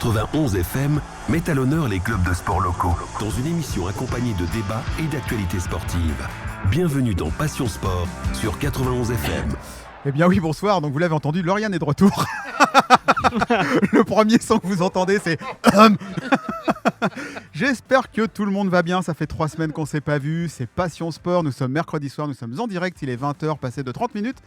91 FM met à l'honneur les clubs de sport locaux dans une émission accompagnée de débats et d'actualités sportives. Bienvenue dans Passion Sport sur 91 FM. Eh bien oui, bonsoir, donc vous l'avez entendu, Lauriane est de retour. Le premier son que vous entendez, c'est J'espère que tout le monde va bien, ça fait 3 semaines qu'on ne s'est pas vu, c'est Passion Sport, nous sommes mercredi soir, nous sommes en direct, il est 20h, passé de 30 minutes.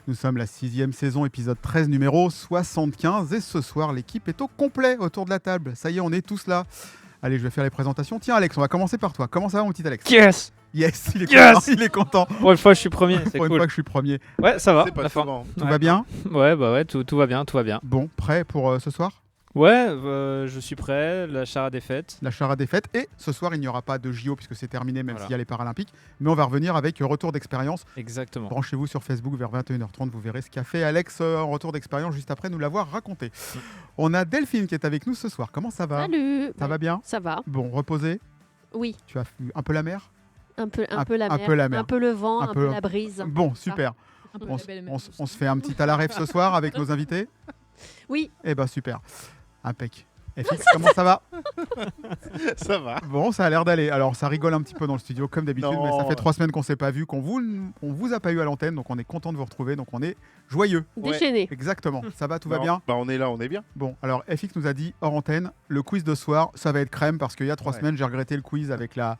Nous sommes la 6e saison, épisode 13, numéro 75, et ce soir, l'équipe est au complet autour de la table. Ça y est, on est tous là. Allez, je vais faire les présentations. Tiens Alex, on va commencer par toi. Comment ça va mon petit Alex ? Yes. Yes, il est Yes. content, il est content. Pour une fois, je suis premier, c'est Pour une cool. fois que je suis premier. Ouais, ça va. C'est pas la fin. souvent. Tout va bien ? Ouais, bah ouais, tout va bien, tout va bien. Bon, prêt pour ce soir ? Ouais, je suis prêt, la charade est faite. La charade est faite. Et ce soir, il n'y aura pas de JO puisque c'est terminé, même Voilà. s'il y a les Paralympiques. Mais on va revenir avec retour d'expérience. Exactement. Branchez-vous sur Facebook vers 21h30. Vous verrez ce qu'a fait Alex en retour d'expérience juste après nous l'avoir raconté. On a Delphine qui est avec nous ce soir. Comment ça va ? Salut. Ça va bien ? Ça va. Bon, reposé ? Oui, Tu as vu un peu la mer ? un peu Un la mer, peu la mer. un peu le vent, Un un peu- peu la brise. Bon, super. Un peu On, la belle mer. on se fait un petit à la rêve ce soir avec nos invités ? Oui, Eh ben super. Impec. FX, comment ça va ? Ça va. Bon, ça a l'air d'aller. Alors, ça rigole un petit peu dans le studio, comme d'habitude, Non. mais ça fait 3 semaines qu'on ne s'est pas vu, on vous a pas eu à l'antenne, donc on est content de vous retrouver, donc on est joyeux. Ouais. déchaîné. Exactement. Ça va, tout va Non, bien ? Bah on est là, on est bien. Bon, alors FX nous a dit hors antenne, le quiz de ce soir, ça va être crème, parce qu'il y a 3 Ouais. semaines, j'ai regretté le quiz avec la...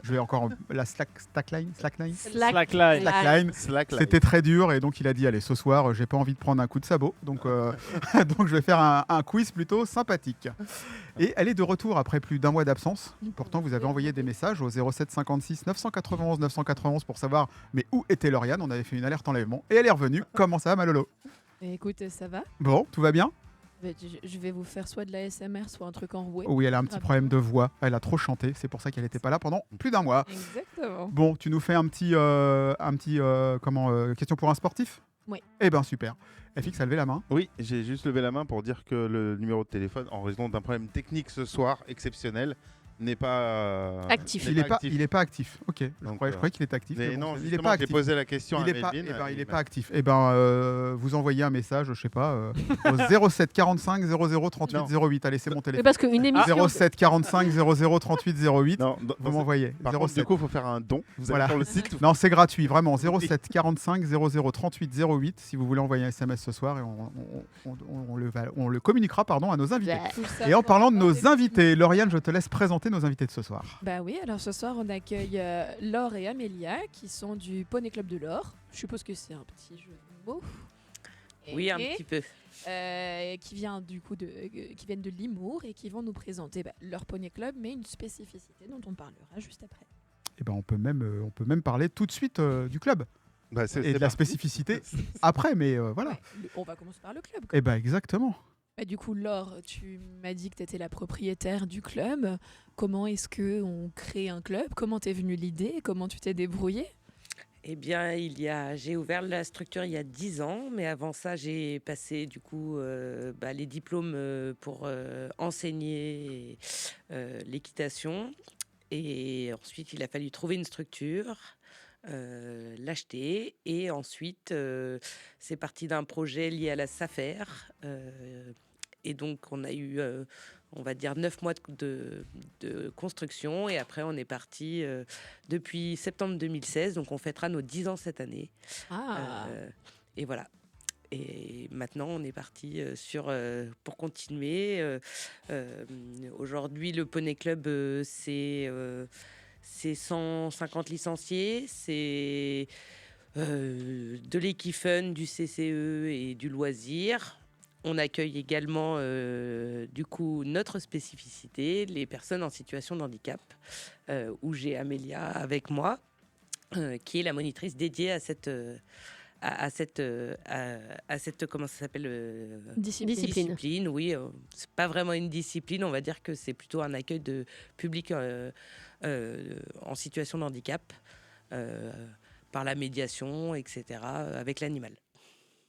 Je vais encore... La slackline. Slackline. Slackline. Slack là. C'était très dur et donc il a dit allez ce soir j'ai pas envie de prendre un coup de sabot donc donc je vais faire un quiz plutôt sympathique. Et elle est de retour après plus d'1 mois d'absence. Pourtant vous avez envoyé des messages au 07 56 991 991 pour savoir mais où était Lauriane. On avait fait une alerte enlèvement et elle est revenue. Comment ça va Malolo ? Écoute, ça va. Bon, tout va bien ? Je vais vous faire soit de la SMR, soit un truc enroué. Oui, elle a un petit problème de voix. Elle a trop chanté, c'est pour ça qu'elle n'était pas là pendant plus d'1 mois. Exactement. Bon, tu nous fais un petit question pour un sportif ? Oui. Eh ben super. FX a levé la main. Oui, j'ai juste levé la main pour dire que le numéro de téléphone, en raison d'un problème technique ce soir exceptionnel, n'est pas Actif. Il est pas actif. Ok. Je Donc, croyais qu'il était actif. Mais mais bon, non, il est justement, pas j'ai actif. posé la question Il à est pas, Melvin. il est pas actif. Vous envoyez un message, je sais pas, au 07 45 00 38 08. Allez, c'est mon Mais téléphone. parce qu'une émission. 07 45 00 38 08. Non, Vous m'envoyez. par contre, 07. du coup, il faut faire un don. Vous Voilà. allez sur le site. Non, c'est gratuit, vraiment. 07 45 00 38 08. Si vous voulez envoyer un SMS ce soir, et on le communiquera à nos invités. Bah, Tout ça Et en dans parlant de un nos début. invités, Lauriane, je te laisse présenter nos invités de ce soir. Bah oui, alors ce soir, on accueille Laure et Amélia qui sont du Poney Club de Laure. Je suppose que c'est un petit jeu de mots. Oui, un Et, petit peu. qui viennent de Limours et qui vont nous présenter leur Poney Club, mais une spécificité dont on parlera juste après. Et ben, on peut même parler tout de suite du club Bah, et de la spécificité après, mais voilà. Ouais, on va commencer par le club. Et ben exactement. Bah, du coup, Laure, tu m'as dit que tu étais la propriétaire du club. Comment est-ce qu'on crée un club ? Comment t'es venue l'idée ? Comment tu t'es débrouillée ? Eh bien, j'ai ouvert la structure il y a 10 ans, mais avant ça, j'ai passé du coup les diplômes pour enseigner l'équitation. Et ensuite, il a fallu trouver une structure, l'acheter. Et ensuite, c'est parti d'un projet lié à la SAFER. Et donc, on a eu, on va dire, 9 mois de construction. Et après, on est parti depuis septembre 2016. Donc, on fêtera nos 10 ans cette année. Et voilà. Et maintenant, on est parti pour continuer. Aujourd'hui, le Poney Club, c'est 150 licenciés. C'est de l'équifun, du CCE et du loisir. On accueille également, du coup, notre spécificité, les personnes en situation de handicap, où j'ai Amélia avec moi, qui est la monitrice dédiée à cette comment ça s'appelle discipline. Oui, c'est pas vraiment une discipline, on va dire que c'est plutôt un accueil de public en situation de handicap, par la médiation, etc., avec l'animal.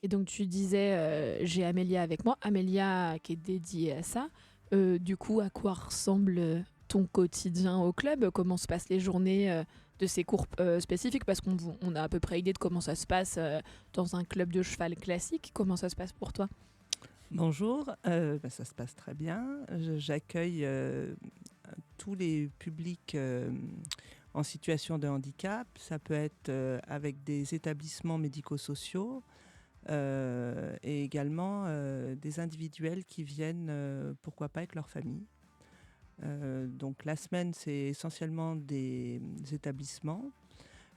Et donc, tu disais, j'ai Amélia avec moi. Amélia qui est dédiée à ça. Du coup, à quoi ressemble ton quotidien au club ? Comment se passent les journées de ces cours spécifiques ? Parce qu'on a à peu près idée de comment ça se passe dans un club de cheval classique. Comment ça se passe pour toi ? Bonjour, ça se passe très bien. J'accueille tous les publics en situation de handicap. Ça peut être avec des établissements médico-sociaux et également des individuels qui viennent, pourquoi pas, avec leur famille. Donc la semaine, c'est essentiellement des établissements.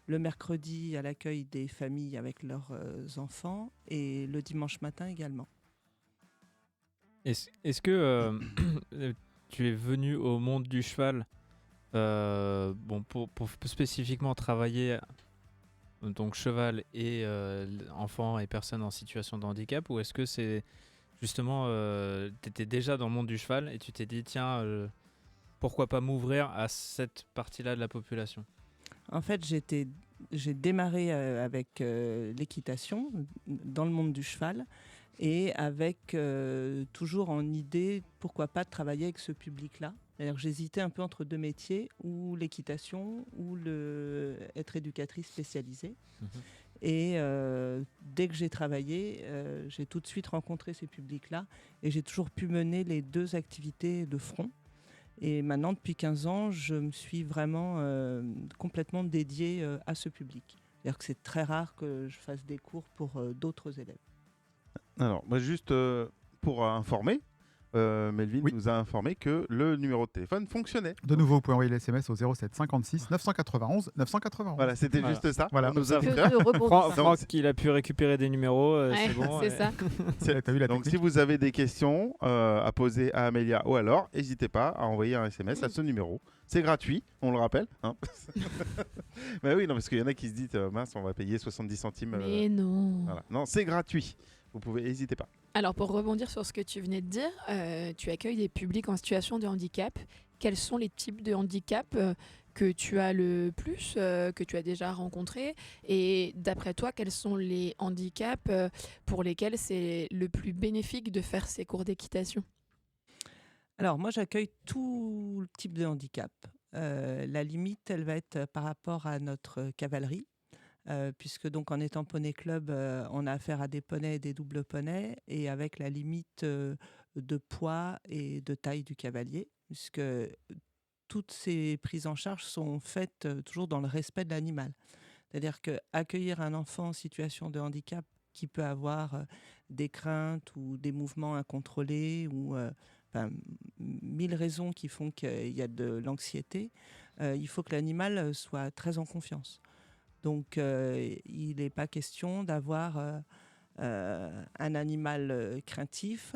Le mercredi, à l'accueil des familles avec leurs enfants et le dimanche matin également. Est-ce que tu es venu au monde du cheval pour spécifiquement travailler donc cheval et enfants et personnes en situation de handicap, ou est-ce que c'est justement tu étais déjà dans le monde du cheval et tu t'es dit tiens pourquoi pas m'ouvrir à cette partie-là de la population? En fait, j'ai démarré avec l'équitation dans le monde du cheval et avec toujours en idée, pourquoi pas, de travailler avec ce public-là. C'est-à-dire que j'hésitais un peu entre deux métiers, ou l'équitation ou être éducatrice spécialisée. Mmh. Et dès que j'ai travaillé, j'ai tout de suite rencontré ces publics-là et j'ai toujours pu mener les deux activités de front. Et maintenant, depuis 15 ans, je me suis vraiment complètement dédiée à ce public. C'est-à-dire que c'est très rare que je fasse des cours pour d'autres élèves. Alors, moi, juste pour informer, Melvin nous a informé que le numéro de téléphone fonctionnait. De nouveau, vous pouvez envoyer les SMS au 07 56 991 991. Voilà, c'était juste ça. Voilà. Nos auditeurs. Franck, il a pu récupérer des numéros, c'est bon. C'est ça. T'as vu la Donc, technique. si vous avez des questions à poser à Amélia ou alors, n'hésitez pas à envoyer un SMS à ce numéro. C'est gratuit, on le rappelle. Hein. Mais oui, non, parce qu'il y en a qui se disent mince, on va payer 70 centimes. Mais non. Voilà. Non, c'est gratuit. Vous pouvez, n'hésitez pas. Alors, pour rebondir sur ce que tu venais de dire, tu accueilles des publics en situation de handicap. Quels sont les types de handicap que tu as le plus, que tu as déjà rencontrés? Et d'après toi, quels sont les handicaps pour lesquels c'est le plus bénéfique de faire ces cours d'équitation? Alors, moi, j'accueille tout type de handicap. La limite, elle va être par rapport à notre cavalerie. Puisque donc en étant poney club, on a affaire à des poneys et des doubles poneys, et avec la limite de poids et de taille du cavalier, puisque toutes ces prises en charge sont faites toujours dans le respect de l'animal. C'est-à-dire qu'accueillir un enfant en situation de handicap qui peut avoir des craintes ou des mouvements incontrôlés ou 1000 raisons qui font qu'il y a de l'anxiété, il faut que l'animal soit très en confiance. Donc, il n'est pas question d'avoir un animal craintif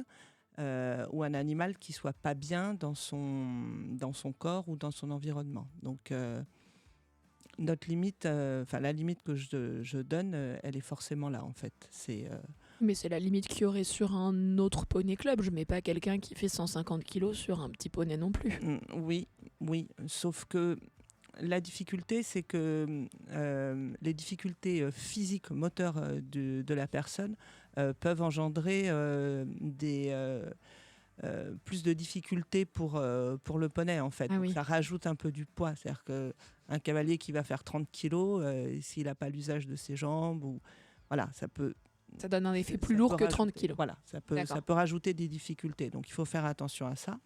ou un animal qui ne soit pas bien dans son corps ou dans son environnement. Donc, notre limite, la limite que je donne, elle est forcément là, en fait. Mais c'est la limite qu'il y aurait sur un autre poney club. Je ne mets pas quelqu'un qui fait 150 kilos sur un petit poney non plus. Oui, sauf que la difficulté, c'est que les difficultés physiques, moteurs de la personne peuvent engendrer plus de difficultés pour le poney, en fait. Ah oui. Ça rajoute un peu du poids. C'est-à-dire qu'un cavalier qui va faire 30 kilos, s'il n'a pas l'usage de ses jambes, Ça donne un effet plus lourd que 30 kilos. Voilà, ça peut rajouter des difficultés. Donc, il faut faire attention à ça.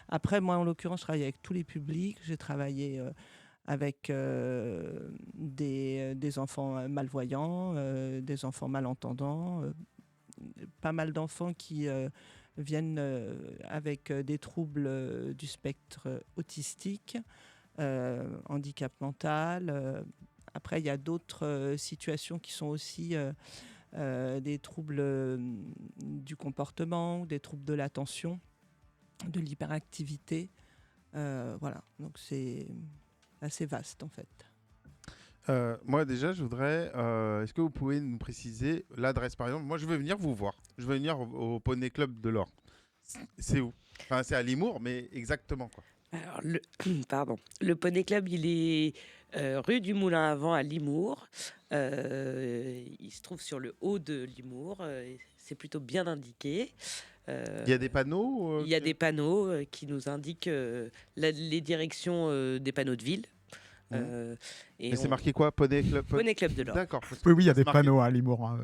Après, moi, en l'occurrence, je travaille avec tous les publics. J'ai travaillé avec des enfants malvoyants, des enfants malentendants, pas mal d'enfants qui viennent avec des troubles du spectre autistique, handicap mental. Après, il y a d'autres situations qui sont aussi des troubles du comportement, des troubles de l'attention, de l'hyperactivité. Voilà, donc c'est assez vaste en fait. Moi déjà, je voudrais... est-ce que vous pouvez nous préciser l'adresse, par exemple? Moi, je veux venir vous voir. Je veux venir au Poney Club de l'Or. C'est où? Enfin, c'est à Limours, mais exactement quoi. Alors, le Poney Club, il est rue du Moulin à Vent à Limours. Il se trouve sur le haut de Limours. C'est plutôt bien indiqué. Il y a des panneaux Il y a des panneaux qui nous indiquent les directions des panneaux de ville. Et c'est marqué quoi? Poney Club Poney Club de l'Or. D'accord. Oui, il y a des panneaux à Limours.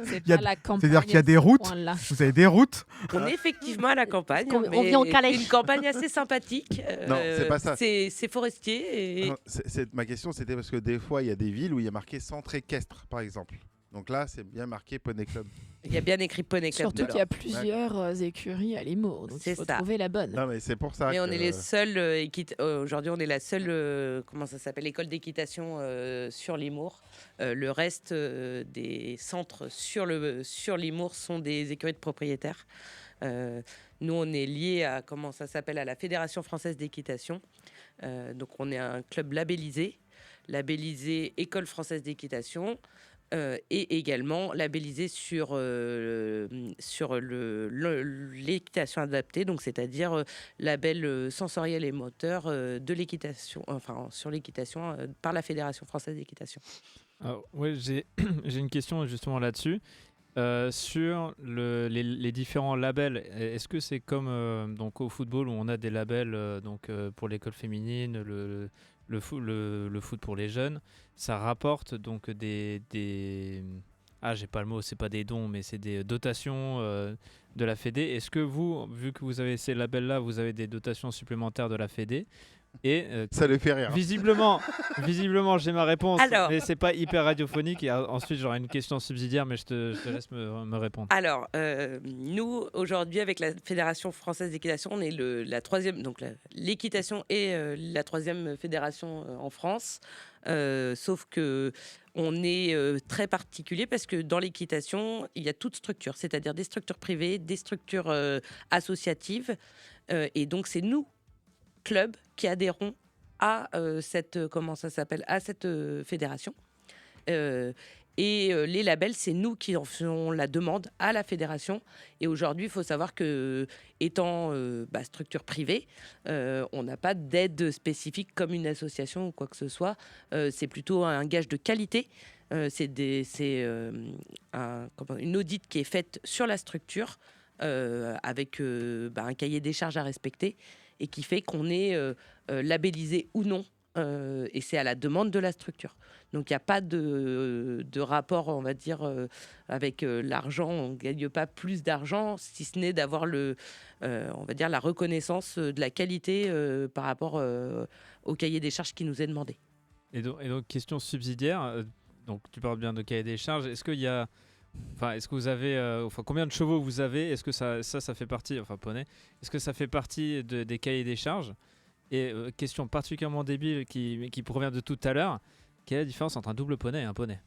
C'est Il y a- pas la campagne. C'est-à-dire qu'il y a à des ce routes. point-là. Vous avez des routes. On est effectivement à la campagne. On vit en calèche. C'est une campagne assez sympathique. Non, c'est pas ça. C'est forestier. Et... Non, ma question, c'était parce que des fois, il y a des villes où il y a marqué centre équestre, par exemple. Donc là, c'est bien marqué Poney Club. Il y a bien écrit Poney Club. Surtout qu'il y a plusieurs écuries à Limours, donc C'est il faut ça. trouver la bonne. Non, mais c'est pour ça. Et on que- est les seuls aujourd'hui, on est la seule comment ça s'appelle, école d'équitation sur Limours. Le reste des centres sur Limours sont des écuries de propriétaires. Nous, on est liés à comment ça s'appelle, à la Fédération française d'équitation. Donc, on est un club labellisé École française d'équitation. Et également labellisé sur l'équitation adaptée, donc c'est-à-dire label sensoriel et moteur de l'équitation, enfin sur l'équitation par la Fédération française d'équitation. Ouais, j'ai une question justement là-dessus. Sur les différents labels, est-ce que c'est comme donc au football où on a des labels pour l'école féminine, le foot pour les jeunes, ça rapporte donc j'ai pas le mot, c'est pas des dons, mais c'est des dotations de la Fédé. Est-ce que vous, vu que vous avez ces labels-là, vous avez des dotations supplémentaires de la Fédé? Et Ça le fait rire. visiblement, j'ai ma réponse, Alors. mais c'est pas hyper radiophonique. Et ensuite, j'aurai une question subsidiaire, mais je te laisse me répondre. Alors, nous, aujourd'hui, avec la Fédération française d'équitation, on est la troisième, donc l'équitation est la troisième fédération en France. Sauf que on est très particulier parce que dans l'équitation, il y a toute structure, c'est-à-dire des structures privées, des structures associatives. Et donc, c'est nous, club, qui adhérons à cette fédération. Les labels, c'est nous qui en faisons la demande à la fédération. Et aujourd'hui, il faut savoir que, étant structure privée, on n'a pas d'aide spécifique comme une association ou quoi que ce soit. C'est plutôt un gage de qualité. C'est une audit qui est faite sur la structure avec un cahier des charges à respecter et qui fait qu'on est labellisé ou non. Et c'est à la demande de la structure. Donc il n'y a pas de rapport, on va dire, avec l'argent. On ne gagne pas plus d'argent, si ce n'est d'avoir on va dire, la reconnaissance de la qualité par rapport au cahier des charges qui nous est demandé. Et donc question subsidiaire. Donc tu parles bien de cahier des charges. Est-ce qu'il y a, est-ce que vous avez, combien de chevaux vous avez? Est-ce que ça fait partie, poney, est-ce que ça fait partie des cahiers des charges? Et question particulièrement débile qui provient de tout à l'heure, quelle est la différence entre un double poney et un poney?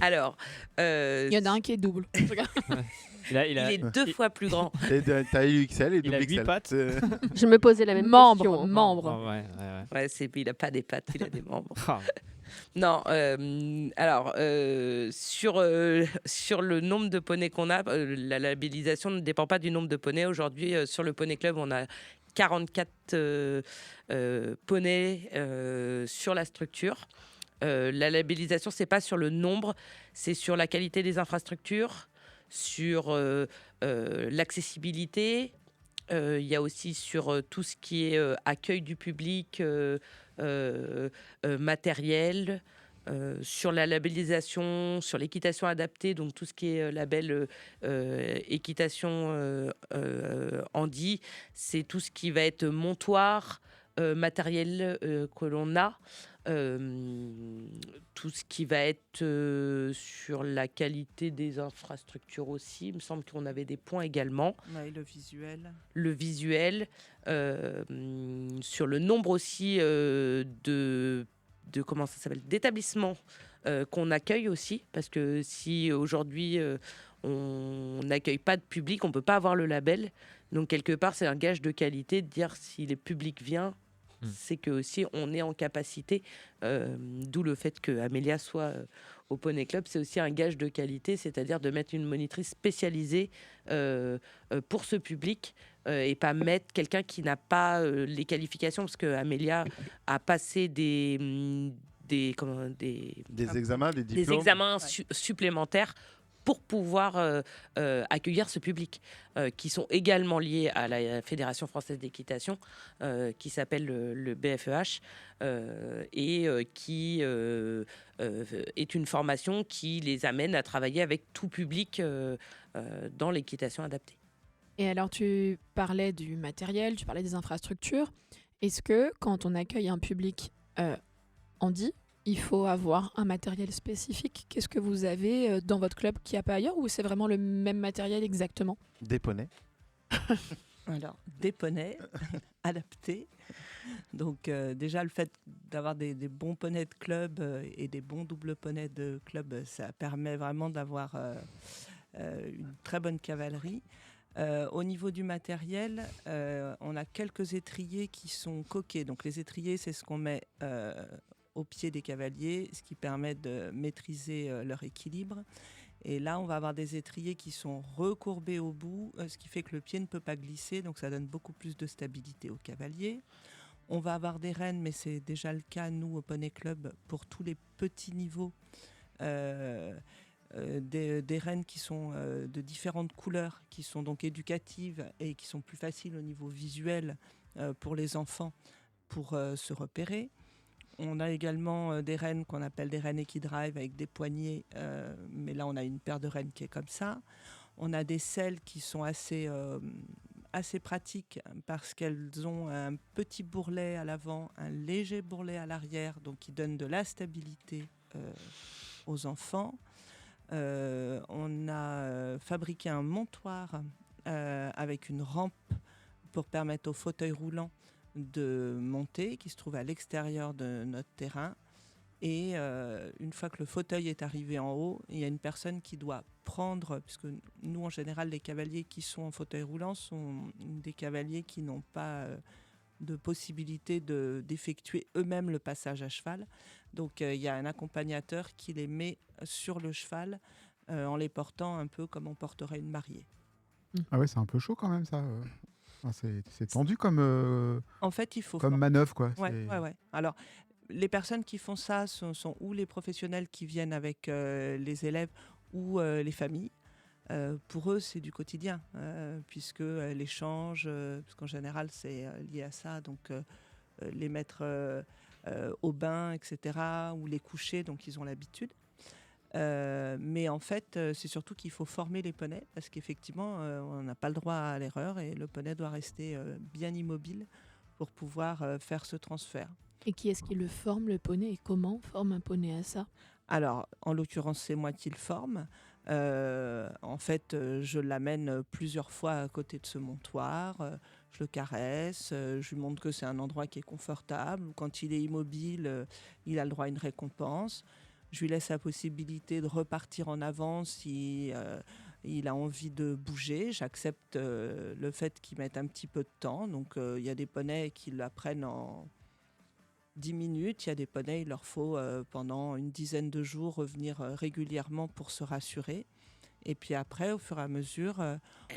Alors, il y en a un qui est double. il est 2 fois plus grand. T'as XL et Il a double 8 XL. pattes. Je me posais la même question. Membre. Oh, ouais. Ouais, il n'a pas des pattes, il a des membres. Ah. Non, alors sur le nombre de poneys qu'on a, la labellisation ne dépend pas du nombre de poneys. Aujourd'hui, sur le Poney Club, on a 44 poneys sur la structure. La labellisation, c'est pas sur le nombre, c'est sur la qualité des infrastructures, sur l'accessibilité. Il y a aussi sur tout ce qui est accueil du public, matériel, sur la labellisation, sur l'équitation adaptée, donc tout ce qui est label équitation handi, c'est tout ce qui va être montoir, matériel que l'on a. Tout ce qui va être sur la qualité des infrastructures aussi. Il me semble qu'on avait des points également. Ouais, le visuel. Le visuel. Sur le nombre aussi comment ça s'appelle, d'établissements qu'on accueille aussi. Parce que si aujourd'hui on n'accueille pas de public, on ne peut pas avoir le label. Donc quelque part, c'est un gage de qualité de dire si le public vient. C'est que aussi on est en capacité, d'où le fait que Amélia soit au Poney Club, c'est aussi un gage de qualité, c'est-à-dire de mettre une monitrice spécialisée pour ce public et pas mettre quelqu'un qui n'a pas les qualifications, parce que Amélia a passé des examens, des diplômes. Des examens supplémentaires pour pouvoir accueillir ce public, qui sont également liés à la Fédération française d'équitation, qui s'appelle le BFEH, et qui est une formation qui les amène à travailler avec tout public dans l'équitation adaptée. Et alors, tu parlais du matériel, tu parlais des infrastructures. Est-ce que quand on accueille un public handi, il faut avoir un matériel spécifique? Qu'est-ce que vous avez dans votre club qu'il n'y a pas ailleurs, ou c'est vraiment le même matériel exactement? Des poneys. Alors, des poneys adaptés. Donc, déjà, le fait d'avoir des bons poneys de club et des bons doubles poneys de club, ça permet vraiment d'avoir une très bonne cavalerie. Au niveau du matériel, on a quelques étriers qui sont coqués. Donc les étriers, c'est ce qu'on met au pied des cavaliers, ce qui permet de maîtriser leur équilibre. Et là, on va avoir des étriers qui sont recourbés au bout, ce qui fait que le pied ne peut pas glisser. Donc ça donne beaucoup plus de stabilité au cavalier. On va avoir des rênes, mais c'est déjà le cas, nous, au Poney Club, pour tous les petits niveaux. Des rênes qui sont de différentes couleurs, qui sont donc éducatives et qui sont plus faciles au niveau visuel pour les enfants pour se repérer. On a également des rênes qu'on appelle des rênes Equidrive avec des poignées, mais là on a une paire de rênes qui est comme ça. On a des selles qui sont assez pratiques parce qu'elles ont un petit bourrelet à l'avant, un léger bourrelet à l'arrière, donc qui donne de la stabilité aux enfants. On a fabriqué un montoir avec une rampe pour permettre au fauteuil roulant de monter, qui se trouve à l'extérieur de notre terrain. Et une fois que le fauteuil est arrivé en haut, il y a une personne qui doit prendre, puisque nous en général les cavaliers qui sont en fauteuil roulant sont des cavaliers qui n'ont pas de possibilité d'effectuer eux-mêmes le passage à cheval. Donc il y a un accompagnateur qui les met sur le cheval en les portant un peu comme on porterait une mariée. Ah ouais, c'est un peu chaud quand même ça. C'est tendu comme, En fait, il faut comme manœuvre quoi. Ouais. Alors, les personnes qui font ça sont ou les professionnels qui viennent avec les élèves ou les familles. Pour eux, c'est du quotidien, puisque l'échange, parce qu'en général, c'est lié à ça, donc les mettre au bain, etc., ou les coucher, donc ils ont l'habitude. Mais en fait, c'est surtout qu'il faut former les poneys, parce qu'effectivement, on n'a pas le droit à l'erreur, et le poney doit rester bien immobile pour pouvoir faire ce transfert. Et qui est-ce qui le forme, le poney, et comment on forme un poney à ça? Alors, en l'occurrence, c'est moi qui le forme. En fait, je l'amène plusieurs fois à côté de ce montoir, je le caresse, je lui montre que c'est un endroit qui est confortable. Quand il est immobile, il a le droit à une récompense. Je lui laisse la possibilité de repartir en avant si il a envie de bouger. J'accepte le fait qu'il mette un petit peu de temps. Donc, il y a des poneys qui l'apprennent en 10 minutes. Il y a des poneys, il leur faut pendant une dizaine de jours revenir régulièrement pour se rassurer. Et puis après, au fur et à mesure,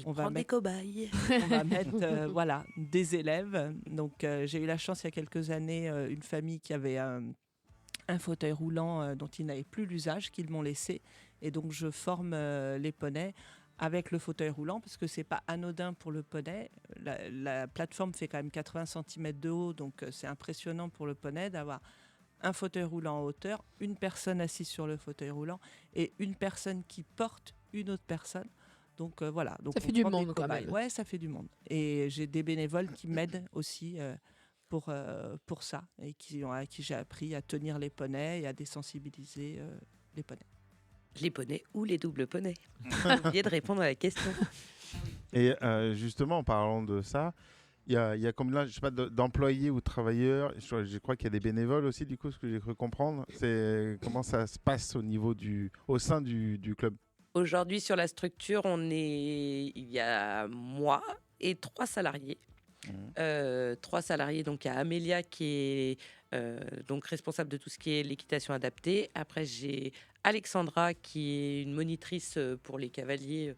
on va mettre des cobayes. On va mettre voilà, des élèves. Donc j'ai eu la chance il y a quelques années, une famille qui avait un fauteuil roulant dont ils n'avaient plus l'usage, qu'ils m'ont laissé. Et donc je forme les poneys avec le fauteuil roulant, parce que c'est pas anodin pour le poney. La plateforme fait quand même 80 cm de haut, donc c'est impressionnant pour le poney d'avoir un fauteuil roulant en hauteur, une personne assise sur le fauteuil roulant et une personne qui porte une autre personne. Donc voilà. Donc ça fait du monde quand même. Ouais, ça fait du monde. Et j'ai des bénévoles qui m'aident aussi pour ça, et à qui j'ai appris à tenir les poneys et à désensibiliser les poneys. Les poneys ou les doubles poneys. J'ai oublié de répondre à la question. Et justement, en parlant de ça, il y a comme là, je sais pas, d'employés ou de travailleurs. Je crois qu'il y a des bénévoles aussi, du coup, ce que j'ai cru comprendre. C'est comment ça se passe au sein du club. Aujourd'hui, sur la structure, il y a moi et 3 salariés. 3 salariés, donc il y a Amélia qui est donc responsable de tout ce qui est l'équitation adaptée. Après, j'ai Alexandra qui est une monitrice pour les cavaliers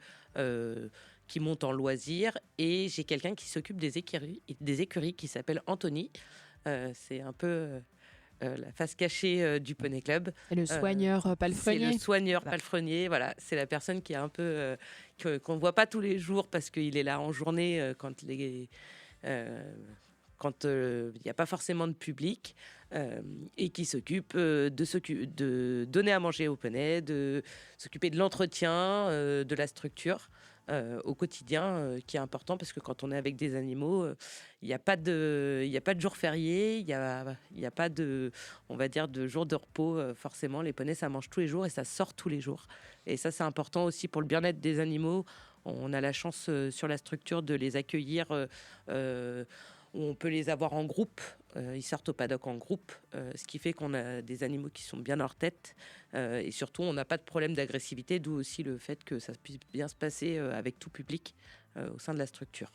qui montent en loisirs, et j'ai quelqu'un qui s'occupe des écuries qui s'appelle Anthony. C'est un peu la face cachée du Poney Club. Et le soigneur palefrenier. C'est le soigneur palefrenier, voilà. C'est la personne qui est un peu qu'on ne voit pas tous les jours parce qu'il est là en journée quand il n'y a pas forcément de public et qui s'occupe de donner à manger aux poneys, de s'occuper de l'entretien de la structure au quotidien, qui est important parce que quand on est avec des animaux, il n'y a pas de jour férié, il n'y a pas de, on va dire, de jour de repos. Forcément, les poneys, ça mange tous les jours et ça sort tous les jours. Et ça, c'est important aussi pour le bien-être des animaux. On a la chance sur la structure de les accueillir où on peut les avoir en groupe. Ils sortent au paddock en groupe, ce qui fait qu'on a des animaux qui sont bien hors tête. Et surtout, on n'a pas de problème d'agressivité, d'où aussi le fait que ça puisse bien se passer avec tout public au sein de la structure.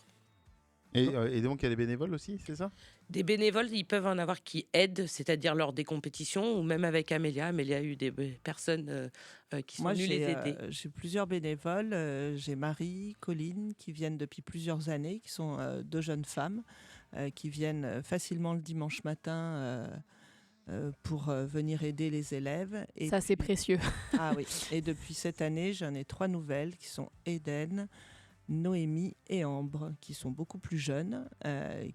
Et donc, il y a des bénévoles aussi, c'est ça ? Des bénévoles, ils peuvent en avoir qui aident, c'est-à-dire lors des compétitions, ou même avec Amélia. Amélia a eu des personnes qui sont venues les aider. J'ai plusieurs bénévoles. J'ai Marie, Colline, qui viennent depuis plusieurs années, qui sont 2 jeunes femmes, qui viennent facilement le dimanche matin pour venir aider les élèves. Et ça, c'est précieux. Ah oui. Et depuis cette année, j'en ai 3 nouvelles qui sont Eden, Noémie et Ambre, qui sont beaucoup plus jeunes,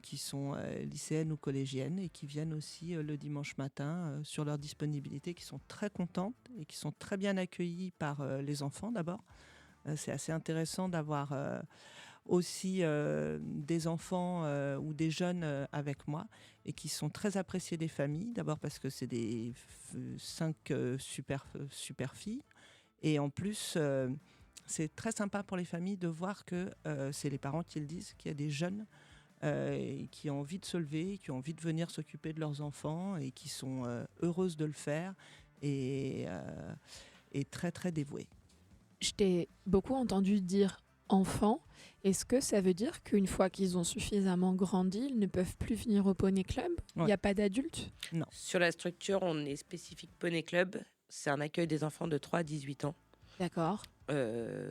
qui sont lycéennes ou collégiennes et qui viennent aussi le dimanche matin sur leur disponibilité, qui sont très contentes et qui sont très bien accueillies par les enfants d'abord. C'est assez intéressant d'avoir aussi des enfants ou des jeunes avec moi et qui sont très appréciés des familles, d'abord parce que c'est des 5 super filles et en plus c'est très sympa pour les familles de voir que c'est les parents qui le disent, qu'il y a des jeunes qui ont envie de se lever, qui ont envie de venir s'occuper de leurs enfants et qui sont heureuses de le faire et très très dévouées. Je t'ai beaucoup entendu dire enfants. Est-ce que ça veut dire qu'une fois qu'ils ont suffisamment grandi, ils ne peuvent plus venir au Poney Club ? Il n'y a pas d'adultes ? Non. Sur la structure, on est spécifique Poney Club. C'est un accueil des enfants de 3 à 18 ans. D'accord.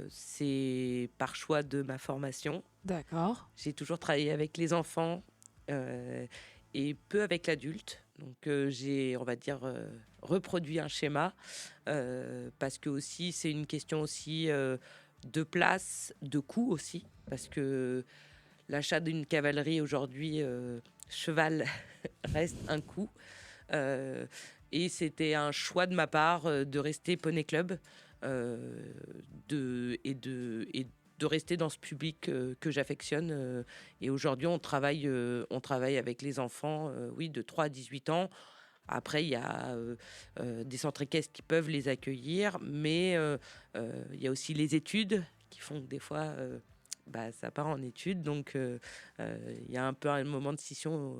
C'est par choix de ma formation. D'accord. J'ai toujours travaillé avec les enfants et peu avec l'adulte. Donc j'ai, on va dire, reproduit un schéma parce que aussi c'est une question aussi de place, de coût aussi, parce que l'achat d'une cavalerie aujourd'hui, cheval reste un coût. Et c'était un choix de ma part de rester Poney Club et de rester dans ce public que j'affectionne. Et aujourd'hui, on travaille avec les enfants de 3 à 18 ans. Après, il y a des centres équestres qui peuvent les accueillir, mais il y a aussi les études qui font que des fois, ça part en études. Donc, il y a un peu un moment de scission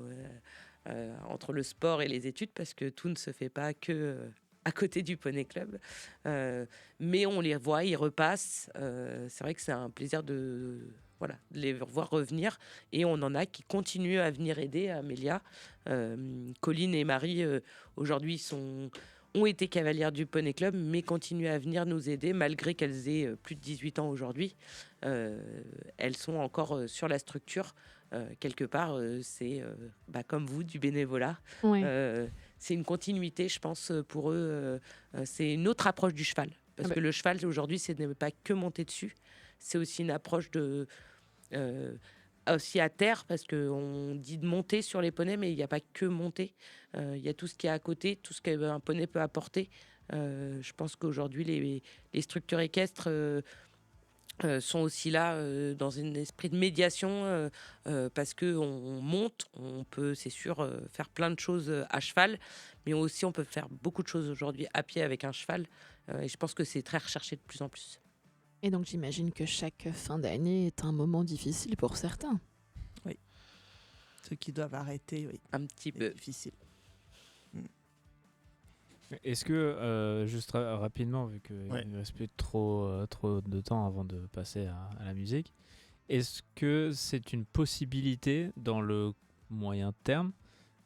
entre le sport et les études, parce que tout ne se fait pas que à côté du Poney Club. Mais on les voit, ils repassent. C'est vrai que c'est un plaisir de les voir revenir. Et on en a qui continuent à venir aider Amélia. Colline et Marie, aujourd'hui, ont été cavalières du Poney Club, mais continuent à venir nous aider, malgré qu'elles aient plus de 18 ans aujourd'hui. Elles sont encore sur la structure. Quelque part, c'est comme vous, du bénévolat. Oui. C'est une continuité, je pense, pour eux. C'est une autre approche du cheval. Parce que le cheval, aujourd'hui, ce n'est pas que monter dessus. C'est aussi une approche aussi à terre, parce qu'on dit de monter sur les poneys, mais il n'y a pas que monter. Il y a tout ce qui est à côté, tout ce qu'un poney peut apporter. Je pense qu'aujourd'hui, les structures équestres sont aussi là dans un esprit de médiation, parce qu'on monte, on peut, c'est sûr, faire plein de choses à cheval, mais aussi on peut faire beaucoup de choses aujourd'hui à pied avec un cheval. Et je pense que c'est très recherché de plus en plus. Et donc j'imagine que chaque fin d'année est un moment difficile pour certains. Oui. Ceux qui doivent arrêter, oui. Un petit peu. Difficile. Est-ce que, juste rapidement, vu qu'il ne reste plus trop de temps avant de passer à la musique, est-ce que c'est une possibilité dans le moyen terme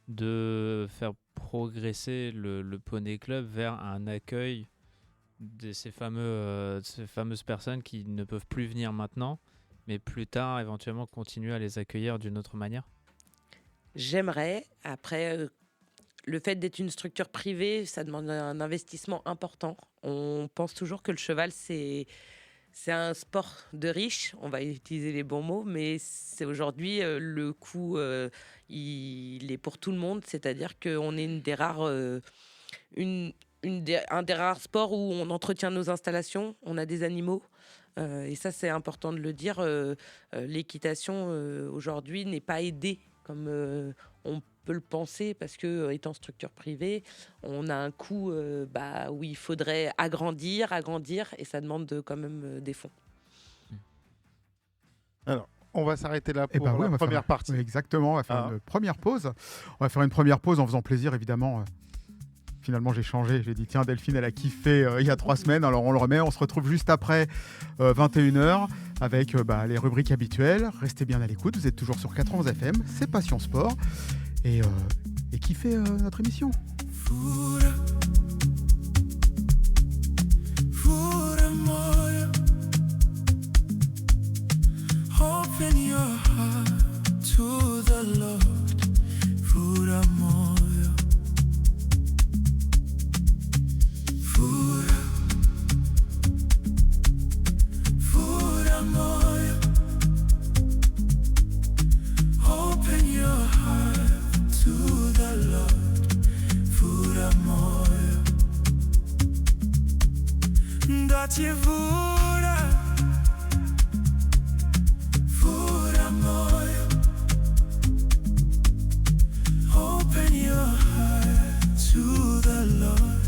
de faire progresser le Poney Club vers un accueil de ces fameuses personnes qui ne peuvent plus venir maintenant, mais plus tard éventuellement continuer à les accueillir d'une autre manière ? J'aimerais. Après, le fait d'être une structure privée, ça demande un investissement important. On pense toujours que le cheval, c'est un sport de riches, on va utiliser les bons mots, mais c'est aujourd'hui le coût, il est pour tout le monde, c'est-à-dire qu'on est une des rares, un des rares sports où on entretient nos installations, on a des animaux. Et ça, c'est important de le dire. L'équitation, aujourd'hui, n'est pas aidée comme on peut le penser, parce que étant structure privée, on a un coût où il faudrait agrandir, et ça demande quand même des fonds. Alors, on va s'arrêter là Eh pour ben oui, on la va première faire- partie. oui, exactement, on va faire une première pause. On va faire une première pause en faisant plaisir, évidemment. Finalement, j'ai changé. J'ai dit, tiens, Delphine, elle a kiffé il y a 3 semaines. Alors, on le remet. On se retrouve juste après 21h avec les rubriques habituelles. Restez bien à l'écoute. Vous êtes toujours sur 91 FM. C'est Passion Sport. Et kiffez notre émission. Open your heart to the Lord, Fura Moyo, Fura Moyo. Open your heart to the Lord, Fura Moyo. Daci Fura. Open your heart to the Lord,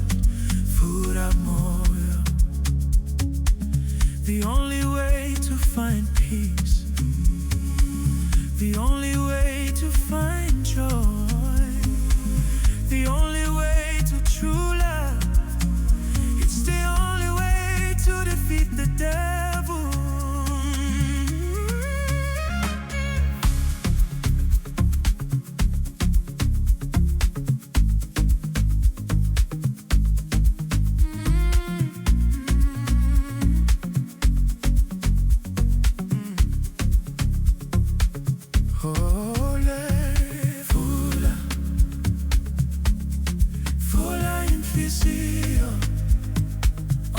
Fura Moyo. The only way to find peace, the only way to find joy, the only way to true love, it's the only way to defeat the devil.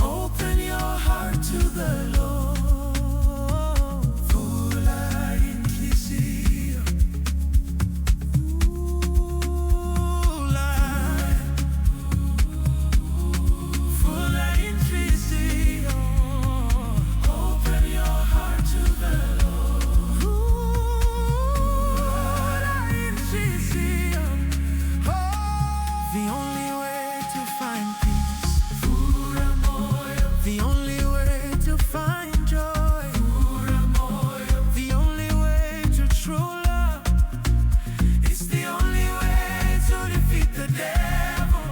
Open your heart to the Lord. Fula Inquisition. Fula Inquisition. Open your heart to the Lord. Fula Inquisition. The only way to find peace, the only way to find joy, the only way to true love, it's the only way to defeat the devil,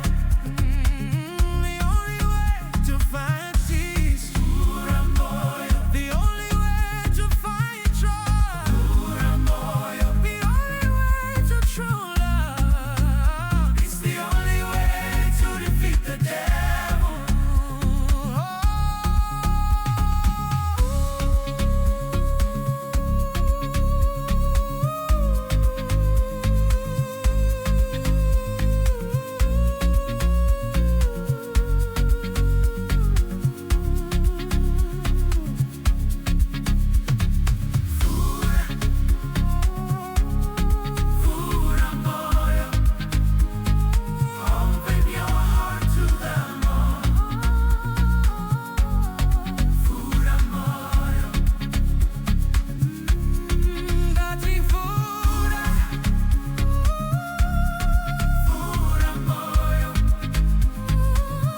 the only way to find peace, the only way to find joy, the only way to true love, it's the only way to defeat the devil. Open your heart to the Lord. Fura Moyo. Dati Fura. Fura Moyo.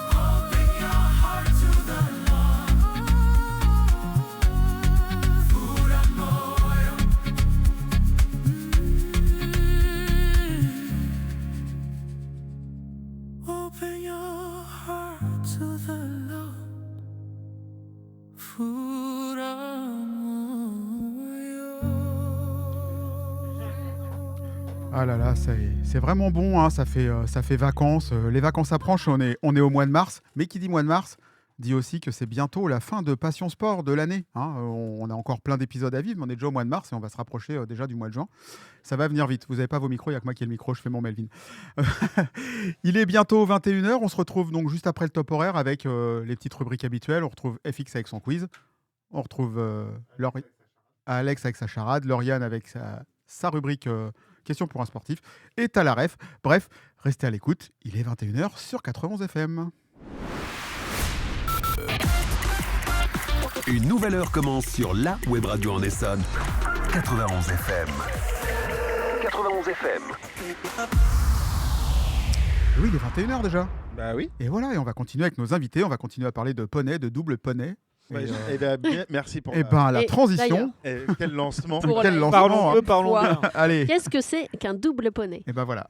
Open your heart to the Lord. Fura Moyo. Open your heart to the Lord, Fura Moyo. Ah là là, c'est vraiment bon, hein, ça fait vacances. Les vacances approchent, on est au mois de mars. Mais qui dit mois de mars dit aussi que c'est bientôt la fin de Passion Sport de l'année. Hein. On a encore plein d'épisodes à vivre, mais on est déjà au mois de mars et on va se rapprocher déjà du mois de juin. Ça va venir vite. Vous n'avez pas vos micros, il n'y a que moi qui ai le micro, je fais mon Melvin. Il est bientôt 21h, on se retrouve donc juste après le top horaire avec les petites rubriques habituelles. On retrouve FX avec son quiz, on retrouve Alex avec sa charade, Lauriane avec sa rubrique Question pour un sportif et Talaref. Bref, restez à l'écoute, il est 21h sur 91 FM. Une nouvelle heure commence sur la web radio en Essonne. 91 FM. 91 FM. Oui, il est 21h déjà. Bah oui. Et voilà, et on va continuer avec nos invités, on va continuer à parler de poney, de double poney. Merci pour la transition. Quel lancement. Quel lancement. Parlons bien. Allez. Qu'est-ce que c'est qu'un double poney? Et ben voilà.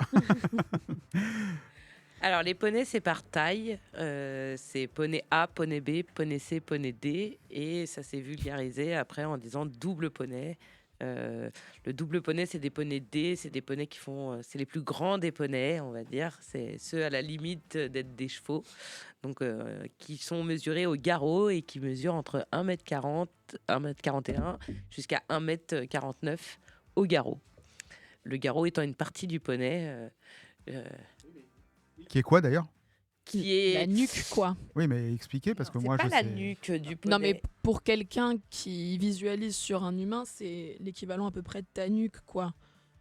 Alors, les poneys, c'est par taille. C'est poney A, poney B, poney C, poney D. Et ça s'est vulgarisé après en disant double poney. Le double poney, c'est des poneys D. C'est des poneys qui font... c'est les plus grands des poneys, on va dire. C'est ceux à la limite d'être des chevaux. Donc, qui sont mesurés au garrot et qui mesurent entre 1m40, 1m41 jusqu'à 1m49 au garrot. Le garrot étant une partie du poney... Qui est quoi d'ailleurs? qui est la nuque, quoi. Oui, mais expliquez parce que moi pas je la sais. nuque du poney. Non, mais pour quelqu'un qui visualise sur un humain, c'est l'équivalent à peu près de ta nuque, quoi.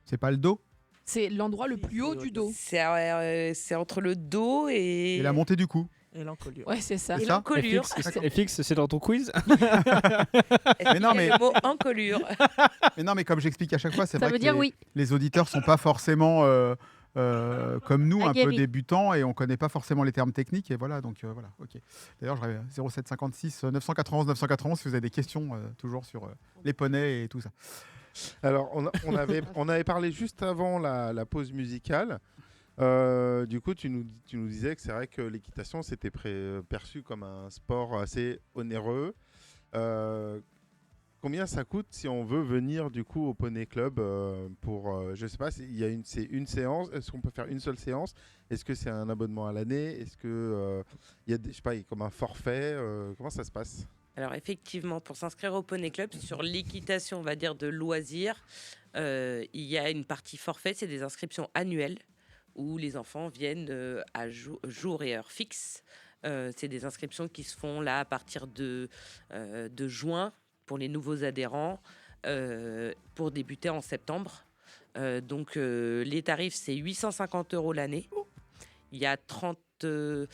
C'est pas le dos? C'est l'endroit le plus haut du dos. C'est entre le dos et... Et la montée du cou. Et l'encolure. Ouais, c'est ça. C'est Et ça l'encolure. FX, c'est dans ton quiz? Mais non, mais- Le mot encolure. Mais non, mais comme j'explique à chaque fois, c'est Ça vrai veut que dire oui. les auditeurs sont pas forcément comme nous, un peu Aguerris. débutants, et on connaît pas forcément les termes techniques. Et voilà, donc voilà, ok. D'ailleurs, je 0756 991 991 si vous avez des questions toujours sur les poneys et tout ça. Alors, on avait parlé juste avant la pause musicale. Du coup, tu nous disais que c'est vrai que l'équitation, c'était perçu comme un sport assez onéreux. Combien ça coûte si on veut venir du coup au Poney Club pour, je sais pas, c'est une séance. Est-ce qu'on peut faire une seule séance? Est-ce que c'est un abonnement à l'année? Est-ce que il y a je sais pas, comme un forfait? Comment ça se passe? Alors effectivement, pour s'inscrire au Poney Club, sur l'équitation, on va dire, de loisirs, il y a une partie forfait, c'est des inscriptions annuelles où les enfants viennent à jour et heure fixe. C'est des inscriptions qui se font là à partir de juin pour les nouveaux adhérents, pour débuter en septembre. Donc les tarifs, c'est 850 € l'année. Il y a 34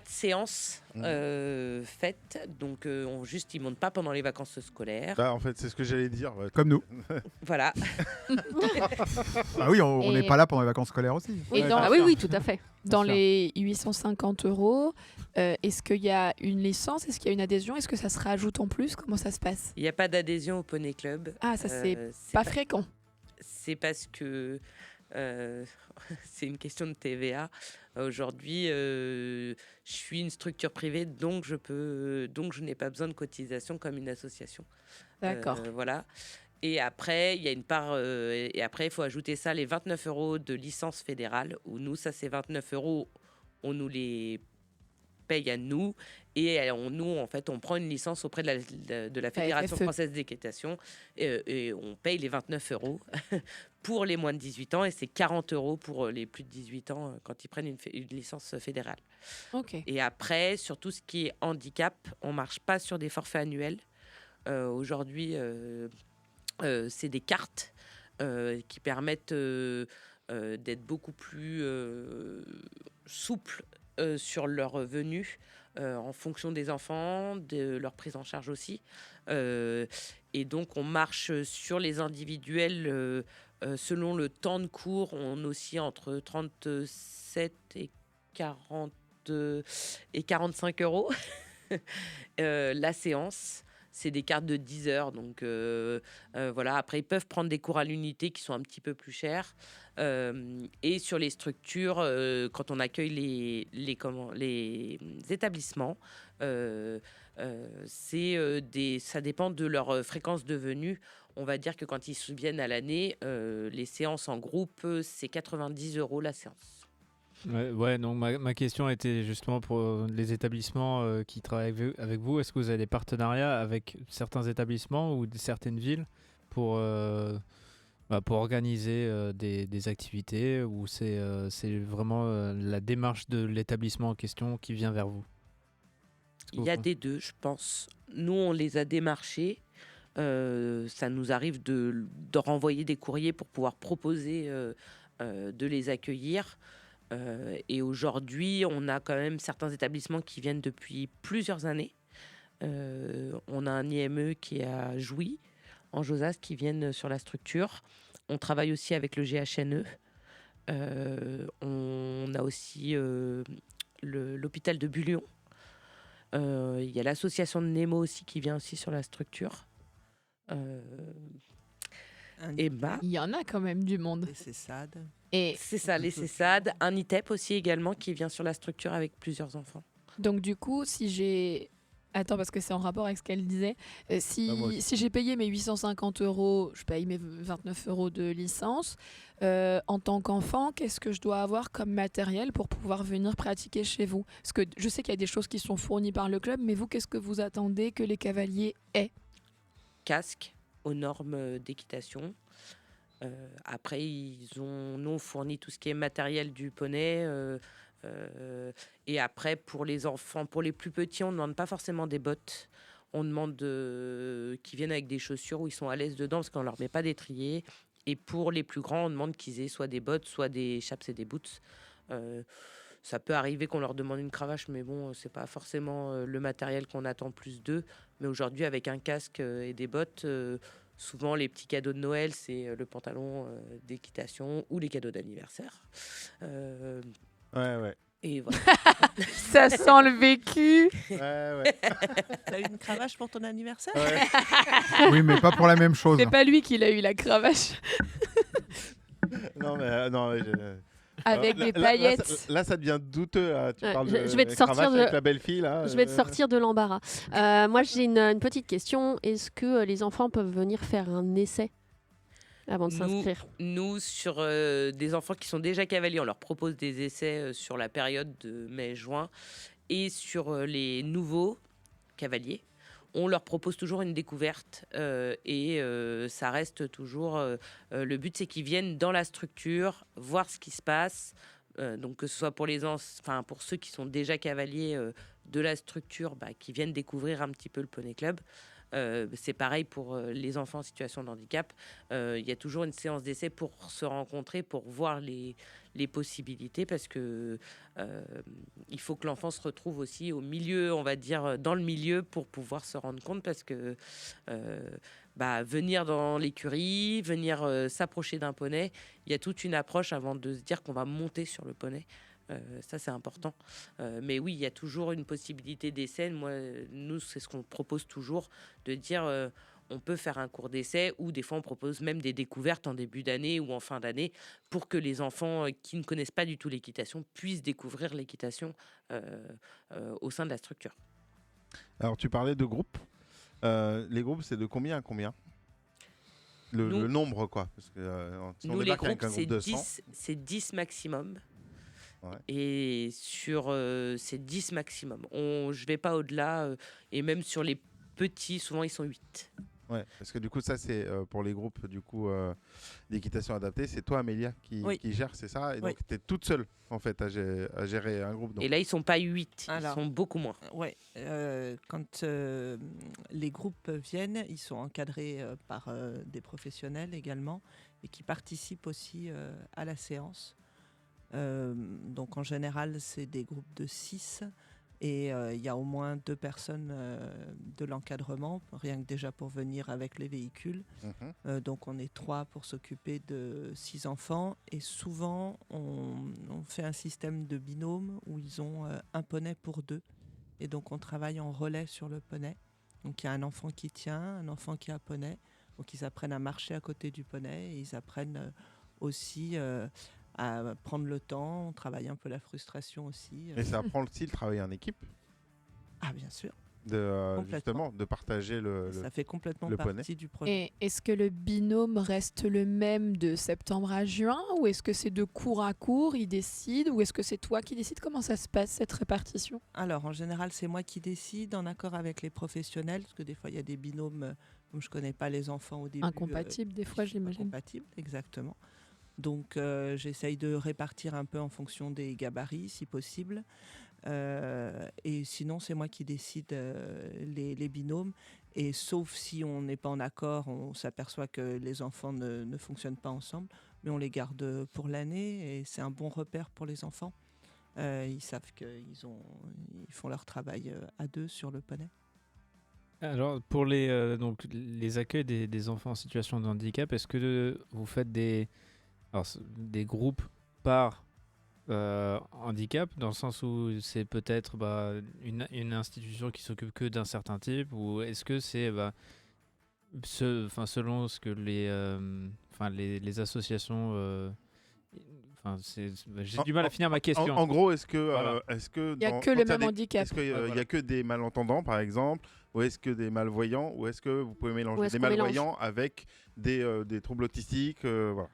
séances faites, donc ils ne montent pas pendant les vacances scolaires. Bah, en fait, c'est ce que j'allais dire. Ouais. Comme nous. Voilà. Ah oui, on n'est Et- pas là pendant les vacances scolaires aussi. Et dans, Ah oui, oui, tout à fait. dans sûr. les 850 €, est-ce qu'il y a une licence? Est-ce qu'il y a une adhésion? Est-ce que ça se rajoute en plus? Comment ça se passe? Il n'y a pas d'adhésion au Poney Club. Ah, ça, c'est c'est pas fréquent. C'est parce que c'est une question de TVA. Aujourd'hui, je suis une structure privée, donc je n'ai pas besoin de cotisation comme une association. D'accord. Voilà. Et après, il y a une part. Et après, il faut ajouter ça, les 29 € de licence fédérale, où nous, ça, c'est 29 €. On nous les paye à nous. Et nous, en fait, on prend une licence auprès de la Fédération FFE. française d'équitation et on paye les 29 € pour les moins de 18 ans et c'est 40 € pour les plus de 18 ans quand ils prennent une licence fédérale. Ok. Et après, sur tout ce qui est handicap, on marche pas sur des forfaits annuels. Aujourd'hui, c'est des cartes qui permettent d'être beaucoup plus souples sur leur venue en fonction des enfants, de leur prise en charge aussi. Et donc, on marche sur les individuels selon le temps de cours. On oscille entre 37 et 40 et 45 € la séance. C'est des cartes de 10 heures. Donc, voilà. Après, ils peuvent prendre des cours à l'unité qui sont un petit peu plus chers. Et sur les structures, quand on accueille les établissements, ça dépend de leur fréquence de venue. On va dire que quand ils viennent à l'année, les séances en groupe, c'est 90 € la séance. Ouais, donc ma question était justement pour les établissements qui travaillent avec vous. Est-ce que vous avez des partenariats avec certains établissements ou certaines villes pour, pour organiser des activités ou c'est vraiment la démarche de l'établissement en question qui vient vers vous? Il y a des deux, je pense. Nous, on les a démarchés. Ça nous arrive de renvoyer des courriers pour pouvoir proposer de les accueillir. Et aujourd'hui, on a quand même certains établissements qui viennent depuis plusieurs années. On a un IME qui est à Jouy, en Josas, qui viennent sur la structure. On travaille aussi avec le GHNE. On a aussi l'hôpital de Bullion. Il y a l'association de Nemo aussi qui vient aussi sur la structure. Et Il y en a quand même du monde. Les CESAD. Et c'est ça, les CESAD. Un ITEP aussi également qui vient sur la structure avec plusieurs enfants. donc du coup, si j'ai... Attends, parce que c'est en rapport avec ce qu'elle disait. Si j'ai payé mes 850 €, je paye mes 29 € de licence. En tant qu'enfant, qu'est-ce que je dois avoir comme matériel pour pouvoir venir pratiquer chez vous? Parce que je sais qu'il y a des choses qui sont fournies par le club, mais vous, qu'est-ce que vous attendez que les cavaliers aient? Casque aux normes d'équitation. Après, nous on fournit tout ce qui est matériel du poney. Et après, pour les enfants, pour les plus petits, on ne demande pas forcément des bottes. On demande qu'ils viennent avec des chaussures où ils sont à l'aise dedans parce qu'on ne leur met pas d'étrier. Et pour les plus grands, on demande qu'ils aient soit des bottes, soit des chaps et des boots. Ça peut arriver qu'on leur demande une cravache, mais bon, c'est pas forcément le matériel qu'on attend plus d'eux. Mais aujourd'hui, avec un casque et des bottes, souvent les petits cadeaux de Noël, c'est le pantalon d'équitation ou les cadeaux d'anniversaire. Ouais. Et voilà. Ça sent le vécu. Ouais. T'as eu une cravache pour ton anniversaire? Oui, mais pas pour la même chose. C'est pas lui qui l'a eu, la cravache. Non, mais non. Avec des paillettes. Là, ça devient douteux. Là. Tu parles je vais te sortir cravache de- avec la belle fille là. Je vais te sortir de l'embarras. Moi, j'ai une petite question. Est-ce que les enfants peuvent venir faire un essai avant de s'inscrire? Nous, sur des enfants qui sont déjà cavaliers, on leur propose des essais sur la période de mai-juin. Et sur les nouveaux cavaliers, on leur propose toujours une découverte. Et ça reste toujours... le but, c'est qu'ils viennent dans la structure, voir ce qui se passe. Donc, que ce soit pour pour ceux qui sont déjà cavaliers de la structure, qui viennent découvrir un petit peu le Poney Club. C'est pareil pour les enfants en situation de handicap. Il y a toujours une séance d'essai pour se rencontrer, pour voir les possibilités, parce que il faut que l'enfant se retrouve aussi au milieu, on va dire, dans le milieu, pour pouvoir se rendre compte, parce que venir dans l'écurie, venir s'approcher d'un poney, il y a toute une approche avant de se dire qu'on va monter sur le poney. Ça, c'est important. Mais oui, il y a toujours une possibilité d'essai. Nous, c'est ce qu'on propose toujours, de dire on peut faire un cours d'essai, ou des fois, on propose même des découvertes en début d'année ou en fin d'année pour que les enfants qui ne connaissent pas du tout l'équitation puissent découvrir l'équitation au sein de la structure. Alors, tu parlais de groupes. Les groupes, c'est de combien à combien le nombre, quoi. Parce que, si on nous, les débarque avec groupes, un groupe de 100, c'est 10 maximum. Ouais. Et sur ces 10 maximum. Je ne vais pas au-delà. Et même sur les petits, souvent, ils sont 8. Ouais, parce que du coup, ça, c'est pour les groupes d'équitation adaptée. C'est toi, Amélia, qui gère, c'est ça? Et donc, tu es toute seule, en fait, à gérer un groupe. Donc. Et là, ils ne sont pas 8. Alors, ils sont beaucoup moins. Oui. Quand les groupes viennent, ils sont encadrés par des professionnels également, et qui participent aussi à la séance. Donc en général, c'est des groupes de 6 et il y a au moins 2 personnes de l'encadrement, rien que déjà pour venir avec les véhicules. Donc on est 3 pour s'occuper de 6 enfants, et souvent on fait un système de binôme où ils ont un poney pour 2, et donc on travaille en relais sur le poney. Donc il y a un enfant qui tient, un enfant qui a un poney, donc ils apprennent à marcher à côté du poney, et ils apprennent aussi à prendre le temps, on travaille un peu la frustration aussi. Et ça apprend aussi le travail en équipe? Ah, bien sûr. justement de partager Ça fait complètement le poney. partie du projet. Et est-ce que le binôme reste le même de septembre à juin ou est-ce que c'est de cours à cours, il décide ou est-ce que c'est toi qui décides? Comment ça se passe cette répartition? Alors, en général, c'est moi qui décide en accord avec les professionnels, parce que des fois, il y a des binômes, comme je ne connais pas les enfants au début. Incompatible des fois, j'imagine. Incompatible, exactement. Donc, j'essaye de répartir un peu en fonction des gabarits, si possible. Et sinon, c'est moi qui décide les binômes. Et sauf si on n'est pas en accord, on s'aperçoit que les enfants ne fonctionnent pas ensemble, mais on les garde pour l'année et c'est un bon repère pour les enfants. Ils savent qu'ils font leur travail à deux sur le poney. Alors, pour donc, les accueils des enfants en situation de handicap, est-ce que vous faites des groupes par handicap, dans le sens où c'est peut-être une institution qui s'occupe que d'un certain type, ou est-ce que c'est selon ce que les associations... j'ai du mal à finir ma question. En gros, est-ce que Voilà. Il n'y a que le même handicap. Est-ce qu'il y voilà. a que des malentendants, par exemple, ou est-ce que des malvoyants, ou est-ce que vous pouvez Ou mélanger est-ce des qu'on mélange malvoyants avec des troubles autistiques voilà.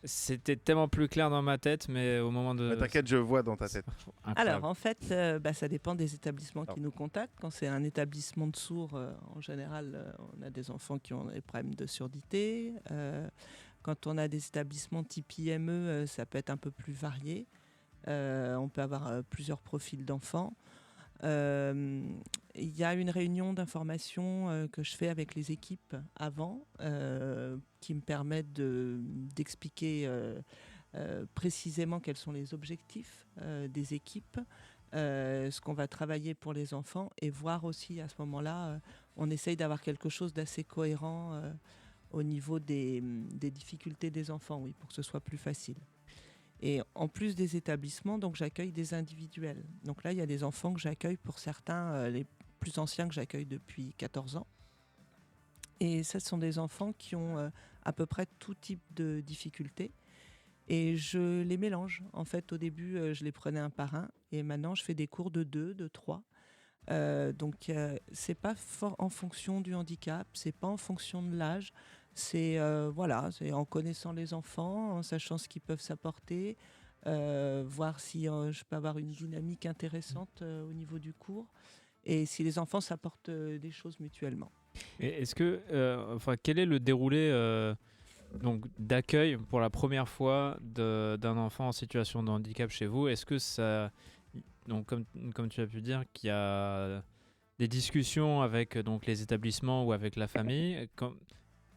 C'était tellement plus clair dans ma tête, mais au moment de... T'inquiète, je vois dans ta tête. Incroyable. Alors, en fait, ça dépend des établissements qui nous contactent. Quand c'est un établissement de sourds, en général, on a des enfants qui ont des problèmes de surdité. Quand on a des établissements type IME, ça peut être un peu plus varié. On peut avoir plusieurs profils d'enfants. Il y a une réunion d'information que je fais avec les équipes avant, qui me permettent d'expliquer précisément quels sont les objectifs des équipes, ce qu'on va travailler pour les enfants, et voir aussi à ce moment-là, on essaye d'avoir quelque chose d'assez cohérent au niveau des difficultés des enfants, oui, pour que ce soit plus facile. Et en plus des établissements, donc j'accueille des individuels. Donc là, il y a des enfants que j'accueille, pour certains, les plus anciens que j'accueille depuis 14 ans. Et ce sont des enfants qui ont à peu près tout type de difficultés. Et je les mélange. En fait, au début, je les prenais un par un. Et maintenant, je fais des cours de 2, de 3. Donc, c'est pas en fonction du handicap, c'est pas en fonction de l'âge. C'est c'est en connaissant les enfants, en sachant ce qu'ils peuvent s'apporter, voir si je peux avoir une dynamique intéressante au niveau du cours, et si les enfants s'apportent des choses mutuellement. Et est-ce que, quel est le déroulé donc d'accueil pour la première fois d'un enfant en situation de handicap chez vous? Est-ce que ça, donc comme tu as pu dire, qu'il y a des discussions avec donc les établissements ou avec la famille?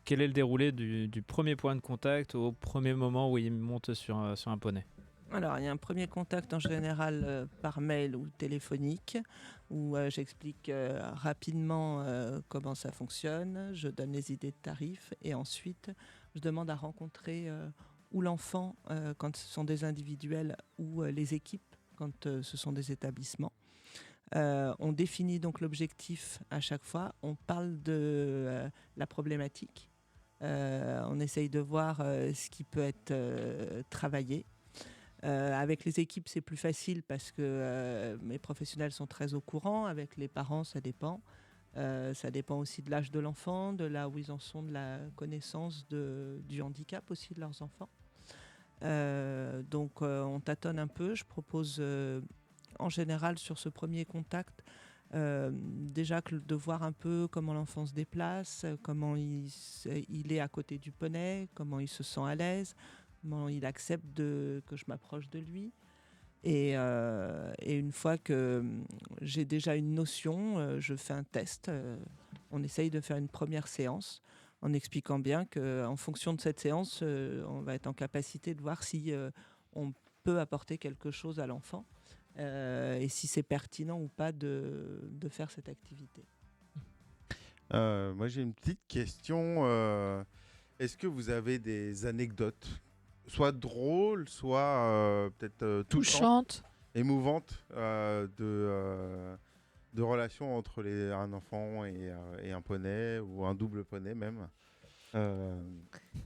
Quel est le déroulé du premier point de contact au premier moment où il monte sur un poney? Alors, il y a un premier contact en général par mail ou téléphonique, où j'explique rapidement comment ça fonctionne, je donne les idées de tarifs, et ensuite je demande à rencontrer ou l'enfant quand ce sont des individuels, ou les équipes quand ce sont des établissements. On définit donc l'objectif à chaque fois, on parle de la problématique, on essaye de voir ce qui peut être travaillé. Avec les équipes, c'est plus facile parce que mes professionnels sont très au courant. Avec les parents, ça dépend. Ça dépend aussi de l'âge de l'enfant, de là où ils en sont, de la connaissance du handicap aussi de leurs enfants. Donc on tâtonne un peu. Je propose en général sur ce premier contact déjà de voir un peu comment l'enfant se déplace, comment il est à côté du poney, comment il se sent à l'aise, comment il accepte que je m'approche de lui. Et une fois que j'ai déjà une notion, je fais un test. On essaye de faire une première séance en expliquant bien qu'en fonction de cette séance, on va être en capacité de voir si on peut apporter quelque chose à l'enfant et si c'est pertinent ou pas de faire cette activité. Moi, j'ai une petite question. Est-ce que vous avez des anecdotes, soit drôles, soit peut-être touchantes, émouvantes, de relations entre un enfant et un poney, ou un double poney même?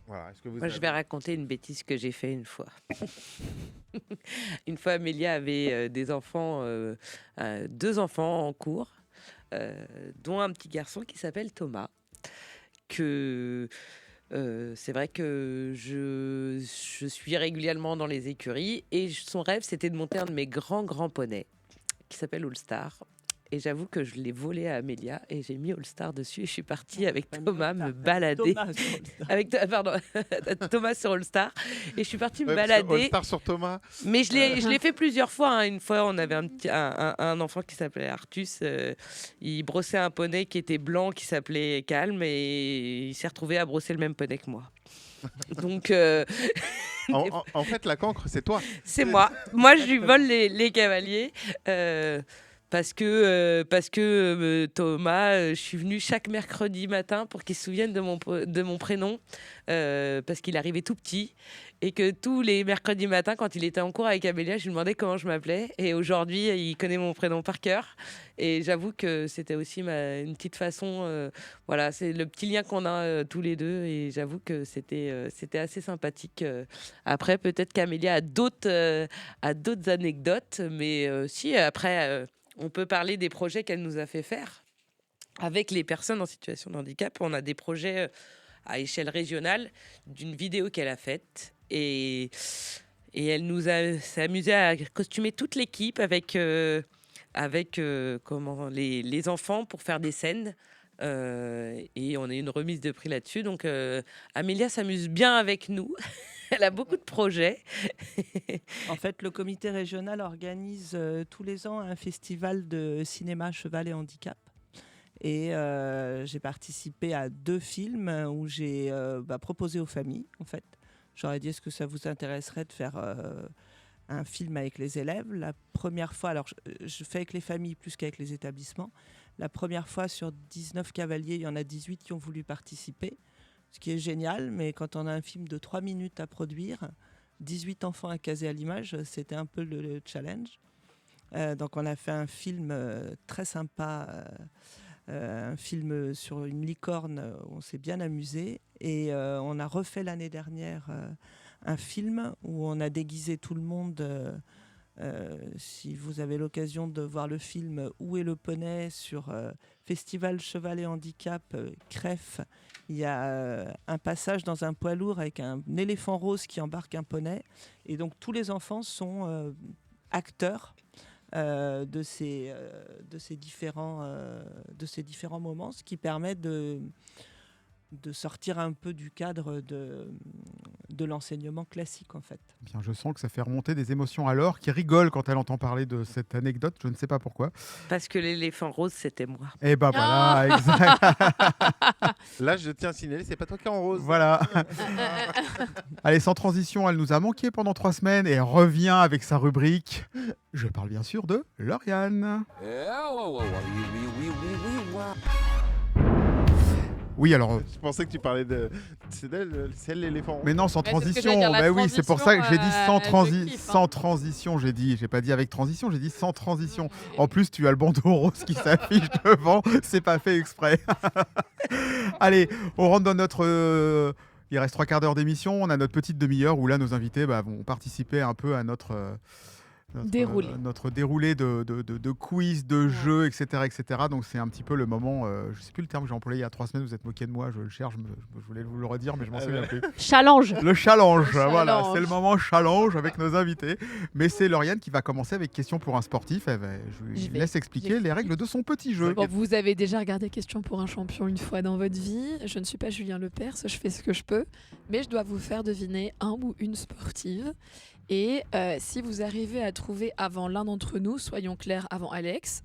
Voilà. Est-ce que Moi, je vais raconter une bêtise que j'ai fait une fois. Une fois, Amélia avait des enfants, 2 enfants en cours. dont un petit garçon qui s'appelle Thomas. C'est vrai que je suis régulièrement dans les écuries et son rêve, c'était de monter un de mes grands poneys qui s'appelle All Star. Et j'avoue que je l'ai volé à Amélia et j'ai mis All Star dessus et je suis partie avec Thomas me balader. Thomas sur All Star. Et je suis partie me balader. All Star sur Thomas. Mais je l'ai fait plusieurs fois. Une fois, on avait un enfant qui s'appelait Artus. Il brossait un poney qui était blanc, qui s'appelait Calme. Et il s'est retrouvé à brosser le même poney que moi. Donc... En fait, la cancre, c'est toi. C'est moi. Moi, je lui vole les cavaliers. Parce que Thomas, je suis venue chaque mercredi matin pour qu'il se souvienne de mon prénom, parce qu'il arrivait tout petit, et que tous les mercredis matins, quand il était en cours avec Amélia, je lui demandais comment je m'appelais, et aujourd'hui, il connaît mon prénom par cœur. Et j'avoue que c'était aussi une petite façon, voilà, c'est le petit lien qu'on a tous les deux, et j'avoue que c'était assez sympathique. Après, peut-être qu'Amélia a d'autres anecdotes, mais si, après... on peut parler des projets qu'elle nous a fait faire avec les personnes en situation de handicap. On a des projets à échelle régionale d'une vidéo qu'elle a faite. Et elle s'est amusée à costumer toute l'équipe avec les enfants pour faire des scènes. Et on a eu une remise de prix là-dessus. Donc Amélia s'amuse bien avec nous. Elle a beaucoup de projets. En fait, le comité régional organise tous les ans un festival de cinéma cheval et handicap. Et j'ai participé à 2 films où j'ai proposé aux familles, en fait. J'aurais dit, est-ce que ça vous intéresserait de faire un film avec les élèves? La première fois, alors je fais avec les familles plus qu'avec les établissements. La première fois, sur 19 cavaliers, il y en a 18 qui ont voulu participer. Ce qui est génial, mais quand on a un film de 3 minutes à produire, 18 enfants à caser à l'image, c'était un peu le challenge. Donc on a fait un film très sympa, un film sur une licorne, on s'est bien amusé. Et on a refait l'année dernière un film où on a déguisé tout le monde. Si vous avez l'occasion de voir le film Où est le poney sur Festival Cheval et Handicap Crève, il y a un passage dans un poids lourd avec un éléphant rose qui embarque un poney, et donc tous les enfants sont acteurs de ces différents moments, ce qui permet de sortir un peu du cadre de l'enseignement classique, en fait. Bien, je sens que ça fait remonter des émotions à Laure, qui rigole quand elle entend parler de cette anecdote, je ne sais pas pourquoi. Parce que l'éléphant rose, c'était moi. Et ben voilà, exact. Là, je tiens à signaler, c'est pas toi qui es en rose. Voilà. Allez, sans transition, elle nous a manqué pendant 3 semaines et elle revient avec sa rubrique. Je parle bien sûr de Lauriane. Oui, alors. Je pensais que tu parlais de. C'est l'éléphant. Mais non, sans Ouais, c'est ce que transition. j'allais dire, la Bah oui, c'est pour ça que j'ai dit sans, transition, je kiffe, hein. sans transition. J'ai pas dit avec transition, j'ai dit sans transition. En plus, tu as le bandeau rose qui s'affiche devant. C'est pas fait exprès. Allez, on rentre dans notre. Il reste 3 quarts d'heure d'émission. On a notre petite demi-heure où là, nos invités vont participer un peu à notre déroulé de quiz, de jeux, etc., etc. Donc c'est un petit peu le moment, je sais plus le terme que j'ai employé il y a 3 semaines, vous êtes moqué de moi, je le cherche, je voulais vous le redire, mais je m'en souviens plus. Challenge. Le challenge, voilà, c'est le moment challenge avec nos invités. Mais c'est Lauriane qui va commencer avec question pour un sportif. Je lui laisse expliquer les règles de son petit jeu. Bon, vous avez déjà regardé Question pour un champion une fois dans votre vie. Je ne suis pas Julien Lepers, je fais ce que je peux. Mais je dois vous faire deviner un ou une sportive. Et si vous arrivez à trouver avant l'un d'entre nous, soyons clairs, avant Alex,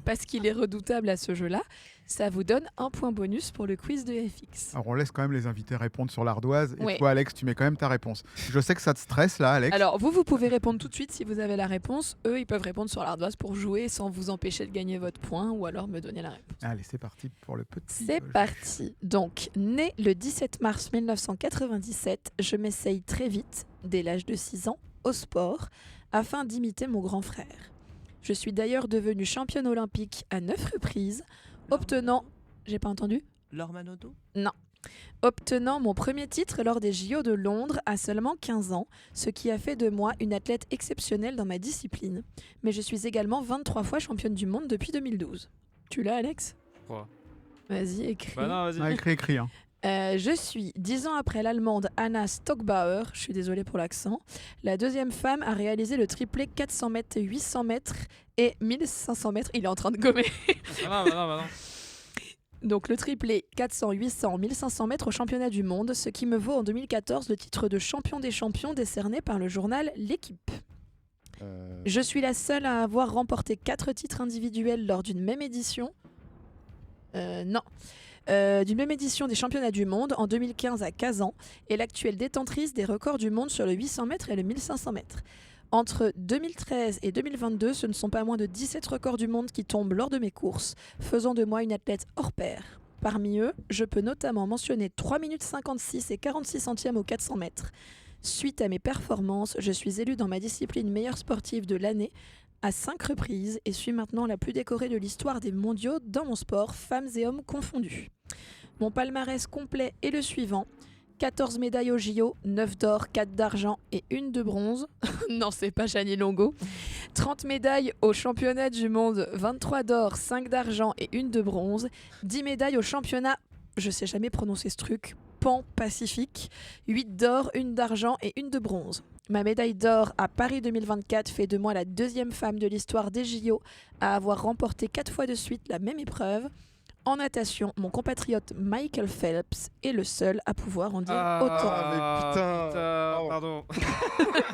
parce qu'il est redoutable à ce jeu-là, ça vous donne un point bonus pour le quiz de FX. Alors on laisse quand même les invités répondre sur l'ardoise. Et Ouais. toi, Alex, tu mets quand même ta réponse. Je sais que ça te stresse là, Alex. Alors vous pouvez répondre tout de suite si vous avez la réponse. Eux, ils peuvent répondre sur l'ardoise pour jouer sans vous empêcher de gagner votre point ou alors me donner la réponse. Allez, c'est parti pour le petit. C'est jeu. parti. Donc, né le 17 mars 1997, je m'essaye très vite, dès l'âge de 6 ans, au sport, afin d'imiter mon grand frère. Je suis d'ailleurs devenue championne olympique à 9 reprises, obtenant... J'ai pas entendu ? Laure Manodou ? Non. Obtenant mon premier titre lors des JO de Londres à seulement 15 ans, ce qui a fait de moi une athlète exceptionnelle dans ma discipline. Mais je suis également 23 fois championne du monde depuis 2012. Tu l'as, Alex ? Quoi ? Vas-y, écris. Bah non, vas-y. Ah, écris. Hein. Je suis, 10 ans après l'allemande Anna Stockbauer, je suis désolée pour l'accent, la deuxième femme à réaliser le triplé 400 mètres, 800 mètres et 1500 mètres. Il est en train de gommer. Bah non. Donc le triplé 400, 800, 1500 mètres au championnat du monde, ce qui me vaut en 2014 le titre de champion des champions décerné par le journal L'Équipe. Je suis la seule à avoir remporté 4 titres individuels lors d'une même édition. D'une même édition des championnats du monde en 2015 à Kazan et l'actuelle détentrice des records du monde sur le 800 mètres et le 1500 mètres. Entre 2013 et 2022, ce ne sont pas moins de 17 records du monde qui tombent lors de mes courses, faisant de moi une athlète hors pair. Parmi eux, je peux notamment mentionner 3 minutes 56 et 46 centièmes aux 400 mètres. Suite à mes performances, je suis élue dans ma discipline meilleure sportive de l'année à 5 reprises et suis maintenant la plus décorée de l'histoire des mondiaux dans mon sport, femmes et hommes confondus. Mon palmarès complet est le suivant. 14 médailles au JO, 9 d'or, 4 d'argent et 1 de bronze. Non, c'est pas Chani Longo. 30 médailles au championnat du monde, 23 d'or, 5 d'argent et 1 de bronze. 10 médailles au championnat, je sais jamais prononcer ce truc, Pan-Pacifique. 8 d'or, 1 d'argent et 1 de bronze. Ma médaille d'or à Paris 2024 fait de moi la deuxième femme de l'histoire des JO à avoir remporté 4 fois de suite la même épreuve. En natation, mon compatriote Michael Phelps est le seul à pouvoir en dire autant. mais putain. Pardon.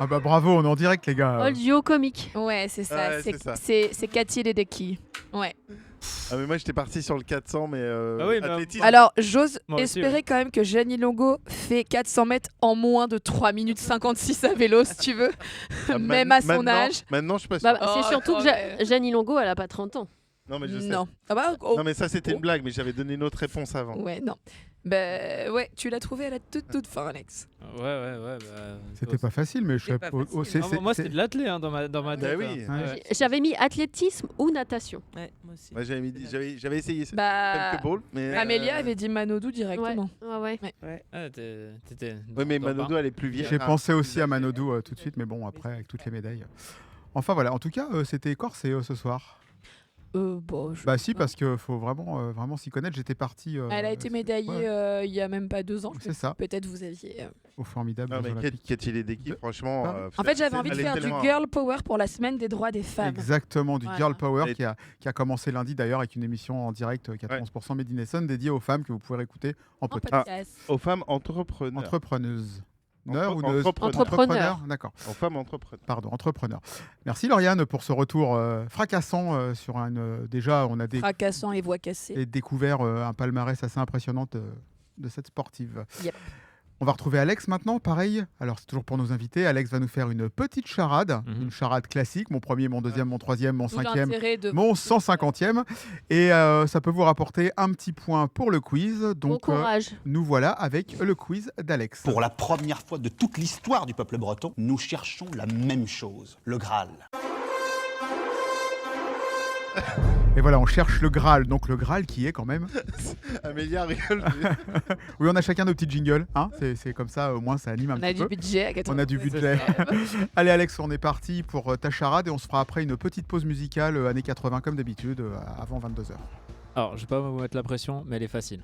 Ah bah bravo, on est en direct les gars. Oh, le duo comique. Ouais, c'est ça. Ouais, c'est ça. C'est Cathy Ledecky. Ouais. Ah, mais moi, j'étais parti sur le 400, mais Ah oui, mais athlétisme. Alors, j'ose Moi aussi, espérer quand même que Gianni Longo fait 400 mètres en moins de 3 minutes 56 à vélo, si tu veux. Ah, Même à son maintenant- âge. Maintenant, je suis pas sûr. Bah, c'est Oh, surtout que quand même. Jeannie Longo, elle a pas 30 ans. Non, mais je sais. Non. Ah bah, oh. Non, mais ça, c'était une blague, mais j'avais donné une autre réponse avant. Ouais, non. Bah, ouais, tu l'as trouvé à la toute fin, Alex. Ouais. Bah, C'était pas facile, mais je sais C'est pas facile. moi, c'était de l'athlé dans ma Bah tête. oui. hein. Ouais. J'avais mis athlétisme ou natation. Ouais, moi aussi. Moi, j'avais essayé ça. Bah, Quelques balls, mais. Amélia avait dit Manodou directement. Ouais. Ah, t'étais. Oui, mais dans le Manodou, elle est plus vieille. J'ai Ah, pensé plus aussi à âgée. Manodou tout de suite, mais bon, après, avec toutes les médailles. Enfin voilà, en tout cas, c'était corsé ce soir. Bon, Bah si, parce qu'il faut vraiment s'y connaître. J'étais parti. Elle a été médaillée ouais. il y a même pas 2 ans. C'est ça, Peut-être vous aviez. aux formidables Non, Jeux mais Olympiques. Cathy Ledecky, franchement. Ah. En fait, j'avais envie de elle est faire du tellement- girl power pour la semaine des droits des femmes. Exactement, du Voilà. Girl Power Elle est- qui a commencé lundi d'ailleurs avec une émission en direct 91% Made in Essonne dédiée aux femmes que vous pouvez écouter en En podcast. podcast. Aux femmes entrepreneurs. Entrepreneuses. Entrepreneur. Entrepreneur. D'accord. Aux femmes entrepreneurs. Pardon, entrepreneur. Merci Lauriane pour ce retour fracassant sur déjà on a Fracassant et voix cassée. découvert un palmarès assez impressionnant de cette sportive. Yep. On va retrouver Alex maintenant, pareil. Alors c'est toujours pour nos invités. Alex va nous faire une petite charade, Mhm. une charade classique, mon premier, mon deuxième, mon troisième, mon D'où cinquième, l'intérêt de- mon 150e. Et ça peut vous rapporter un petit point pour le quiz. Bon Donc courage. nous voilà avec le quiz d'Alex. Pour la première fois de toute l'histoire du peuple breton, nous cherchons la même chose, le Graal. Et voilà, on cherche le Graal. Donc le Graal qui est quand même... Amélia rigole. Oui, on a chacun nos petits jingles. Hein, c'est comme ça, au moins ça anime un On a petit du peu. budget à 80. On a du budget. Allez Alex, on est parti pour ta charade et on se fera après une petite pause musicale années 80 comme d'habitude, avant 22h. Alors, je vais pas vous mettre la pression, mais elle est facile.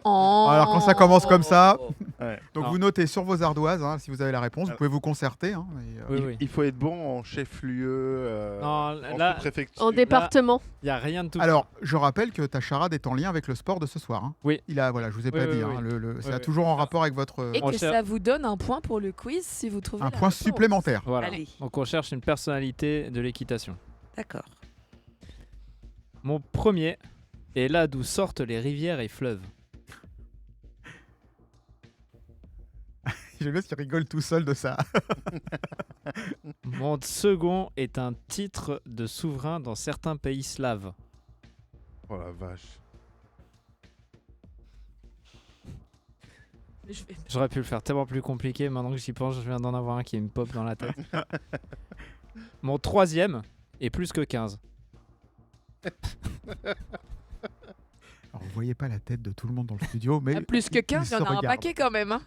Oh. Alors quand ça commence comme ça, Ouais. donc Non. vous notez sur vos ardoises hein, si vous avez la réponse, vous Alors- pouvez vous concerter. Hein, et, Oui. Il faut être bon en chef-lieu, Non, en là- sous-préfecture. En département. Il y a rien de tout. Alors, je rappelle que ta charade est en lien avec le sport de ce soir. Hein. Oui. Voilà, je vous ai pas Oui, dit. oui, hein, ça Oui, a oui. toujours en rapport avec votre Et On que cherche- ça vous donne un point pour le quiz si vous trouvez un la point réponse. supplémentaire. Voilà. Allez. Donc on cherche une personnalité de l'équitation. D'accord. Mon premier est là d'où sortent les rivières et fleuves. J'aime bien qu'il rigole tout seul de ça. Mon second est un titre de souverain dans certains pays slaves. Oh la vache. Je vais- J'aurais pu le faire tellement plus compliqué. Maintenant que j'y pense, je viens d'en avoir un qui me pop dans la tête. Mon troisième est plus que 15. Alors, voyez pas la tête de tout le monde dans le studio, mais Plus que 15, il y en se a un regardent. paquet quand même. Hein.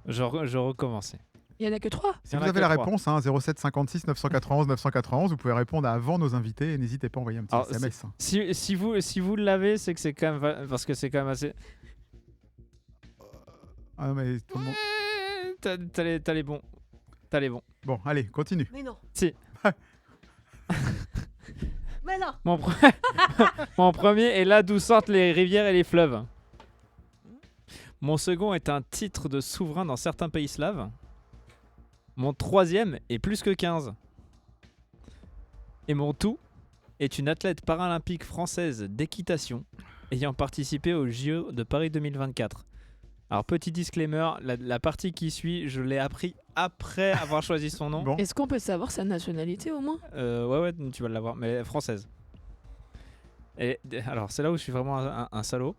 Je recommençais. Il y en a que 3. Si Il y en vous a avez que la 3. réponse, 07 56 991 991, vous pouvez répondre avant nos invités et n'hésitez pas à envoyer un petit Alors, SMS. Si vous l'avez, c'est que c'est quand même parce que c'est quand même assez. Ah non, mais tout le monde... T'as les bons. T'as les bons. Bon, allez, continue. Mais non. Si. Mais non. Mon premier est là d'où sortent les rivières et les fleuves. Mon second est un titre de souverain dans certains pays slaves. Mon troisième est plus que 15. Et mon tout est une athlète paralympique française d'équitation ayant participé au JO de Paris 2024. Alors petit disclaimer, la partie qui suit, je l'ai appris après avoir choisi son nom. Bon. Est-ce qu'on peut savoir sa nationalité au moins? Ouais, tu vas l'avoir, mais française. Et, alors, c'est là où je suis vraiment un salaud.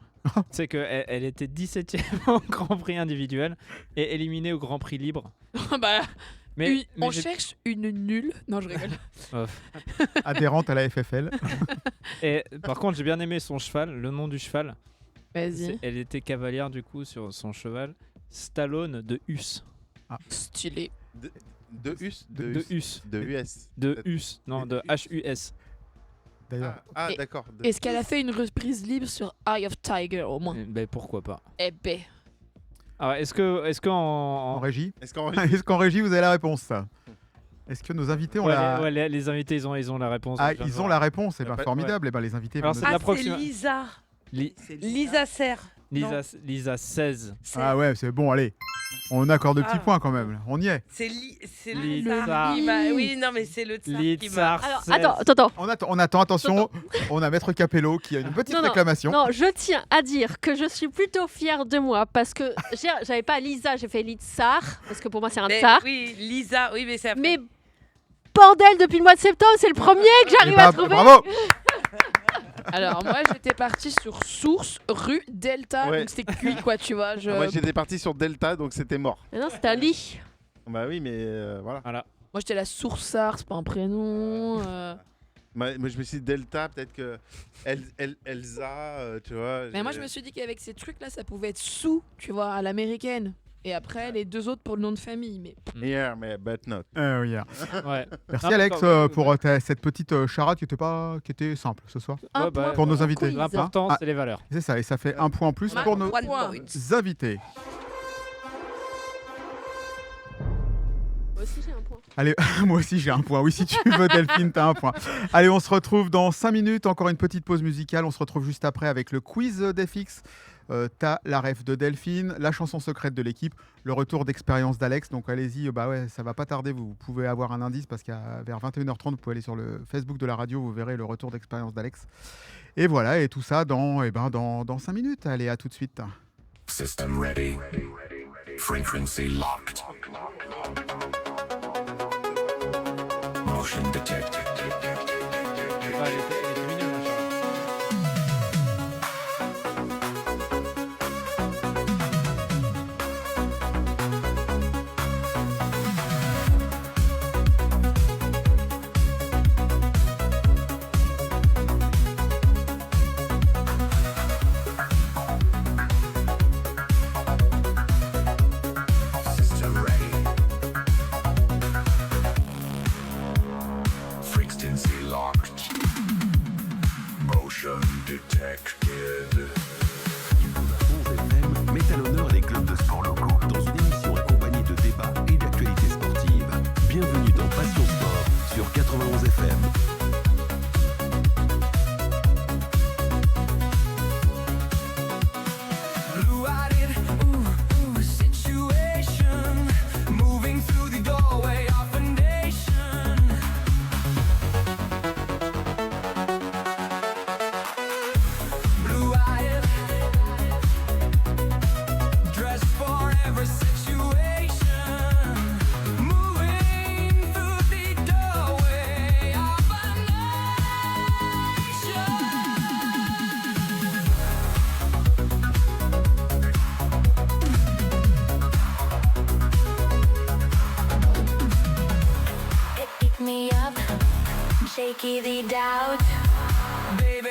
C'est qu'elle elle était 17ème au Grand Prix individuel et éliminée au Grand Prix libre. Bah, Mais on j'ai- cherche une nulle. Non, je rigole. Adhérente à la FFL. Et par contre, j'ai bien aimé son cheval, le nom du cheval. Vas-y. Elle était cavalière du coup sur son cheval. Stallone de Hus. Stylé. De US De Hus. De US. De Hus. Non, de HUS. D'ailleurs, Ah, Et- d'accord. Est-ce qu'elle a fait une reprise libre sur Eye of Tiger au moins? Ben pourquoi pas. Eh ben. Alors, est-ce qu'en en en- régie Est-ce qu'on Est-ce qu'en régie, vous avez la réponse Est-ce que nos invités ont Ouais, la... ouais, les invités ils ont la réponse. Ah, Je viens de ils ont voir. la réponse, et Y a ben pas- formidable, et ben les invités Alors, vont c'est nous- la C'est proxima- Lisa. Li- Lisa Serre. Non, Lisa 16. Ah ouais, c'est bon, allez. On accorde 2 petits Ah. points quand même, on y est. c'est Lisa. Lisa. Oui, non, mais c'est le tsar qui Lisa. m'a... Alors, 16. attends. On attend, attention, on a Maître Capello qui a une petite Non, réclamation. Non, je tiens à dire que je suis plutôt fière de moi parce que j'avais pas Lisa, j'ai fait Litsar parce que pour moi c'est un Mais tsar. oui, Lisa, oui, mais c'est après. Mais bordel, depuis le mois de septembre, c'est le premier que Eh j'arrive ben, à trouver. bravo. Alors moi j'étais partie sur Source, rue, Delta, Ouais. donc c'était cuit quoi, tu vois. Moi, j'étais parti sur Delta, donc c'était mort. Mais non, c'est un lit. Bah oui, mais voilà. Voilà. Moi j'étais la Soursar, c'est pas un prénom. Moi, je me suis dit Delta, peut-être que Elsa, tu vois. Mais moi je me suis dit qu'avec ces trucs là ça pouvait être sous, tu vois, à l'américaine. Et après les deux autres pour le nom de famille. Mais Yeah, mais but not. Oui, yeah. Ouais. Merci Non, mais Alex quand- pour cette petite charade qui était simple ce soir. un Ouais, bah, point Pour nos le invités. quiz. L'important, Ah. c'est les valeurs. C'est ça, et ça fait un point en plus Ma- pour nos One point. point. invités. Moi aussi j'ai un point. Allez, moi aussi j'ai un point. Oui, si tu veux Delphine, t'as un point. Allez, on se retrouve dans 5 minutes. Encore une petite pause musicale. On se retrouve juste après avec le quiz d'FX. T'as la ref de Delphine, la chanson secrète de l'équipe, le retour d'expérience d'Alex. Donc allez-y, bah ouais, ça va pas tarder. Vous pouvez avoir un indice parce qu'à vers 21h30, vous pouvez aller sur le Facebook de la radio, vous verrez le retour d'expérience d'Alex. Et voilà, et tout ça dans 5 minutes. Allez, à tout de suite. System ready. Frequency locked. Motion detected. Elle était mignonne, ma chérie. System ready. Frequency locked. Motion detected. FM met à l'honneur les clubs de sport locaux dans une émission accompagnée de débats et d'actualités sportives. Bienvenue dans Passion Sport sur 91 FM. Blue-eyed, situation, moving through the doorway of a nation. Blue-eyed, dressed for every situation, moving through the doorway of a nation. Pick me up, shaky the doubt. Baby,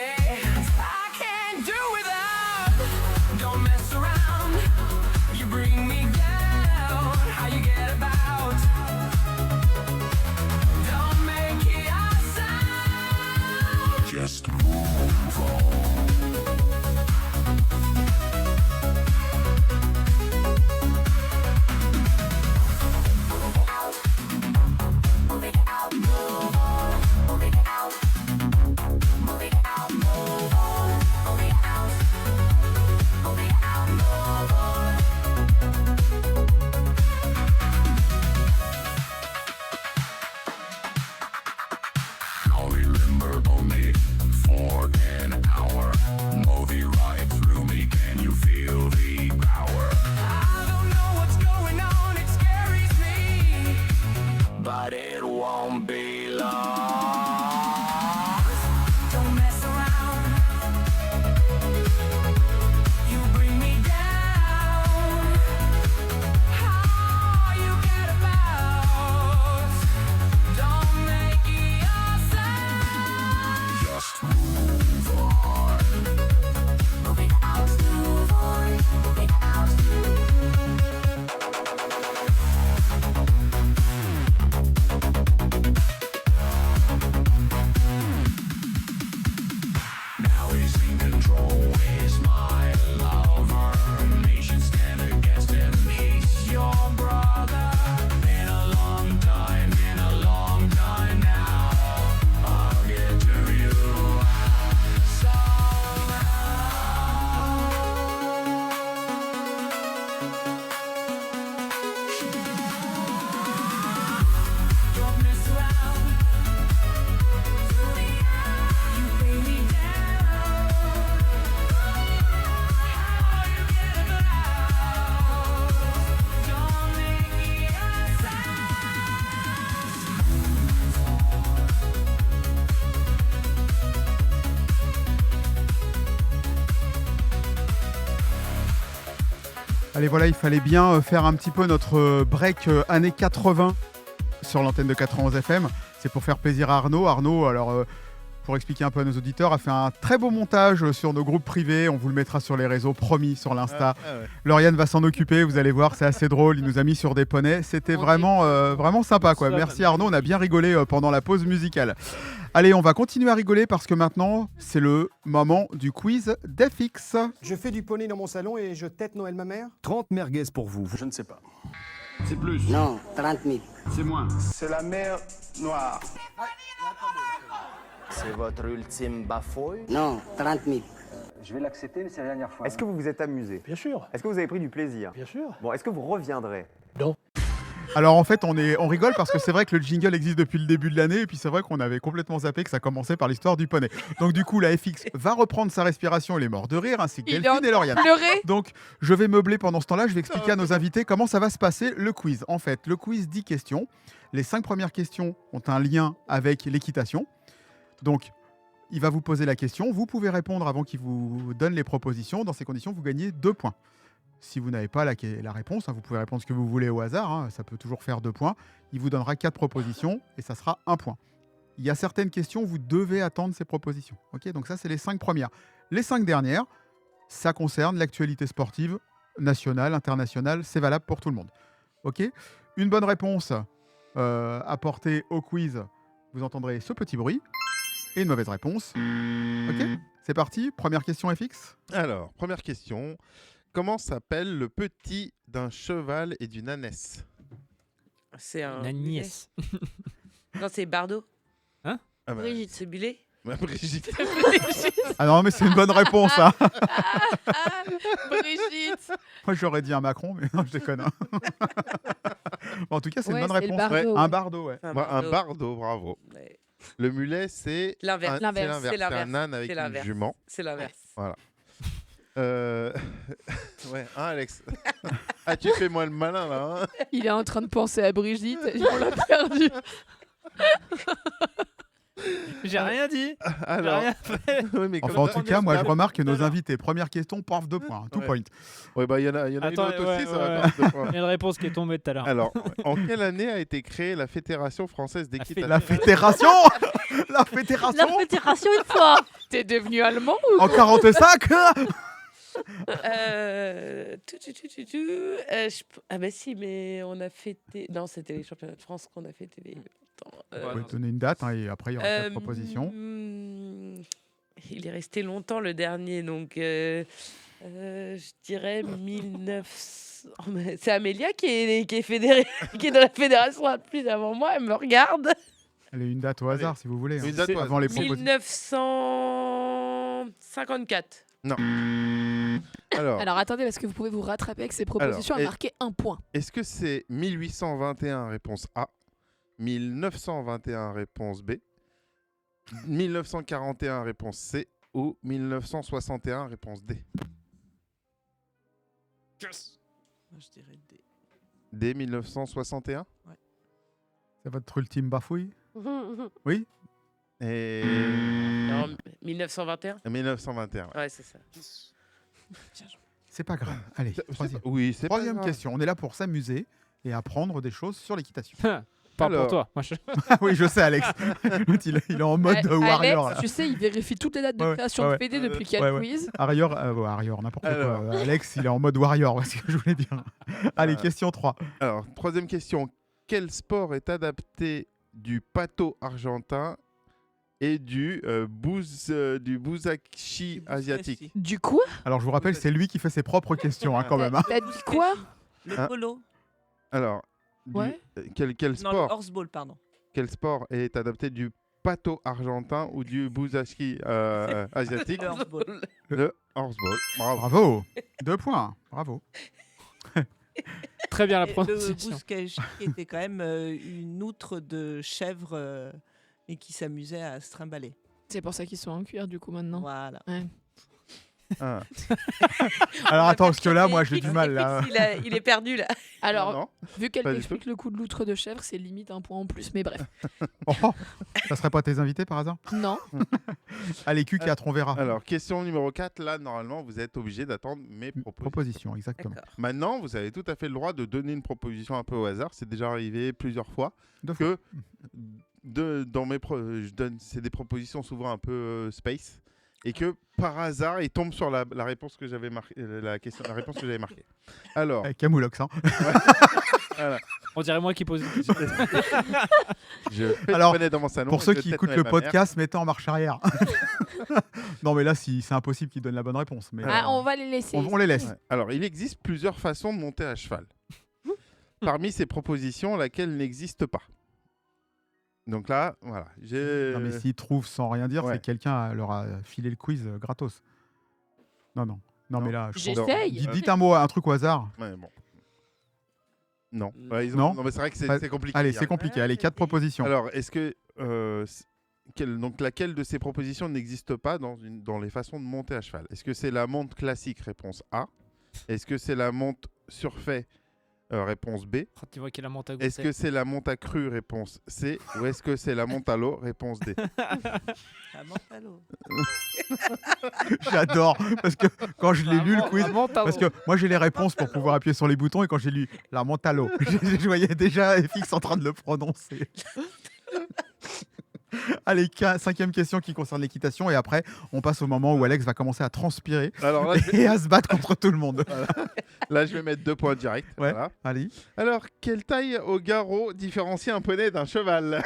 Allez, voilà, il fallait bien faire un petit peu notre break années 80 sur l'antenne de 91 FM. C'est pour faire plaisir à Arnaud. Arnaud, alors, pour expliquer un peu à nos auditeurs, a fait un très beau montage sur nos groupes privés. On vous le mettra sur les réseaux, promis, sur l'Insta. Ouais. Lauriane va s'en occuper, vous allez voir, c'est assez drôle. Il nous a mis sur des poneys. C'était vraiment sympa, quoi. Merci Arnaud, on a bien rigolé pendant la pause musicale. Allez, on va continuer à rigoler parce que maintenant, c'est le moment du quiz d'FX. Je fais du poney dans mon salon et je tête Noël ma mère. 30 merguez pour vous. Je ne sais pas. C'est plus. Non, 30 000. C'est moins. C'est la mer Noire. C'est votre ultime bafouille? Non, 30 000. Je vais l'accepter, mais c'est la dernière fois. Est-ce que vous vous êtes amusé? Bien sûr. Est-ce que vous avez pris du plaisir? Bien sûr. Bon, est-ce que vous reviendrez? Non. Alors en fait, on rigole parce que c'est vrai que le jingle existe depuis le début de l'année et puis c'est vrai qu'on avait complètement zappé que ça commençait par l'histoire du poney. Donc du coup, la FX va reprendre sa respiration, il est mort de rire, ainsi que Delphine et Lauriane. Donc je vais meubler pendant ce temps-là, je vais expliquer à nos invités comment ça va se passer le quiz. En fait, le quiz 10 questions. Les 5 premières questions ont un lien avec l'équitation. Donc il va vous poser la question, vous pouvez répondre avant qu'il vous donne les propositions. Dans ces conditions, vous gagnez 2 points. Si vous n'avez pas la réponse, vous pouvez répondre ce que vous voulez au hasard, ça peut toujours faire 2 points. Il vous donnera 4 propositions et ça sera 1 point. Il y a certaines questions où vous devez attendre ces propositions. Ok, donc ça, c'est les 5 premières. Les 5 dernières, ça concerne l'actualité sportive nationale, internationale, c'est valable pour tout le monde. Ok, une bonne réponse apportée au quiz, vous entendrez ce petit bruit. Et une mauvaise réponse. Ok, c'est parti. Première question FX. Alors, première question. Comment s'appelle le petit d'un cheval et d'une ânesse? C'est un. Une Agnès. Non, c'est Bardot. Hein? Ah bah, Brigitte. C'est Bullet. Brigitte. Ah non, mais c'est une bonne réponse. Hein. Brigitte. Moi, j'aurais dit un Macron, mais non, je déconne. Hein. Bon, en tout cas, c'est une bonne réponse. Bardot, un Bardot, ouais. Un Bardot, bravo. Ouais. Le mulet, c'est L'inverse. C'est un âne avec une jument. C'est l'inverse. Voilà. Ouais, hein, Alex. Ah, tu fais moi le malin là. Hein. Il est en train de penser à Brigitte. On l'a perdu. J'ai rien dit. Alors, J'ai rien fait. oui, mais Enfin, en tout cas, moi, je remarque que nos invités, première question, paf, 2 points, 2 points. Ouais, bah, il y en a une Attends, autre aussi, ça va ouais. faire 2 points. Il y a une réponse qui est tombée tout à l'heure. Alors, en quelle année a été créée la Fédération française d'équitation? La fédération. La fédération. La fédération une fois. T'es devenu allemand ou En 45. Ah bah si, mais on a fêté... Non, c'était les championnats de France qu'on a fêté. Vous pouvez donner une date, et après, il y aura 4 propositions. Il est resté longtemps le dernier, donc je dirais 1900... C'est Amélia qui est fédérée, qui est dans la fédération la plus avant moi, elle me regarde. Allez, une date au hasard, si vous voulez. Une date au avant les propositions. 1954. Non. Alors, attendez, parce que vous pouvez vous rattraper avec ces propositions à marquer 1 point. est-ce que c'est 1821 réponse A, 1921 réponse B, 1941 réponse C ou 1961 réponse D? Yes. Je dirais D. D 1961? Ouais. C'est votre ultime bafouille? Oui. Et... Non, 1921. 1921. Ouais, c'est ça. C'est pas grave. Allez, troisième. Oui, c'est pas Troisième grave. question. On est là pour s'amuser et apprendre des choses sur l'équitation. Pas Alors. pour toi. Moi, je... Oui, je sais, Alex. il est en mode warrior. Alex, tu sais, il vérifie toutes les dates de Ouais, création ouais, de PD depuis qu'il y a le quiz. Warrior, n'importe Alors. quoi. Alex, il est en mode warrior, c'est ce que je voulais dire. Allez, question 3. Alors, troisième question. Quel sport est adapté du pato argentin et du bouzachi asiatique? Du quoi? Alors, je vous rappelle, c'est lui qui fait ses propres questions, quand même. Hein. T'as dit quoi? Le Hein polo. Alors, Ouais. quel Non, sport le horseball, pardon. Quel sport est adapté du pato argentin ou du bouzachi asiatique? Le horseball. Le horseball. Bravo. Bravo. 2 points. Bravo. Très bien la Et le prononciation. bouskashi était quand même une outre de chèvre et qui s'amusait à se trimballer. C'est pour ça qu'ils sont en cuir du coup maintenant. Voilà. Ouais. Alors attends, parce que là, perturbé, moi, j'ai Fix, du mal. et Là. Fix, il est perdu là. Alors, Non, vu qu'elle pas du t'explique le coup de l'outre de chèvre, c'est limite un point en plus, mais bref. Oh, ça serait pas tes invités par hasard? Non. Allez, Q4, on verra. Alors, question numéro 4. Là, normalement, vous êtes obligé d'attendre mes propositions. Proposition, exactement. D'accord. Maintenant, vous avez tout à fait le droit de donner une proposition un peu au hasard. C'est déjà arrivé plusieurs fois Deux que dans je donne, c'est des propositions souvent un peu space, et que par hasard, ils tombent sur la réponse que j'avais marquée, la réponse que j'avais marquée. Alors, Camoulox, hein. voilà. On dirait moi qui pose une question. Je fais Alors, du poney dans mon salon. Pour et ceux je qui tête écoutent Noël, le ma mère. podcast, mettez en marche arrière. Non, mais là, c'est impossible qu'ils donnent la bonne réponse. Mais, Ah, on va les laisser. on les laisse. Ouais. Alors, il existe plusieurs façons de monter à cheval. Parmi ces propositions, laquelle n'existe pas. Donc là, voilà. Non, mais s'ils trouvent sans rien dire, Ouais. c'est quelqu'un leur a filé le quiz gratos. Non. Non, mais là, je pense- J'essaye. Dites un mot, un truc au hasard. Ouais, bon. Non. Ouais, Non. mais c'est vrai que Ah, c'est compliqué. Allez, hein. c'est compliqué. Allez, 4 propositions. Alors, est-ce que donc laquelle de ces propositions n'existe pas dans les façons de monter à cheval? Est-ce que c'est la monte classique, réponse A? Est-ce que c'est la monte surfait, réponse B? Oh, tu vois qu'il a monte à goûter. Est-ce que c'est la monte à crue, réponse C? Ou est-ce que c'est la monte à l'eau, réponse D? La menthe à l'eau. J'adore. Parce que quand je l'ai lu, le quiz. Parce Parce que moi, j'ai les réponses pour pouvoir appuyer sur les boutons. Et quand j'ai lu la menthe à l'eau, je voyais déjà FX en train de le prononcer. Allez, 5e question qui concerne l'équitation. Et après, on passe au moment où Alex va commencer à transpirer Alors là, et à se battre contre tout le monde. là, je vais mettre 2 points directs. Ouais. Voilà. Allez. Alors, quelle taille au garrot différencie un poney d'un cheval?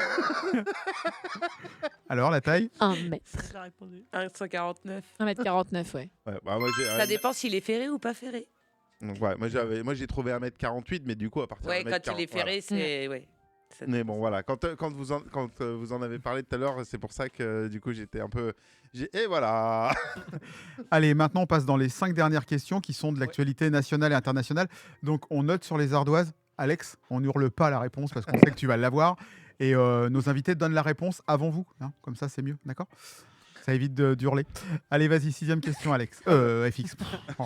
Alors, la taille? 1 mètre. J'ai répondu. 1,149. 1m49, ouais. Ouais, bah, moi, Ça dépend s'il est ferré ou pas ferré. Donc, ouais, moi j'ai trouvé 1m48, mais du coup, à partir Ouais, de quand il est ferré, c'est. Ouais. Mais bon, voilà, quand vous en avez parlé tout à l'heure, c'est pour ça que du coup j'étais un peu. Et voilà. Allez, maintenant, on passe dans les 5 dernières questions qui sont de l'actualité nationale et internationale. Donc, on note sur les ardoises. Alex, on n'hurle pas la réponse parce qu'on sait que tu vas l'avoir. Et nos invités donnent la réponse avant vous. Hein, comme ça, c'est mieux, d'accord? Ça évite d'hurler. Allez, vas-y, 6e question, Alex. FX. Oh.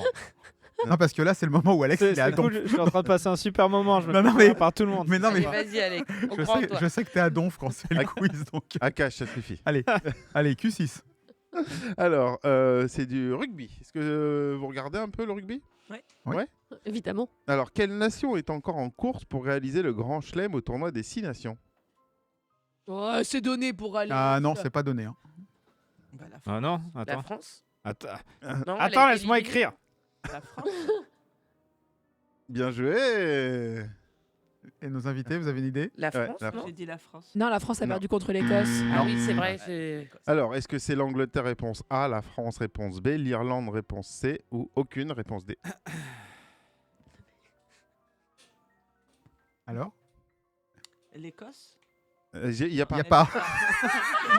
Non, parce que là, c'est le moment où Alex il est à C'est donf. cool, je suis en train de passer un super moment. Je me Non, fais mais- par tout le monde. Mais non, mais Allez, vas-y, Alex. On croit en toi. je sais que tu es à donf quand c'est le quiz. Donc... Akash, ça suffit. Allez, Q6. Alors, c'est du rugby. Est-ce que vous regardez un peu le rugby? Ouais. Ouais. Évidemment. Alors, quelle nation est encore en course pour réaliser le Grand Chelem au tournoi des 6 nations? Ouais, c'est donné pour aller. Ah non, c'est pas donné. Hein. Bah, la Ah non, La attends. France. Attends, Non, elle attends a été laisse-moi éliminée. écrire. La France. Bien joué. Et nos invités, vous avez une idée? La Ouais, France, la non J'ai dit la France. Non, la France a Non. perdu contre l'Écosse. Ah oui, c'est vrai. c'est- Alors, est-ce que c'est l'Angleterre, réponse A, la France, réponse B, l'Irlande, réponse C, ou aucune, réponse D? Alors? L'Écosse. Il n'y a pas. Il n'y a pas.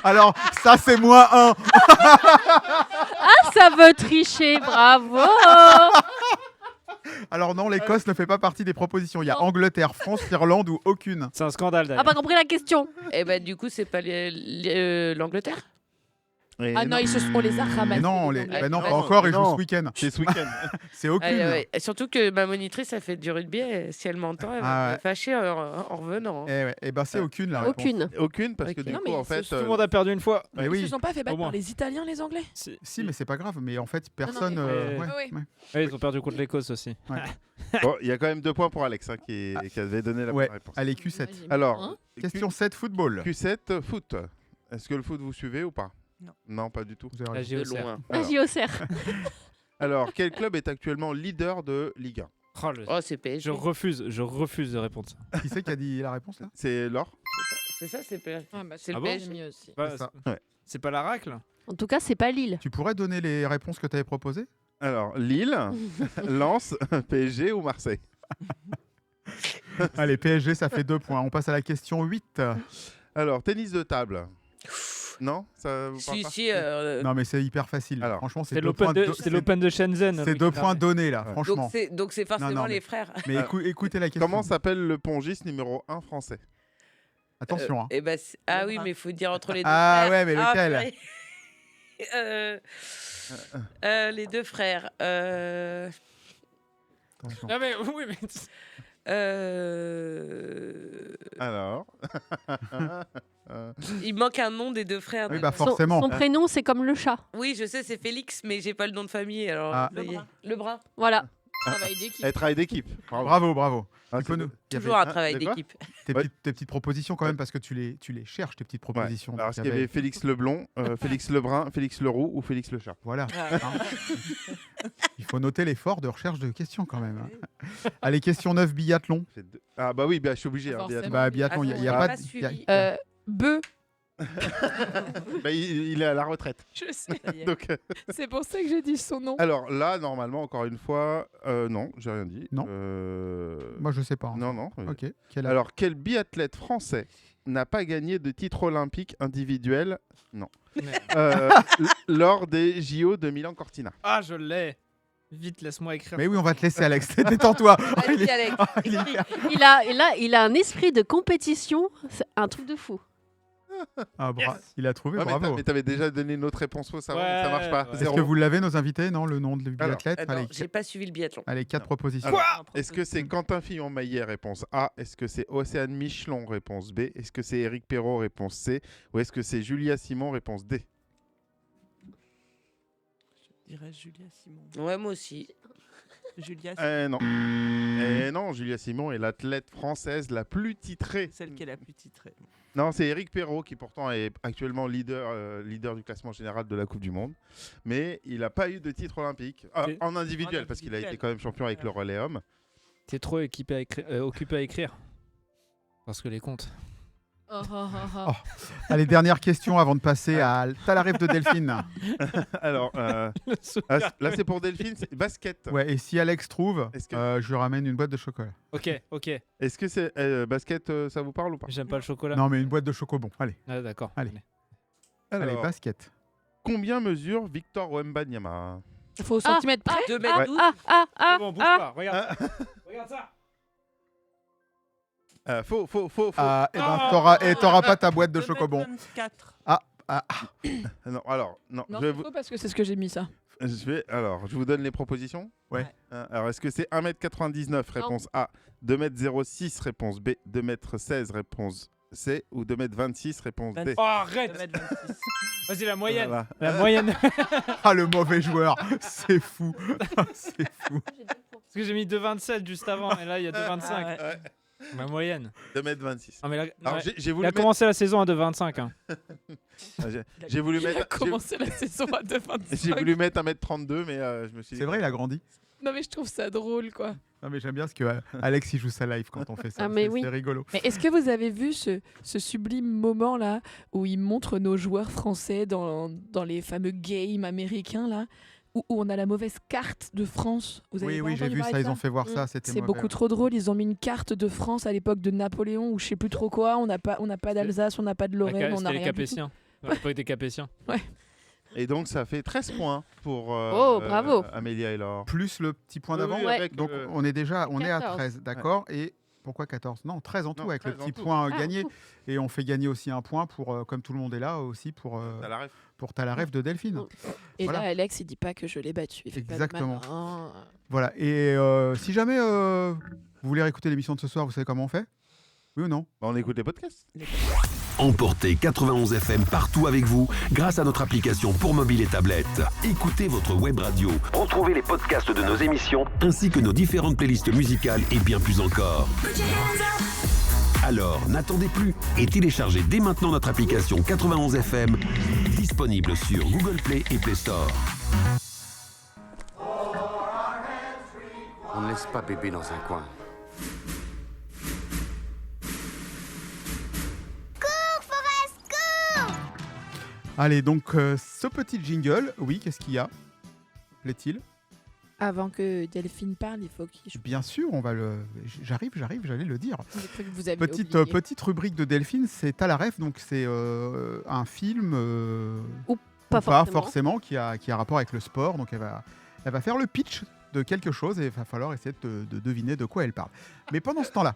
Alors, ça, c'est moins 1. Ah, ça veut tricher, bravo. Alors non, l'Écosse ne fait pas partie des propositions. Il y a Angleterre, France, Irlande ou aucune. C'est un scandale Ah, d'ailleurs. pas compris la question. Eh ben, du coup, c'est pas l'Angleterre. Et Ah non, on les a Mais ramassés. non, les les... Anglais. bah non, Ah, pas non, encore, ils jouent non. ce week-end. c'est ce week-end. C'est aucune. Et surtout que ma monitrice a fait du rugby. Si elle m'entend, elle va Ah me ouais. fâcher en revenant. Eh ouais, eh ben c'est aucune la réponse. Aucune. Aucune, parce que Ok. du Non, coup, mais en fait. Tout le monde a perdu une fois. Eh Ils oui. se sont pas fait Au battre moins. par les Italiens, les Anglais? Si, mais c'est pas grave. Mais en fait, personne. mais- ouais, Ouais. ouais. Ouais, ils ont perdu contre l'Écosse aussi. Bon, il y a quand même 2 points pour Alex, hein, qui avait donné la Ouais. bonne réponse. Allez, Q7. Alors, Hein Question 7, football. Q7, foot. Est-ce que le foot vous suivez ou pas? Non. Non, pas du tout. Vous avez La raison. De JOCR. loin. Alors. Vas-y, au cerf. Alors, quel club est actuellement leader de Ligue 1? Oh, Oh, c'est PSG. je refuse de répondre ça. Qui c'est qui a dit la réponse là? C'est Laure? C'est ça, c'est PSG. Ah, bah, C'est Ah le bon PSG. mieux aussi. Pas- C'est ça. Ouais. C'est pas la racle. En tout cas, c'est pas Lille. Tu pourrais donner les réponses que tu avais proposées? Alors, Lille, Lens, PSG ou Marseille? Allez, PSG, ça fait 2 points. On passe à la question 8. Alors, tennis de table. Non, ça vous parle Si, pas? si. Non, mais c'est hyper facile. Alors, Franchement, c'est C'est 2 points. c'est l'Open de Shenzhen. C'est 2 points donnés là, Ouais. franchement. Donc c'est forcément Non, non, les mais- frères. Mais écoutez la question. Comment s'appelle le pongiste numéro 1 français? Attention. Hein. Eh ben, ah oui, mais il faut dire entre les deux. Ah frères. ouais, mais lequel? purée. Les deux frères. Attention. Non mais oui mais Alors. Il manque un nom des deux frères. Oui, bah forcément. Son prénom, c'est comme le chat. Oui, je sais, c'est Félix, mais j'ai pas le nom de famille. Alors, Ah. Lebrun. Voilà. Travail d'équipe. Travail d'équipe. Bravo. Ah, Tu peux nous- il y Toujours avait un travail de quoi d'équipe. tes Ouais. petites propositions quand même, parce que tu les cherches, tes petites propositions. Alors, Donc, est-ce qu'il y avait Félix Leblond, Félix Lebrun, Félix Leroux ou Félix le chat? Voilà. Ah. Hein. Il faut noter l'effort de recherche de questions quand même. Hein. Allez, question 9, biathlon. Ah bah oui, bah, je suis obligé. Hein, Forcément. biathlon. Bah, biathlon, il n'y a, Ah, pas j'ai de... pas y a- suivi. Bœuf. Bah, il est à la retraite. Je sais. Donc, C'est pour ça que j'ai dit son nom. alors là, normalement, encore une fois, non, j'ai rien dit. Non. Moi, je sais pas. hein. Non. Ok. Quel Alors, quel biathlète français n'a pas gagné de titre olympique individuel lors des JO de Milan-Cortina? Ah je l'ai. Vite laisse-moi écrire. Mais oui, on va te laisser, Alex. Détends-toi. Vas-y, Alex. Il a un esprit de compétition, c'est un truc de fou. Il a trouvé, Ouais, bravo. mais t'avais déjà donné notre réponse fausse avant, Ouais, ça marche pas. ouais. Est-ce Zéro. que vous l'avez, nos invités? Non, le nom de biathlète? Non, Allez, j'ai pas suivi le biathlon. allez, 4 propositions. Alors, est-ce que c'est Quentin Fillon-Maillet, réponse A? Est-ce que c'est Océane Michelon, réponse B? Est-ce que c'est Éric Perrault, réponse C? Ou est-ce que c'est Julia Simon, réponse D? Je dirais Julia Simon. Ouais, moi aussi. Julia Simon. Non. Non, Julia Simon est l'athlète française la plus titrée. Celle qui est la plus titrée. Non, c'est Éric Perrault qui pourtant est actuellement leader du classement général de la Coupe du Monde. Mais il n'a pas eu de titre olympique. En individuel, parce qu'il a été quand même champion avec le relais homme. T'es trop occupé à écrire. Parce que les comptes. Allez, dernière question avant de passer à T'as la rêve de Delphine. Alors, là c'est pour Delphine, c'est basket. Ouais, et si Alex trouve, Est-ce que- je lui ramène une boîte de chocolat. Ok. Est-ce que c'est basket, ça vous parle ou pas? J'aime pas le chocolat. Non, mais une boîte de chocobon. Allez, Ah, d'accord. Allez. Alors, allez, basket. combien mesure Victor Wembanyama? Il faut au centimètre près. 2m12. C'est bon, bouge pas. Regarde. Regarde ça. Faux. Et ben, t'auras pas ta boîte de chocobon. 4. Non, alors, non. Non, je, vais c'est faux parce que c'est ce que j'ai mis ça. je vous donne les propositions. Ouais. Alors, est-ce que c'est 1m99, réponse A, 2m06, réponse B, 2m16, réponse C, ou 2m26, réponse D? Oh, arrête. 2m26. Vas-y, la moyenne. Voilà. La moyenne. Ah, le mauvais joueur. C'est fou. C'est fou. Parce que j'ai mis 2,27 juste avant. Et là, il y a 2,25. Ah ouais. Ouais. Ma moyenne. 2m26. Ah, mais là, Alors, ouais. j'ai Il voulu a mettre... commencé la saison à 2,25. Hein. J'ai voulu Il a mettre... commencé la saison à 2,25. J'ai voulu mettre 1m32, mais je me suis dit... C'est vrai, il a grandi. Non mais je trouve ça drôle quoi. Non, mais j'aime bien ce que Alex il joue sa live quand on fait ça. Ah, mais C'est- oui. c'est rigolo. Mais est-ce que vous avez vu ce sublime moment là où ils montrent nos joueurs français dans les fameux games américains là où on a la mauvaise carte de France. Vous avez Oui, pas oui, j'ai entendu vu parler ça. de Ils ont fait voir ça. C'est C'était beaucoup trop drôle. Ils ont mis une carte de France à l'époque de Napoléon ou je sais plus trop quoi. On n'a pas d'Alsace, on n'a pas de Lorraine, on n'a C'était les rien du tout. Capétiens. À l'époque des Capétiens. Et donc, ça fait 13 points pour bravo. Amélia et Laure. Plus le petit point d'avant. Oui, Ouais. avec, Donc on est déjà à 14. 13, d'accord. Et pourquoi 14? Non, 13 en tout, Non, avec le 13 en petit tout. point Ah, gagné. ouf. Et on fait gagner aussi un point pour, comme tout le monde est là, aussi pour T'as la rêve de Delphine. Et Voilà. là, Alex, il dit pas que je l'ai battu. Il fait pas de Exactement. malin. Voilà. Et si jamais vous voulez réécouter l'émission de ce soir, vous savez comment on fait? Oui ou non? On écoute les podcasts. Emportez 91 FM partout avec vous grâce à notre application pour mobile et tablette. Écoutez votre web radio. Retrouvez les podcasts de nos émissions ainsi que nos différentes playlists musicales et bien plus encore. Alors, n'attendez plus et téléchargez dès maintenant notre application 91 FM, disponible sur Google Play et Play Store. On ne laisse pas bébé dans un coin. Allez, donc ce petit jingle, oui, qu'est-ce qu'il y a? Plaît-il? Avant que Delphine parle, il faut qu'il. Bien sûr, on va le. J'arrive, j'allais le dire. J'ai cru que vous aviez Petite, oublié. petite rubrique de Delphine, c'est à la ref, donc c'est un film Ou pas forcément qui a rapport avec le sport. Donc elle va faire le pitch de quelque chose et il va falloir essayer de deviner de quoi elle parle. Mais pendant ce temps-là,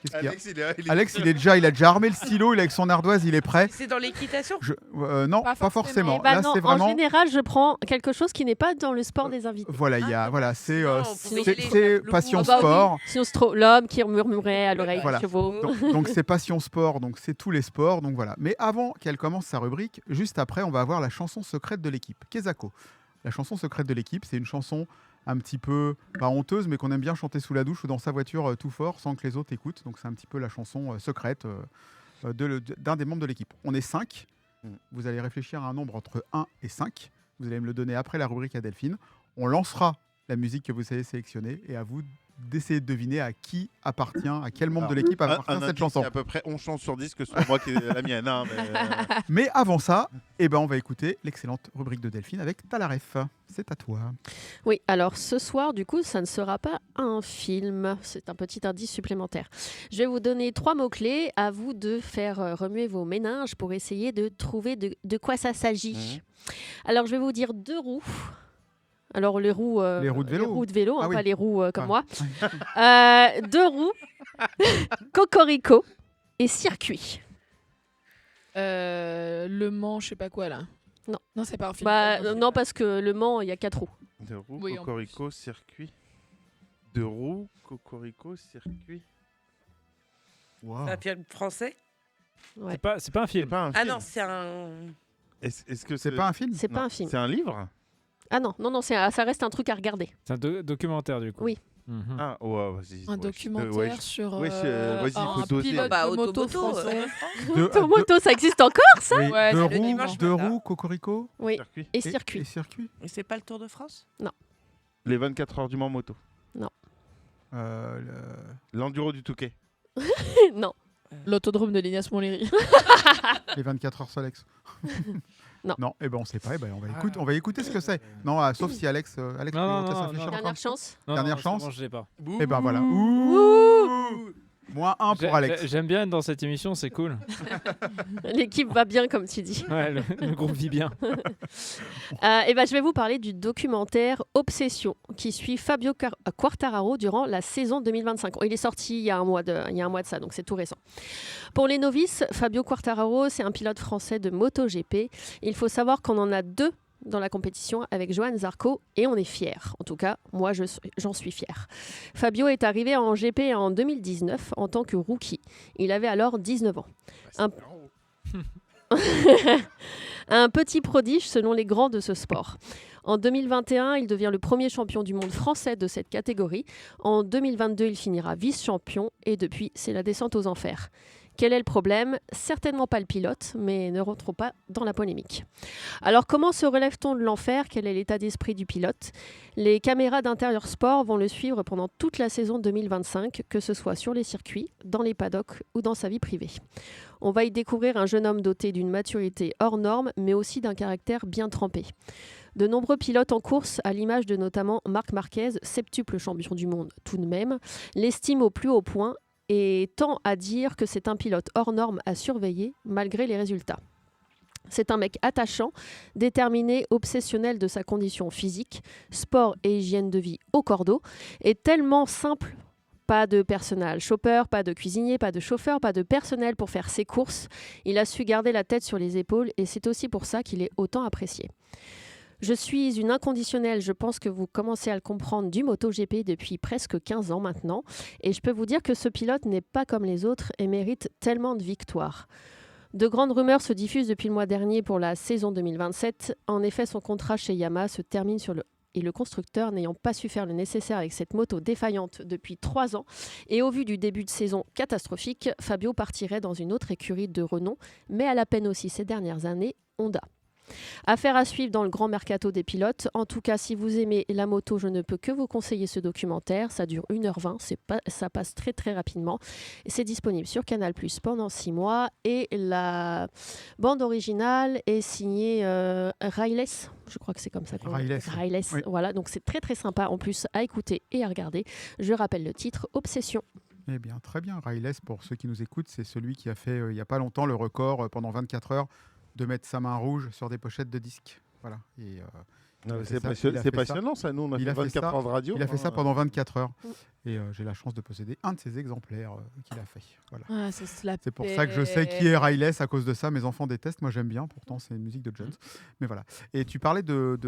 Qu'est-ce qu'il y a Alex, il a déjà armé le stylo, il est avec son ardoise, il est prêt. C'est dans l'équitation Non, pas forcément. Eh ben Là, non, c'est vraiment. En général, je prends quelque chose qui n'est pas dans le sport des invités. Voilà, c'est pouvait y aller c'est le passion Ah bah oui. sport. Sinon, c'est trop l'homme qui murmurait à l'oreille Voilà. des chevaux. Donc c'est passion sport, donc c'est tous les sports, donc voilà. Mais avant qu'elle commence sa rubrique, juste après, on va avoir la chanson secrète de l'équipe, Kezako. La chanson secrète de l'équipe, c'est une chanson un petit peu, pas honteuse, mais qu'on aime bien chanter sous la douche ou dans sa voiture tout fort, sans que les autres écoutent. Donc c'est un petit peu la chanson secrète d'un des membres de l'équipe. On est 5. Vous allez réfléchir à un nombre entre 1 et 5. Vous allez me le donner après la rubrique à Delphine. On lancera la musique que vous avez sélectionnée et à vous d'essayer de deviner à qui appartient, à quel membre de l'équipe appartient cette chanson. À peu près 11 chances sur 10 que ce soit moi qui est la mienne. Hein, mais avant ça, on va écouter l'excellente rubrique de Delphine avec Talaref. C'est à toi. Oui, alors ce soir, du coup, ça ne sera pas un film. C'est un petit indice supplémentaire. Je vais vous donner 3 mots-clés. À vous de faire remuer vos méninges pour essayer de trouver de quoi ça s'agit. Alors, je vais vous dire 2 roues. Alors, les roues de vélo, pas les roues comme moi. 2 roues, cocorico et circuit. Le Mans, je sais pas quoi là. Non, c'est pas un film. Non, parce que le Mans, il y a 4 roues. 2 roues, cocorico, circuit. 2 roues, cocorico, circuit. Wow. C'est un film français? Ouais. C'est pas un film. Ah non, c'est un... Est-ce que c'est pas un film? C'est pas un film. C'est un livre? Ah non, ça reste un truc à regarder. C'est un documentaire du coup. Oui. Ah, vas-y. Un documentaire sur vas-y, un pilote de moto français. Moto, ça existe encore, ça? Oui. Ouais, 2 roues, cocorico. Oui. Circuit. Et circuit. Et circuit. Et c'est pas le Tour de France? Non. Les 24 heures du Mans moto. Non. L'enduro du Touquet. Non. L'autodrome de Lignas Montlhéry. Les 24 heures Solex. Non. Non, on sait pas. On va écouter ce que c'est. Non, sauf si Alex non, dernière chance. Dernière chance. Non, je l'ai pas. Et voilà. Ouh. Moins 1 pour Alex. J'aime bien être dans cette émission, c'est cool. L'équipe va bien, comme tu dis. Ouais, le groupe vit bien. Je vais vous parler du documentaire Obsession, qui suit Fabio Quartararo durant la saison 2025. Il est sorti il y a un mois de ça, donc c'est tout récent. Pour les novices, Fabio Quartararo, c'est un pilote français de MotoGP. Il faut savoir qu'on en a 2 dans la compétition avec Johan Zarco et on est fiers. En tout cas, moi, j'en suis fier. Fabio est arrivé en GP en 2019 en tant que rookie. Il avait alors 19 ans. Un petit prodige selon les grands de ce sport. En 2021, il devient le premier champion du monde français de cette catégorie. En 2022, il finira vice-champion et depuis, c'est la descente aux enfers. Quel est le problème? Certainement pas le pilote, mais ne rentrons pas dans la polémique. Alors, comment se relève-t-on de l'enfer? Quel est l'état d'esprit du pilote? Les caméras d'Intérieur Sport vont le suivre pendant toute la saison 2025, que ce soit sur les circuits, dans les paddocks ou dans sa vie privée. On va y découvrir un jeune homme doté d'une maturité hors norme, mais aussi d'un caractère bien trempé. De nombreux pilotes en course, à l'image de notamment Marc Marquez, septuple champion du monde tout de même, l'estiment au plus haut point et tend à dire que c'est un pilote hors norme à surveiller malgré les résultats. C'est un mec attachant, déterminé, obsessionnel de sa condition physique, sport et hygiène de vie au cordeau, et tellement simple. Pas de personnel shopper, pas de cuisinier, pas de chauffeur, pas de personnel pour faire ses courses. Il a su garder la tête sur les épaules et c'est aussi pour ça qu'il est autant apprécié. Je suis une inconditionnelle, je pense que vous commencez à le comprendre, du MotoGP depuis presque 15 ans maintenant. Et je peux vous dire que ce pilote n'est pas comme les autres et mérite tellement de victoires. De grandes rumeurs se diffusent depuis le mois dernier pour la saison 2027. En effet, son contrat chez Yamaha se termine et le constructeur n'ayant pas su faire le nécessaire avec cette moto défaillante depuis 3 ans. Et au vu du début de saison catastrophique, Fabio partirait dans une autre écurie de renom, mais à la peine aussi ces dernières années, Honda. Affaire à suivre dans le grand mercato des pilotes. En tout cas, si vous aimez la moto, je ne peux que vous conseiller ce documentaire. Ça dure 1h20, ça passe très très rapidement. C'est disponible sur Canal+ pendant 6 mois. Et la bande originale est signée Riles. Je crois que c'est comme ça qu'on dit. Riles. Oui. Voilà, donc c'est très très sympa en plus à écouter et à regarder. Je rappelle le titre, Obsession. Eh bien, très bien. Riles, pour ceux qui nous écoutent, c'est celui qui a fait il n'y a pas longtemps le record pendant 24 heures de mettre sa main rouge sur des pochettes de disques. Voilà. Et C'est ça, passion- il a c'est fait ça. passionnant, ça. Nous, on a Il fait a fait 24 ça. heures de radio. Il a fait ça hein. pendant 24 heures. Et j'ai la chance de posséder un de ces exemplaires qu'il a fait. Voilà. Ah, ça se la C'est pour ça que je sais qui est Rayless à cause de ça. Mes enfants détestent. Moi, j'aime bien. Pourtant, c'est une musique de Jones. Mais voilà. Et tu parlais de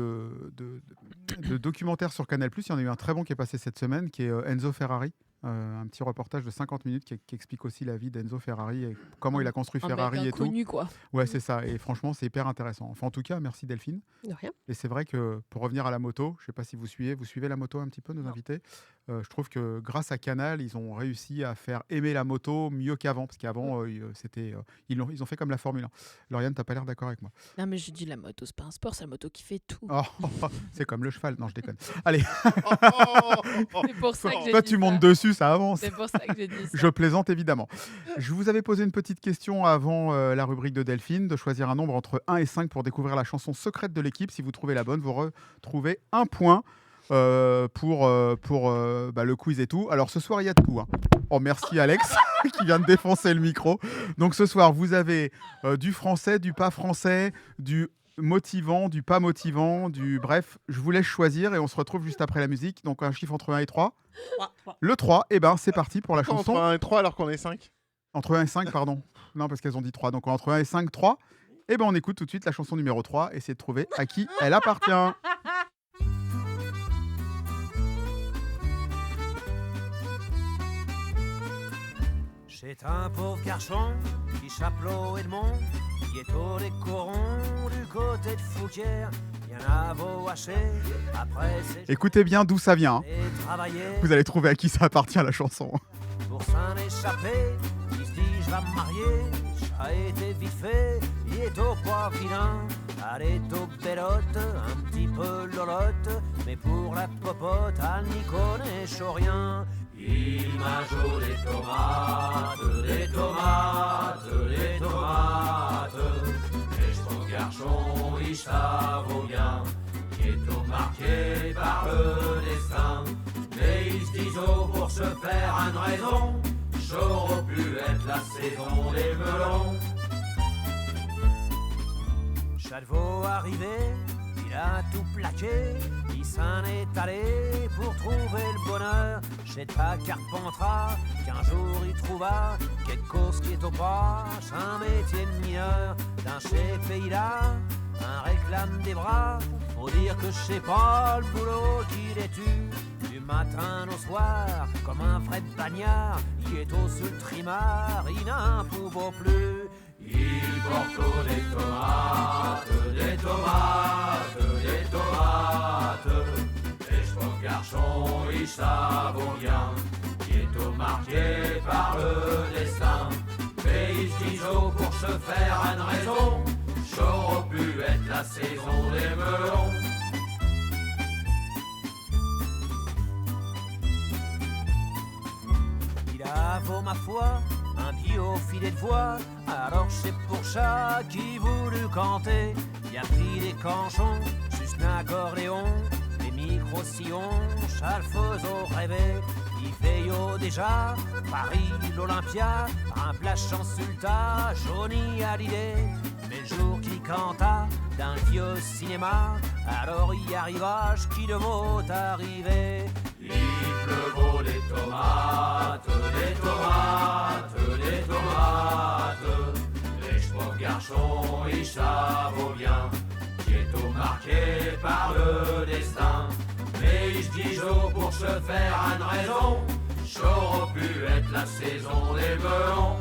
documentaires sur Canal+. Il y en a eu un très bon qui est passé cette semaine, qui est Enzo Ferrari. Un petit reportage de 50 minutes qui explique aussi la vie d'Enzo Ferrari et comment il a construit Un mec Ferrari et tout. inconnu, quoi. Ouais, c'est ça. Et franchement, c'est hyper intéressant. Enfin, en tout cas, merci Delphine. De rien. Et c'est vrai que pour revenir à la moto, je ne sais pas si vous suivez la moto un petit peu, nos invités. Je trouve que grâce à Canal, ils ont réussi à faire aimer la moto mieux qu'avant. Parce qu'avant, ils ont fait comme la Formule 1. Lauriane, tu n'as pas l'air d'accord avec moi. Non, mais je dis la moto, c'est pas un sport, c'est la moto qui fait tout. Oh, c'est comme le cheval. Non, je déconne. Allez. C'est pour ça que j'ai Toi, dit tu ça. montes dessus, ça avance. C'est pour ça que j'ai dit ça. Je plaisante évidemment. Je vous avais posé une petite question avant la rubrique de Delphine, de choisir un nombre entre 1 et 5 pour découvrir la chanson secrète de l'équipe. Si vous trouvez la bonne, vous retrouvez un point pour le quiz et tout. Alors ce soir, il y a de tout. Hein. Oh, merci Alex qui vient de défoncer le micro. Donc ce soir, vous avez du français, du pas français, du motivant, du pas motivant, bref, je vous laisse choisir et on se retrouve juste après la musique. Donc un chiffre entre 1 et 3. Le 3, et ben c'est parti pour la chanson. Entre 1 et 3 alors qu'on est 5. Entre 1 et 5, pardon. Non, parce qu'elles ont dit 3. Donc entre 1 et 5, 3. Et ben on écoute tout de suite la chanson numéro 3 et essayer de trouver à qui elle appartient. C'est un pauvre garçon qui chapelot Edmond, qui est au décoron du côté de Fouquière. Il y en a beau hacher, après c'est Écoutez bien d'où ça vient. Hein. travailler. Vous allez trouver à qui ça appartient la chanson. Pour s'en échapper, il se dit je vais me marier, ça a été vite fait, il est au poids vilain, elle est au bellotte, un petit peu lolotte, mais pour la popote, elle n'y connaît chaud rien. Il m'a joué des tomates, des tomates, des tomates, et ce garçon, il ça vaut bien, qui est tout marqué par le destin. Mais ils se disent oh, pour se faire une raison, j'aurais pu être la saison des melons. Chalvaux arrivé, il a tout plaqué, il s'en est allé pour trouver le bonheur chez ta Carpentras, qu'un jour il trouva quelque chose qui est au pas, un métier de mineur, dans ces pays-là, un réclame des bras, faut dire que je sais pas le boulot qui les tue. Du matin au soir, comme un vrai bagnard, il est au sous le trimard, il n'en pouvait plus. Il porte des tomates, des tomates, des tomates, et ce pauvre garçon, il ça vaut bien, qui est tout marqué par le destin. Mais ils se disent oh, pour se faire une raison, j'aurais pu être la saison des melons. Il a vaut ma foi un bio filet de voix, alors c'est pour ça qu'il voulut canter. Il a pris des canchons, juste un accordéon, des micro-sillons, chalfeusaux rêvé. Il veille déjà, Paris, l'Olympia, un plage en sulta, Johnny Hallyday. Mais le jour qu'il canta d'un vieux cinéma, alors y arriva, qui de mots arrivé. Il pleut des tomates, des tomates, des tomates, les pauvres garçons, ils ça vaut bien, qui est tout marqué par le destin. Mais ils se disent oh, pour se faire une raison, j'aurais pu être la saison des melons.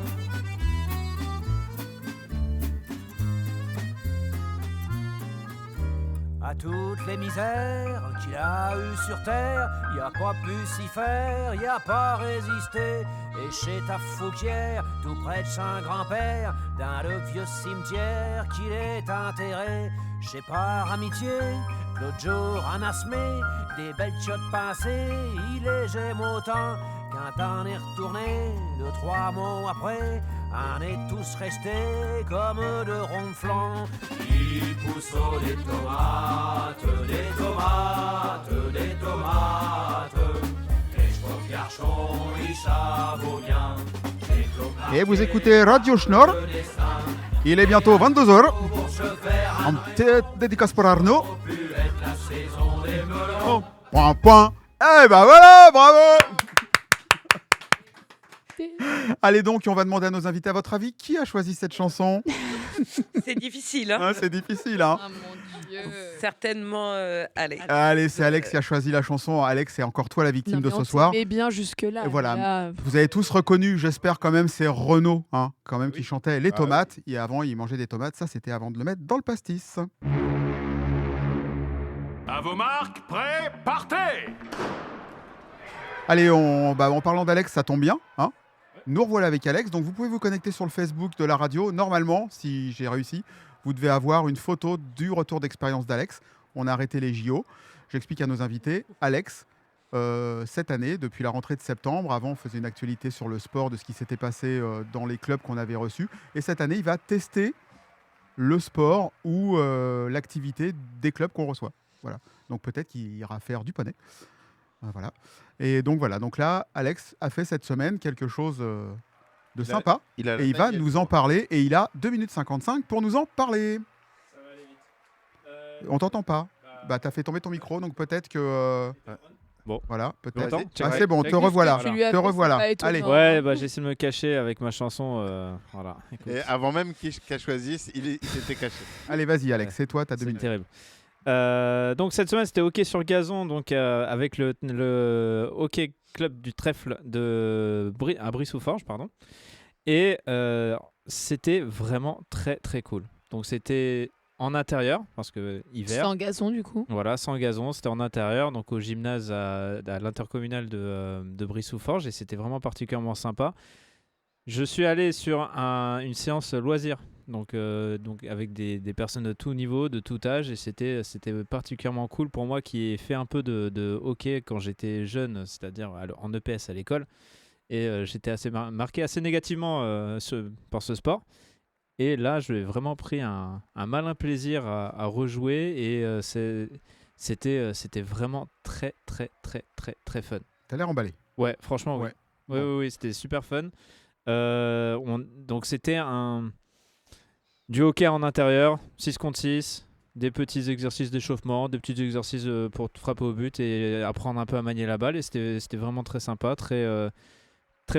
À toutes les misères qu'il a eues sur terre, y a pas pu s'y faire, y a pas résisté. Et chez ta Fouquière, tout près de son grand-père, dans le vieux cimetière qu'il est enterré, j'ai par amitié, l'autre jour en asmé, des belles chiottes passées, il est j'aime autant. Quand on est retourné, 2-3 mots après, on est tous restés comme de ronflants. Il pousse des tomates, des tomates, des tomates, et ce pauvre garçon, il ça vaut bien. Et vous écoutez Radio Schnorr. Il est bientôt 22h. En petite dédicace pour Arnaud. la saison des melons. Point. Eh ben voilà, bravo. Allez donc, on va demander à nos invités, à votre avis, qui a choisi cette chanson? C'est difficile. Hein. C'est difficile, hein. Certainement Alex. Allez, c'est Alex qui a choisi la chanson. Alex, c'est encore toi la victime de ce soir. Mais bien jusque-là. Et voilà, Là, vous avez tous reconnu, j'espère quand même, c'est Renaud, hein, quand même, qui chantait les tomates. Et avant, il mangeait des tomates. Ça, c'était avant de le mettre dans le pastis. À vos marques, prêts, partez! Allez, en parlant d'Alex, ça tombe bien, hein. Nous revoilà avec Alex. Donc, vous pouvez vous connecter sur le Facebook de la radio. Normalement, si j'ai réussi, vous devez avoir une photo du retour d'expérience d'Alex. On a arrêté les JO. J'explique à nos invités. Alex, cette année, depuis la rentrée de septembre, avant, on faisait une actualité sur le sport, de ce qui s'était passé dans les clubs qu'on avait reçus. Et cette année, il va tester le sport ou l'activité des clubs qu'on reçoit. Voilà. Donc, peut-être qu'il ira faire du poney. Voilà. Et donc voilà, donc là, Alex a fait cette semaine quelque chose de sympa. Et il va nous en parler. Et il a 2 minutes 55 pour nous en parler. Ça va aller vite. On t'entend pas. T'as fait tomber ton micro, donc peut-être que... Bon. Voilà, peut-être. Ah, c'est bon, te revoilà. Te revoilà. Allez. Ouais, j'essaie de me cacher avec ma chanson. Voilà. Écoute. Et avant même qu'il choisi, il s'était caché. Allez, vas-y, Alex, c'est toi, t'as 2 minutes. C'est terrible. Donc cette semaine c'était hockey sur gazon donc avec le hockey club du Trèfle à Brie-sous-Forges et c'était vraiment très très cool. Donc c'était en intérieur parce que hiver. Sans gazon du coup. Voilà, sans gazon, c'était en intérieur donc au gymnase à l'intercommunal de Brie-sous-Forges et c'était vraiment particulièrement sympa. Je suis allé sur une séance loisir. Donc avec des personnes de tout niveau, de tout âge, et c'était particulièrement cool pour moi qui ai fait un peu de hockey quand j'étais jeune, c'est-à-dire en EPS à l'école, et j'étais assez marqué assez négativement par ce sport. Et là, j'ai vraiment pris un malin plaisir à rejouer, et c'était vraiment très très très très très fun. T'as l'air emballé. Ouais, franchement, oui. Oui, c'était super fun. Donc c'était du hockey en intérieur, 6 contre 6, des petits exercices d'échauffement, des petits exercices pour frapper au but et apprendre un peu à manier la balle. Et c'était vraiment très sympa, très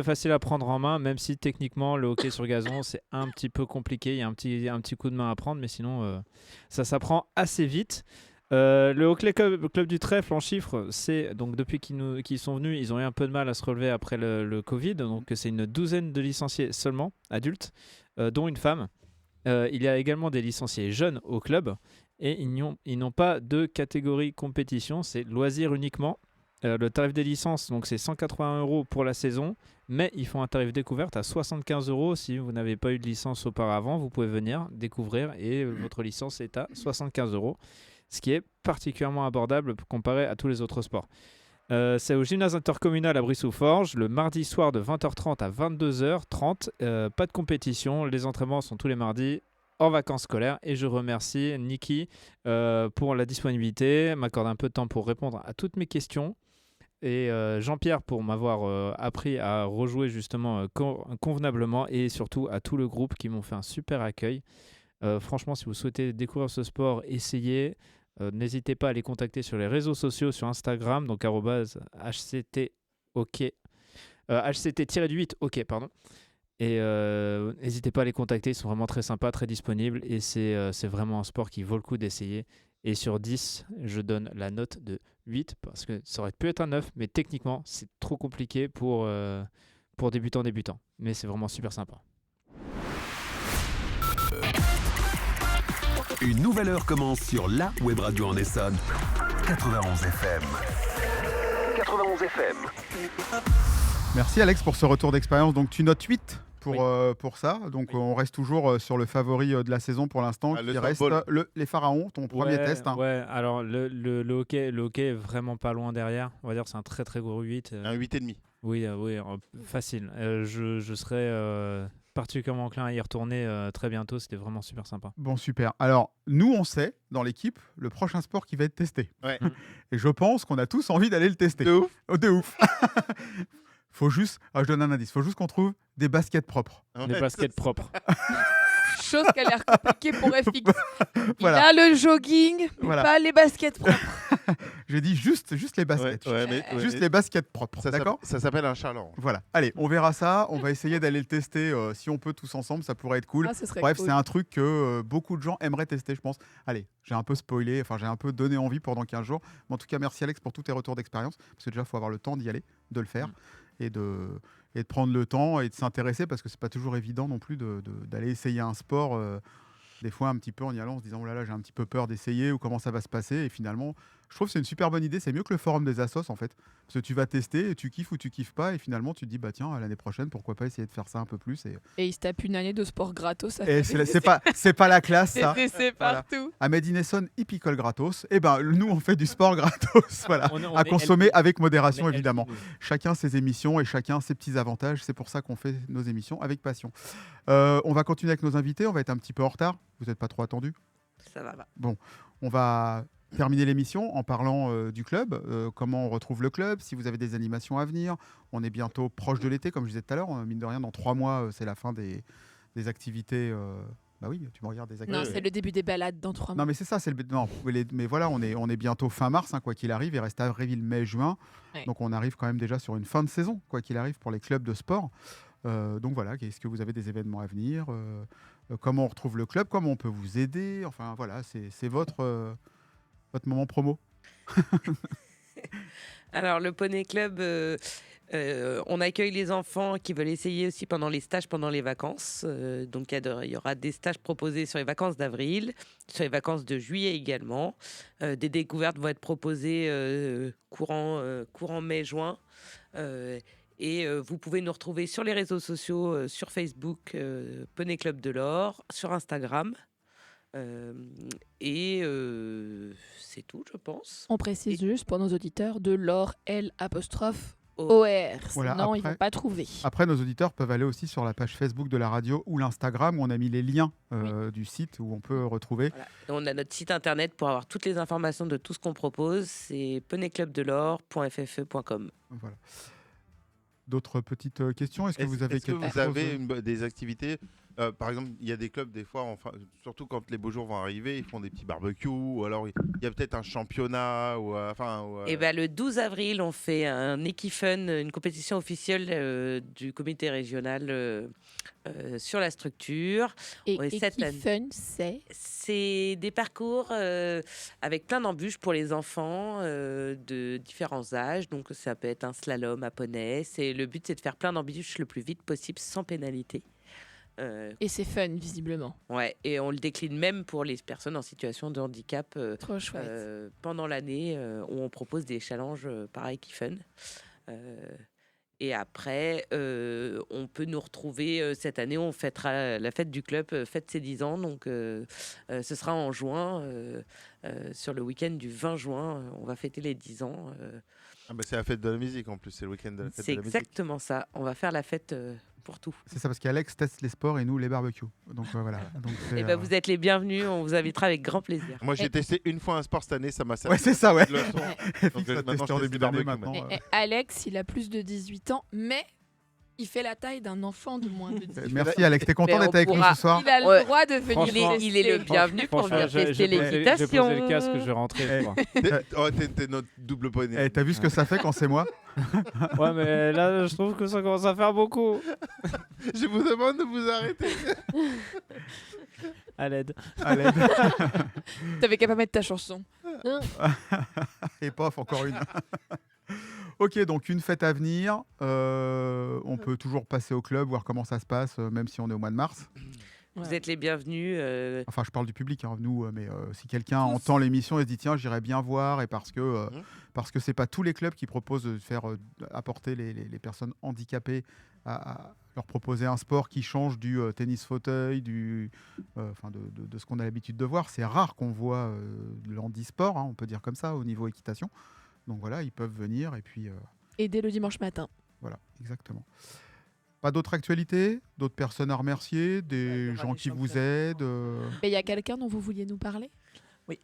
facile à prendre en main, même si techniquement le hockey sur gazon c'est un petit peu compliqué. Il y a un petit coup de main à prendre, mais sinon ça s'apprend assez vite. Le hockey club du Trèfle en chiffres, c'est donc depuis qu'ils sont venus, ils ont eu un peu de mal à se relever après le Covid. Donc c'est une 12aine de licenciés seulement, adultes, dont une femme. Il y a également des licenciés jeunes au club et ils n'ont pas de catégorie compétition, c'est loisir uniquement. Le tarif des licences, donc c'est 180 € pour la saison, mais ils font un tarif découverte à 75 €. Si vous n'avez pas eu de licence auparavant, vous pouvez venir découvrir et votre licence est à 75 €, ce qui est particulièrement abordable comparé à tous les autres sports. C'est au gymnase intercommunal à Brie-sous-Forges, le mardi soir de 20h30 à 22h30. Pas de compétition, les entraînements sont tous les mardis en vacances scolaires. Et je remercie Niki pour la disponibilité, m'accorder un peu de temps pour répondre à toutes mes questions. Et Jean-Pierre pour m'avoir appris à rejouer justement convenablement. Et surtout à tout le groupe qui m'ont fait un super accueil. Franchement, si vous souhaitez découvrir ce sport, essayez. N'hésitez pas à les contacter sur les réseaux sociaux, sur Instagram, donc @hct-8, pardon. Et n'hésitez pas à les contacter, ils sont vraiment très sympas, très disponibles, et c'est vraiment un sport qui vaut le coup d'essayer. Et sur 10, je donne la note de 8, parce que ça aurait pu être un 9, mais techniquement, c'est trop compliqué pour débutants. Mais c'est vraiment super sympa. Une nouvelle heure commence sur la web radio en Essonne. 91 FM. 91 FM. Merci Alex pour ce retour d'expérience. Donc tu notes 8 pour ça. Donc on reste toujours sur le favori de la saison pour l'instant, qui reste les Pharaons, ton premier test. Hein. Ouais, alors le hockey est vraiment pas loin derrière. On va dire que c'est un très très gros 8. Un 8,5. Oui, facile. Je serais particulièrement enclin à y retourner très bientôt. C'était vraiment super sympa. Bon, super. Alors, nous, on sait, dans l'équipe, le prochain sport qui va être testé. Ouais. Et je pense qu'on a tous envie d'aller le tester. De ouf. De ouf. Faut juste, je donne un indice, faut juste qu'on trouve des baskets propres. Des baskets propres. Chose qui a l'air compliquée pour FX. Voilà. Il a le jogging, mais Voilà. pas les baskets propres. J'ai dit juste les baskets. Juste les baskets propres, d'accord ? Ça s'appelle un chaland. Voilà. Allez, on verra ça. On va essayer d'aller le tester si on peut tous ensemble. Ça pourrait être cool. Ah, ce serait Bref, cool. c'est un truc que beaucoup de gens aimeraient tester, je pense. Allez, j'ai un peu spoilé, j'ai un peu donné envie pendant 15 jours. Mais en tout cas, merci Alex pour tous tes retours d'expérience. Parce que déjà, il faut avoir le temps d'y aller, de le faire et de prendre le temps et de s'intéresser parce que c'est pas toujours évident non plus d'aller essayer un sport. Des fois, un petit peu en y allant, en se disant oh là là, j'ai un petit peu peur d'essayer ou comment ça va se passer. Et finalement, je trouve que c'est une super bonne idée. C'est mieux que le forum des assos en fait. Parce que tu vas tester et tu kiffes ou tu kiffes pas. Et finalement, tu te dis bah tiens, l'année prochaine, pourquoi pas essayer de faire ça un peu plus. Et il se tape une année de sport gratos. Ça et fait c'est pas la classe ça. C'est Voilà. partout. À Made in Essonne, il picole gratos. Et ben nous on fait du sport gratos, voilà, On à est consommer LP. avec modération On est évidemment. LP. Chacun ses émissions et chacun ses petits avantages. C'est pour ça qu'on fait nos émissions avec passion. On va continuer avec nos invités. On va être un petit peu en retard. Vous n'êtes pas trop attendus? Ça va. Bon, on va terminer l'émission en parlant du club, comment on retrouve le club, si vous avez des animations à venir. On est bientôt proche de l'été, comme je disais tout à l'heure. Mine de rien, dans 3 mois, c'est la fin des activités. Bah oui, tu me regardes des activités. Non, c'est le début des balades dans 3 mois. Non, mais c'est ça, c'est le. Non, mais voilà, on est bientôt fin mars, quoi qu'il arrive. Il reste avril, mai, juin. Ouais. Donc on arrive quand même déjà sur une fin de saison, quoi qu'il arrive, pour les clubs de sport. Donc voilà, est-ce que vous avez des événements à venir comment on retrouve le club, comment on peut vous aider, enfin voilà, c'est votre moment promo. Alors, le Poney Club, on accueille les enfants qui veulent essayer aussi pendant les stages, pendant les vacances. Donc, il y aura des stages proposés sur les vacances d'avril, sur les vacances de juillet également. Des découvertes vont être proposées courant mai-juin. Et vous pouvez nous retrouver sur les réseaux sociaux, sur Facebook, Poney Club de l'Or, sur Instagram. C'est tout, je pense. On précise juste pour nos auditeurs de l'or L''OR. Voilà, Sinon, ils après- vont pas trouver. Après, nos auditeurs peuvent aller aussi sur la page Facebook de la radio ou l'Instagram où on a mis les liens du site où on peut retrouver. Voilà. Et on a notre site internet pour avoir toutes les informations de tout ce qu'on propose. C'est poneyclubdelor.ffe.com. Voilà. D'autres petites questions? Est-ce que vous avez quelque chose des activités par exemple, il y a des clubs, des fois, surtout quand les beaux jours vont arriver, ils font des petits barbecues, ou alors il y a peut-être un championnat. Et le 12 avril, on fait un Equifun, une compétition officielle du comité régional sur la structure. Et cette année- Equifun, c'est des parcours avec plein d'embûches pour les enfants de différents âges. Donc, ça peut être un slalom à poney. Le but, c'est de faire plein d'embûches le plus vite possible, sans pénalité. Et c'est fun, visiblement. Ouais, et on le décline même pour les personnes en situation de handicap Trop chouette. pendant l'année où on propose des challenges pareil qui fun. Et après, on peut nous retrouver cette année. On fêtera la fête du club, fête ses 10 ans. Donc, ce sera en juin, sur le week-end du 20 juin. On va fêter les 10 ans. C'est la fête de la musique en plus, c'est le week-end de la fête C'est de la musique. exactement ça. On va faire la fête pour tout. C'est ça, parce qu'Alex teste les sports et nous les barbecues. Donc voilà. Donc, Et vous êtes les bienvenus. On vous invitera avec grand plaisir. Moi, j'ai testé une fois un sport cette année, ça m'a servi. Ouais, c'est ça, ouais. de leçon. Fix Donc, a maintenant, testé en je teste début des d'année barbecues maintenant. Et Alex, il a plus de 18 ans, mais il fait la taille d'un enfant de moins de 18 ans. Merci Alex, t'es content Mais d'être on avec nous pourra- ce soir? Il a le droit de venir Franchement, tester. Il est le bienvenu pour venir tester J'ai l'équitation. posé le casque, je vais rentrer. je crois. T'es notre double poney. Eh, t'as vu ce que ça fait quand c'est moi? Ouais, mais là, je trouve que ça commence à faire beaucoup. Je vous demande de vous arrêter. À l'aide. À l'aide. T'avais qu'à pas mettre ta chanson. Et pof, encore une. Ok, donc une fête à venir. On peut toujours passer au club, voir comment ça se passe, même si on est au mois de mars. Vous êtes les bienvenus. Enfin, je parle du public, nous, mais si quelqu'un entend l'émission et se dit tiens, j'irais bien voir, et parce que c'est pas tous les clubs qui proposent de faire apporter les personnes handicapées à leur proposer un sport qui change du tennis fauteuil, de ce qu'on a l'habitude de voir. C'est rare qu'on voit de l'handisport, on peut dire comme ça, au niveau équitation. Donc voilà, ils peuvent venir et puis... Et dès le dimanche matin. Voilà, exactement. Pas d'autres actualités? D'autres personnes à remercier? Des gens qui vous aident Et il y a quelqu'un dont vous vouliez nous parler? Oui.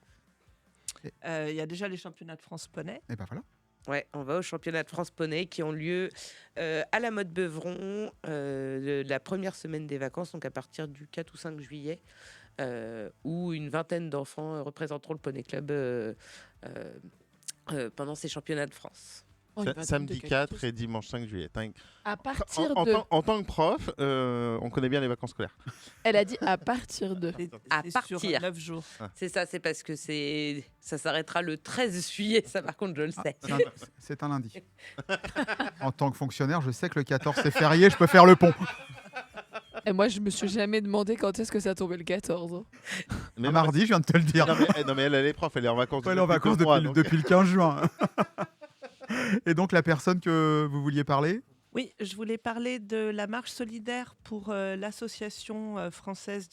Il y a déjà les championnats de France poney. Et ben voilà. Ouais, on va au championnat de France poney qui ont lieu à la Motte Beuvron la première semaine des vacances, donc à partir du 4 ou 5 juillet, où une vingtaine d'enfants représenteront le Poney Club pendant ces championnats de France. Samedi 4 et dimanche 5 juillet. À partir en, de... en tant que prof, on connaît bien les vacances scolaires. Elle a dit à partir de... À C'est partir. sur 9 jours. C'est ça, c'est parce que ça s'arrêtera le 13 juillet, ça par contre je le sais. C'est un lundi. En tant que fonctionnaire, je sais que le 14 c'est férié, je peux faire le pont. Et moi, je me suis jamais demandé quand est-ce que ça tombait le 14. hein. Un mardi, je viens de te le dire. Non, mais elle est prof, elle est en vacances. Elle est en vacances depuis le 15 juin. Et donc la personne que vous vouliez parler? Oui, je voulais parler de la marche solidaire pour l'association française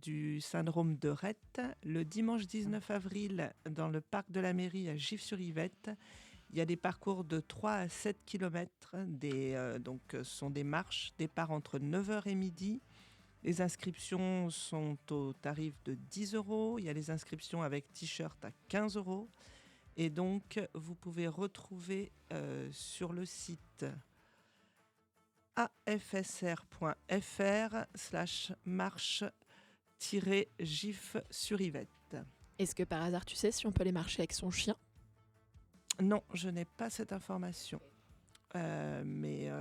du syndrome de Rett. Le dimanche 19 avril, dans le parc de la mairie à Gif-sur-Yvette, il y a des parcours de 3 à 7 km. Donc, ce sont des marches, départ entre 9h et midi. Les inscriptions sont au tarif de 10 €. Il y a les inscriptions avec t-shirt à 15 €. Et donc, vous pouvez retrouver sur le site afsr.fr/marche-gif-sur-Yvette. Est-ce que par hasard, tu sais si on peut aller marcher avec son chien? Non, je n'ai pas cette information. Mais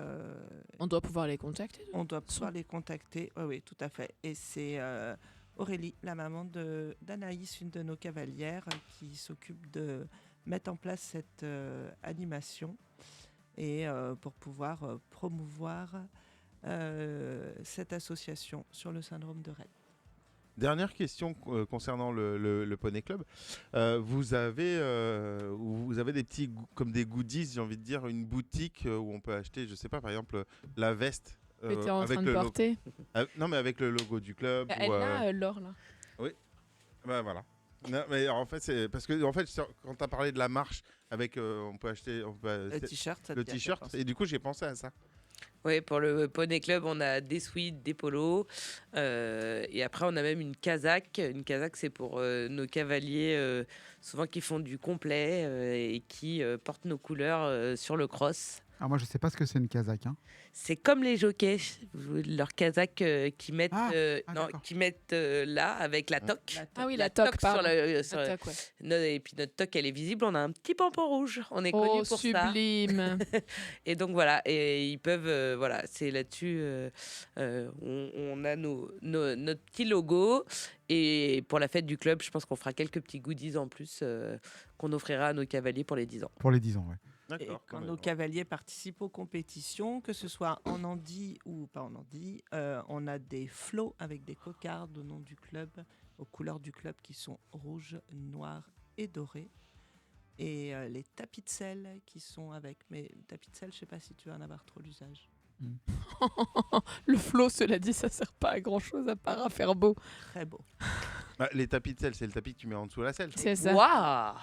on doit pouvoir les contacter. On doit pouvoir les contacter, oui, tout à fait. Et c'est Aurélie, la maman d'Anaïs, une de nos cavalières, qui s'occupe de mettre en place cette animation et pour pouvoir promouvoir cette association sur le syndrome de Rett. Dernière question concernant le Poney Club. Vous avez des petits comme des goodies, j'ai envie de dire, une boutique où on peut acheter, je sais pas, par exemple la veste. Que tu es en train de porter. Non, mais avec le logo du club. Elle a Laure là. Oui. Bah voilà. Non, mais en fait, c'est parce que quand tu as parlé de la marche avec, on peut acheter le t-shirt. Le t-shirt. Et du coup, j'ai pensé à ça. Oui, pour le Poney Club, on a des sweats, des polos. Et après, on a même une casaque. Une casaque, c'est pour nos cavaliers, souvent qui font du complet et qui portent nos couleurs sur le cross. Alors moi, je sais pas ce que c'est une casaque. Hein. C'est comme les jockeys, leur casaque qu'ils mettent, là avec la toque. Ah oui, la toque, sur pardon. sur La toque, ouais. Et puis notre toque, elle est visible. On a un petit pompon rouge. On est connu pour sublime. ça. Et donc voilà, et ils peuvent, voilà, c'est là-dessus. On a notre petit logo. Et pour la fête du club, je pense qu'on fera quelques petits goodies en plus qu'on offrira à nos cavaliers pour les 10 ans. Pour les 10 ans, oui. Et quand nos cavaliers participent aux compétitions, que ce soit en handi ou pas en handi, on a des flots avec des cocardes au nom du club, aux couleurs du club qui sont rouge, noir et doré. Et les tapis de sel qui sont avec... Mais tapis de sel, je ne sais pas si tu vas en avoir trop l'usage. Le flot, cela dit, ça sert pas à grand chose à part à faire beau. Très beau. Les tapis de sel, c'est le tapis que tu mets en dessous de la selle. C'est ça. Waouh!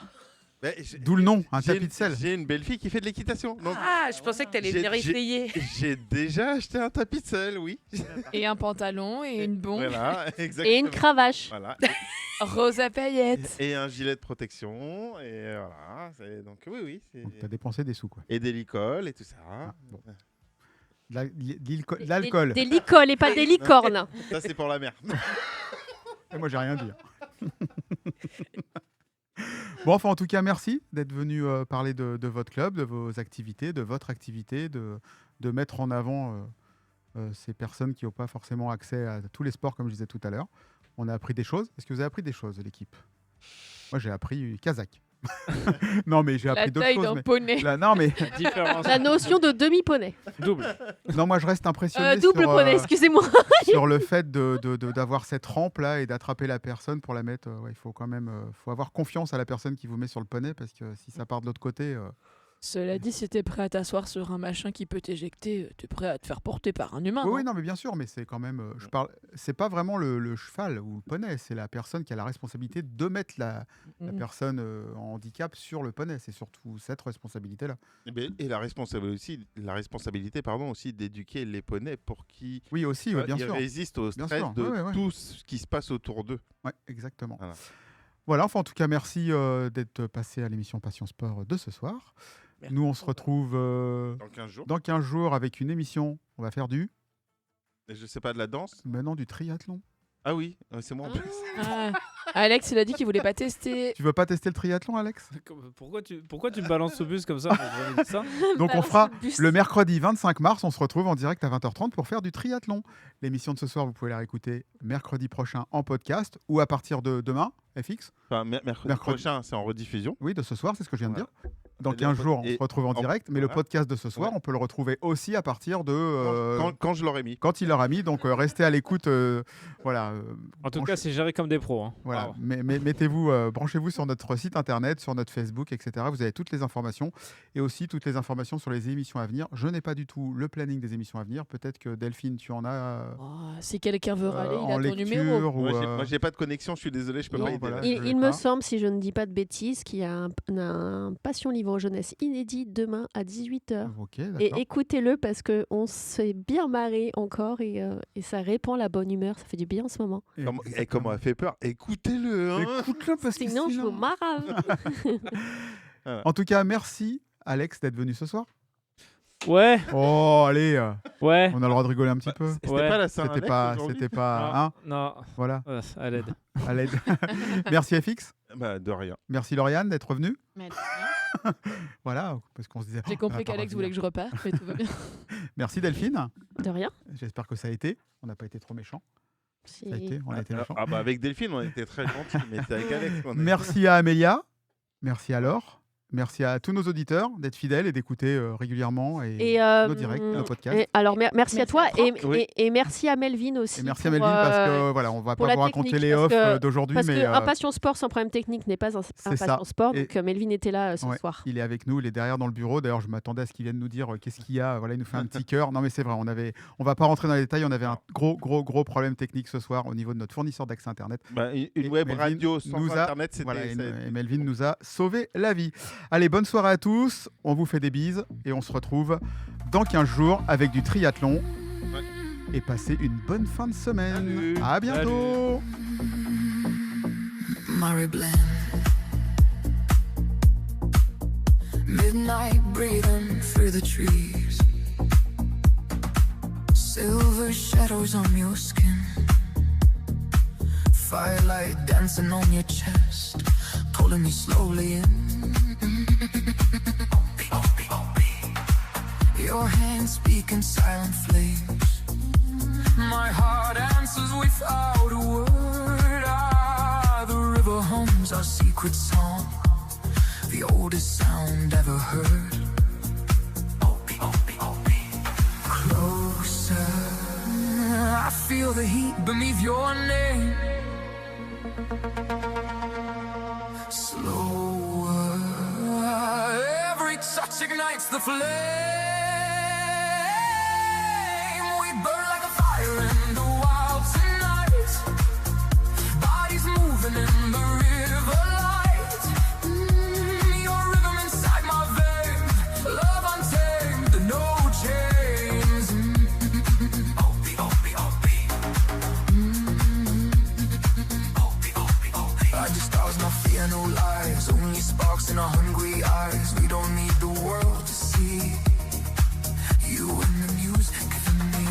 D'où le nom, un tapis de sel. J'ai une belle fille qui fait de l'équitation. Ah, je pensais que tu allais venir essayer. J'ai déjà acheté un tapis de sel, oui. Et un pantalon et une bombe. Voilà, exactement. Et une cravache. Voilà. Rose à paillettes. Et un gilet de protection. Et voilà. Donc oui. Tu as dépensé des sous, quoi. Et des licoles et tout ça. Bon. De l'alcool. Des licoles et pas des licornes. Ça, c'est pour la mer. Et moi, j'ai rien dit. Bon, enfin, en tout cas, merci d'être venu parler de votre club, de vos activités, de votre activité, de mettre en avant ces personnes qui n'ont pas forcément accès à tous les sports, comme je disais tout à l'heure. On a appris des choses. Est-ce que vous avez appris des choses, l'équipe? Moi, j'ai appris kazakh. Non, mais j'ai appris d'autres choses. La taille d'un poney. La notion de demi-poney. Double. Non, moi, je reste impressionné double poney, excusez-moi. sur le fait d'avoir cette rampe-là et d'attraper la personne pour la mettre. Il faut quand même faut avoir confiance à la personne qui vous met sur le poney, parce que si ça part de l'autre côté... Cela dit, si t'es prêt à t'asseoir sur un machin qui peut t'éjecter, t'es prêt à te faire porter par un humain. Oui, non, mais bien sûr, mais c'est quand même. C'est pas vraiment le cheval ou le poney, c'est la personne qui a la responsabilité de mettre la personne en handicap sur le poney. C'est surtout cette responsabilité-là. Et la responsabilité, aussi d'éduquer les poneys pour qu'ils bien sûr. résistent au stress de tout ce qui se passe autour d'eux. Ouais, exactement. Voilà. Voilà, enfin en tout cas, merci d'être passé à l'émission Passion Sport de ce soir. Merci. Nous, on se retrouve Dans 15 jours. avec une émission. On va faire du... Et je sais pas, de la danse. Maintenant, du triathlon. Ah oui, c'est moi en plus. Ah. Alex, il a dit qu'il voulait pas tester. Tu veux pas tester le triathlon, Alex? Pourquoi tu me balances au bus comme ça? J'ai jamais dit ça. Donc on Balance fera le bus. le mercredi 25 mars, on se retrouve en direct à 20h30 pour faire du triathlon. L'émission de ce soir, vous pouvez la réécouter mercredi prochain en podcast ou à partir de demain, FX. Enfin, mercredi prochain, c'est en rediffusion. Oui, de ce soir, c'est ce que je viens de dire. Dans C'est-à-dire 15 jours, on et se retrouve en direct, mais le voilà. podcast de ce soir, Ouais. on peut le retrouver aussi à partir de... Quand je l'aurai mis. Quand il l'aura mis, donc restez à l'écoute. Voilà. En tout cas, c'est géré comme des pros. Hein. Voilà, Wow. mettez-vous, branchez-vous sur notre site internet, sur notre Facebook, etc. Vous avez toutes les informations et aussi toutes les informations sur les émissions à venir. Je n'ai pas du tout le planning des émissions à venir. Peut-être que Delphine, tu en as Oh, si quelqu'un veut râler, il en a ton lecture numéro. ou, Moi, j'ai pas de connexion, je suis désolé, je peux non, pas aider. voilà. Il, je l'ai il me pas. semble, si je ne dis pas de bêtises, qu'il y a un Passion Livre Jeunesse inédit demain à 18h. Ok, Et d'accord. écoutez-le parce qu'on s'est bien marré encore et ça répand la bonne humeur. Ça fait du bien en ce moment. Comment elle fait peur? Écoutez-le. Hein. Écoute-le parce que Sinon, je vous marave. En tout cas, merci Alex d'être venu ce soir. Ouais. Oh, allez. Ouais. On a le droit de rigoler un petit peu. C'était Ouais. pas la Saint-Alex aujourd'hui C'était pas. Non, Hein non. Voilà. À l'aide. À l'aide. Merci FX. Bah, de rien. Merci Lauriane d'être revenue. Mais Voilà, parce qu'on se disait. j'ai oh, compris elle va pas qu'Alex voulait que je reparte, mais tout va bien. Merci Delphine. De rien. J'espère que ça a été. On n'a pas été trop méchants. Si- Ça a été. On a été méchants. Ah bah avec Delphine, on était très gentils, mais c'est avec Alex qu'on est. Merci à Amélia. Merci à Laure. Merci à tous nos auditeurs d'être fidèles et d'écouter régulièrement et nos directs, nos podcasts. et alors, merci à toi et, Oui. et merci à Melvin aussi. Et merci à pour, Melvin parce que voilà, on va pour pas la vous raconter technique, les parce offs que- d'aujourd'hui, Parce mais qu'un Passion Sport sans problème technique n'est pas un c'est ça. Passion Sport. Et- Donc Melvin était là ce ouais, soir. il est avec nous, il est derrière dans le bureau. D'ailleurs, je m'attendais à ce qu'il vienne nous dire qu'est-ce qu'il y a. Voilà, il nous fait un petit cœur. Non, mais c'est vrai, on va pas rentrer dans les détails. On avait un gros problème technique ce soir au niveau de notre fournisseur d'accès internet. Bah, une Et web Melvin radio sans nous a- internet, c'était. voilà, et ça- Melvin nous a sauvé la vie. Allez, bonne soirée à tous. On vous fait des bises et on se retrouve dans 15 jours avec du triathlon. Et passez une bonne fin de semaine. Salut. À bientôt. Murray Blend. Midnight breathing through the trees. Silver shadows on your skin. Firelight dancing on your chest. Pulling me slowly in. Your hands speak in silent flames. My heart answers without a word. The river hums our secret song, the oldest sound ever heard. Closer, I feel the heat beneath your name. Slower, every touch ignites the flame. We burn like a fire in the wild tonight. Bodies moving in the river light. Your rhythm inside my veins. Love untamed, no chains. I just stars, no fear, no lies. Only sparks in our hungry eyes. We don't need the world to see. You and the music for me.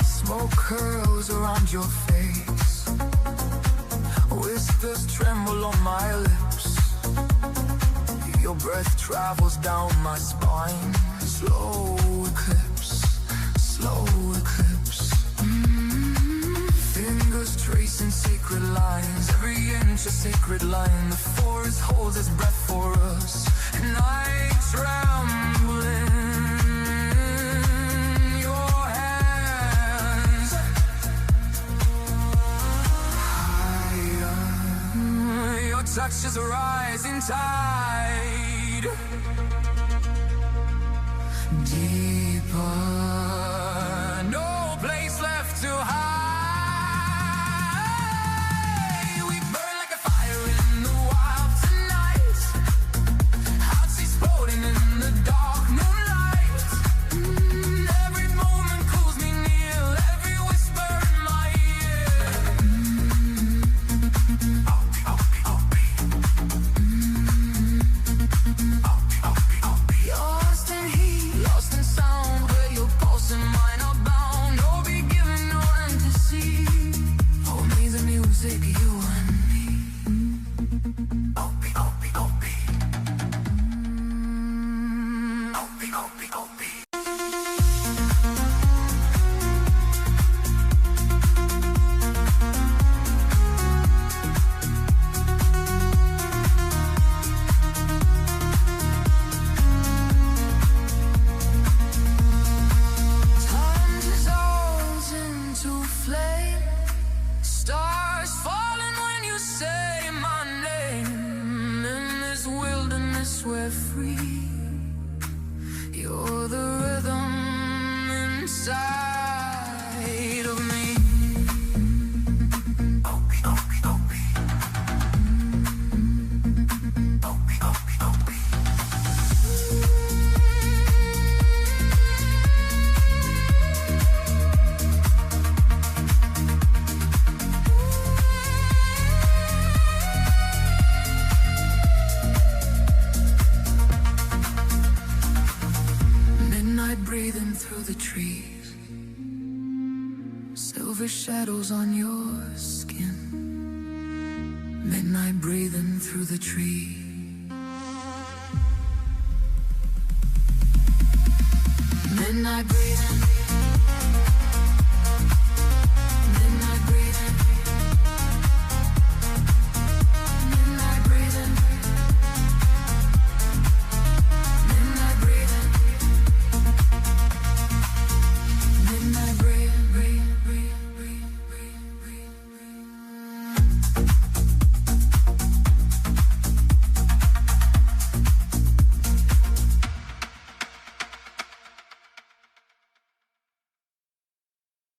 Smoke curls around your face. Whispers tremble on my lips. Your breath travels down my spine. Slow eclipse, slow eclipse. Fingers tracing sacred lines. Every inch a sacred line. The forest holds its breath for us. And I tremble in your hands. Higher, your touch is a rising tide. Deeper, no place left to hide. We burn like a fire in the wild tonight. Hearts exploding in the dark moonlight. silver shadows on your skin. Midnight breathing through the tree. Midnight breathing.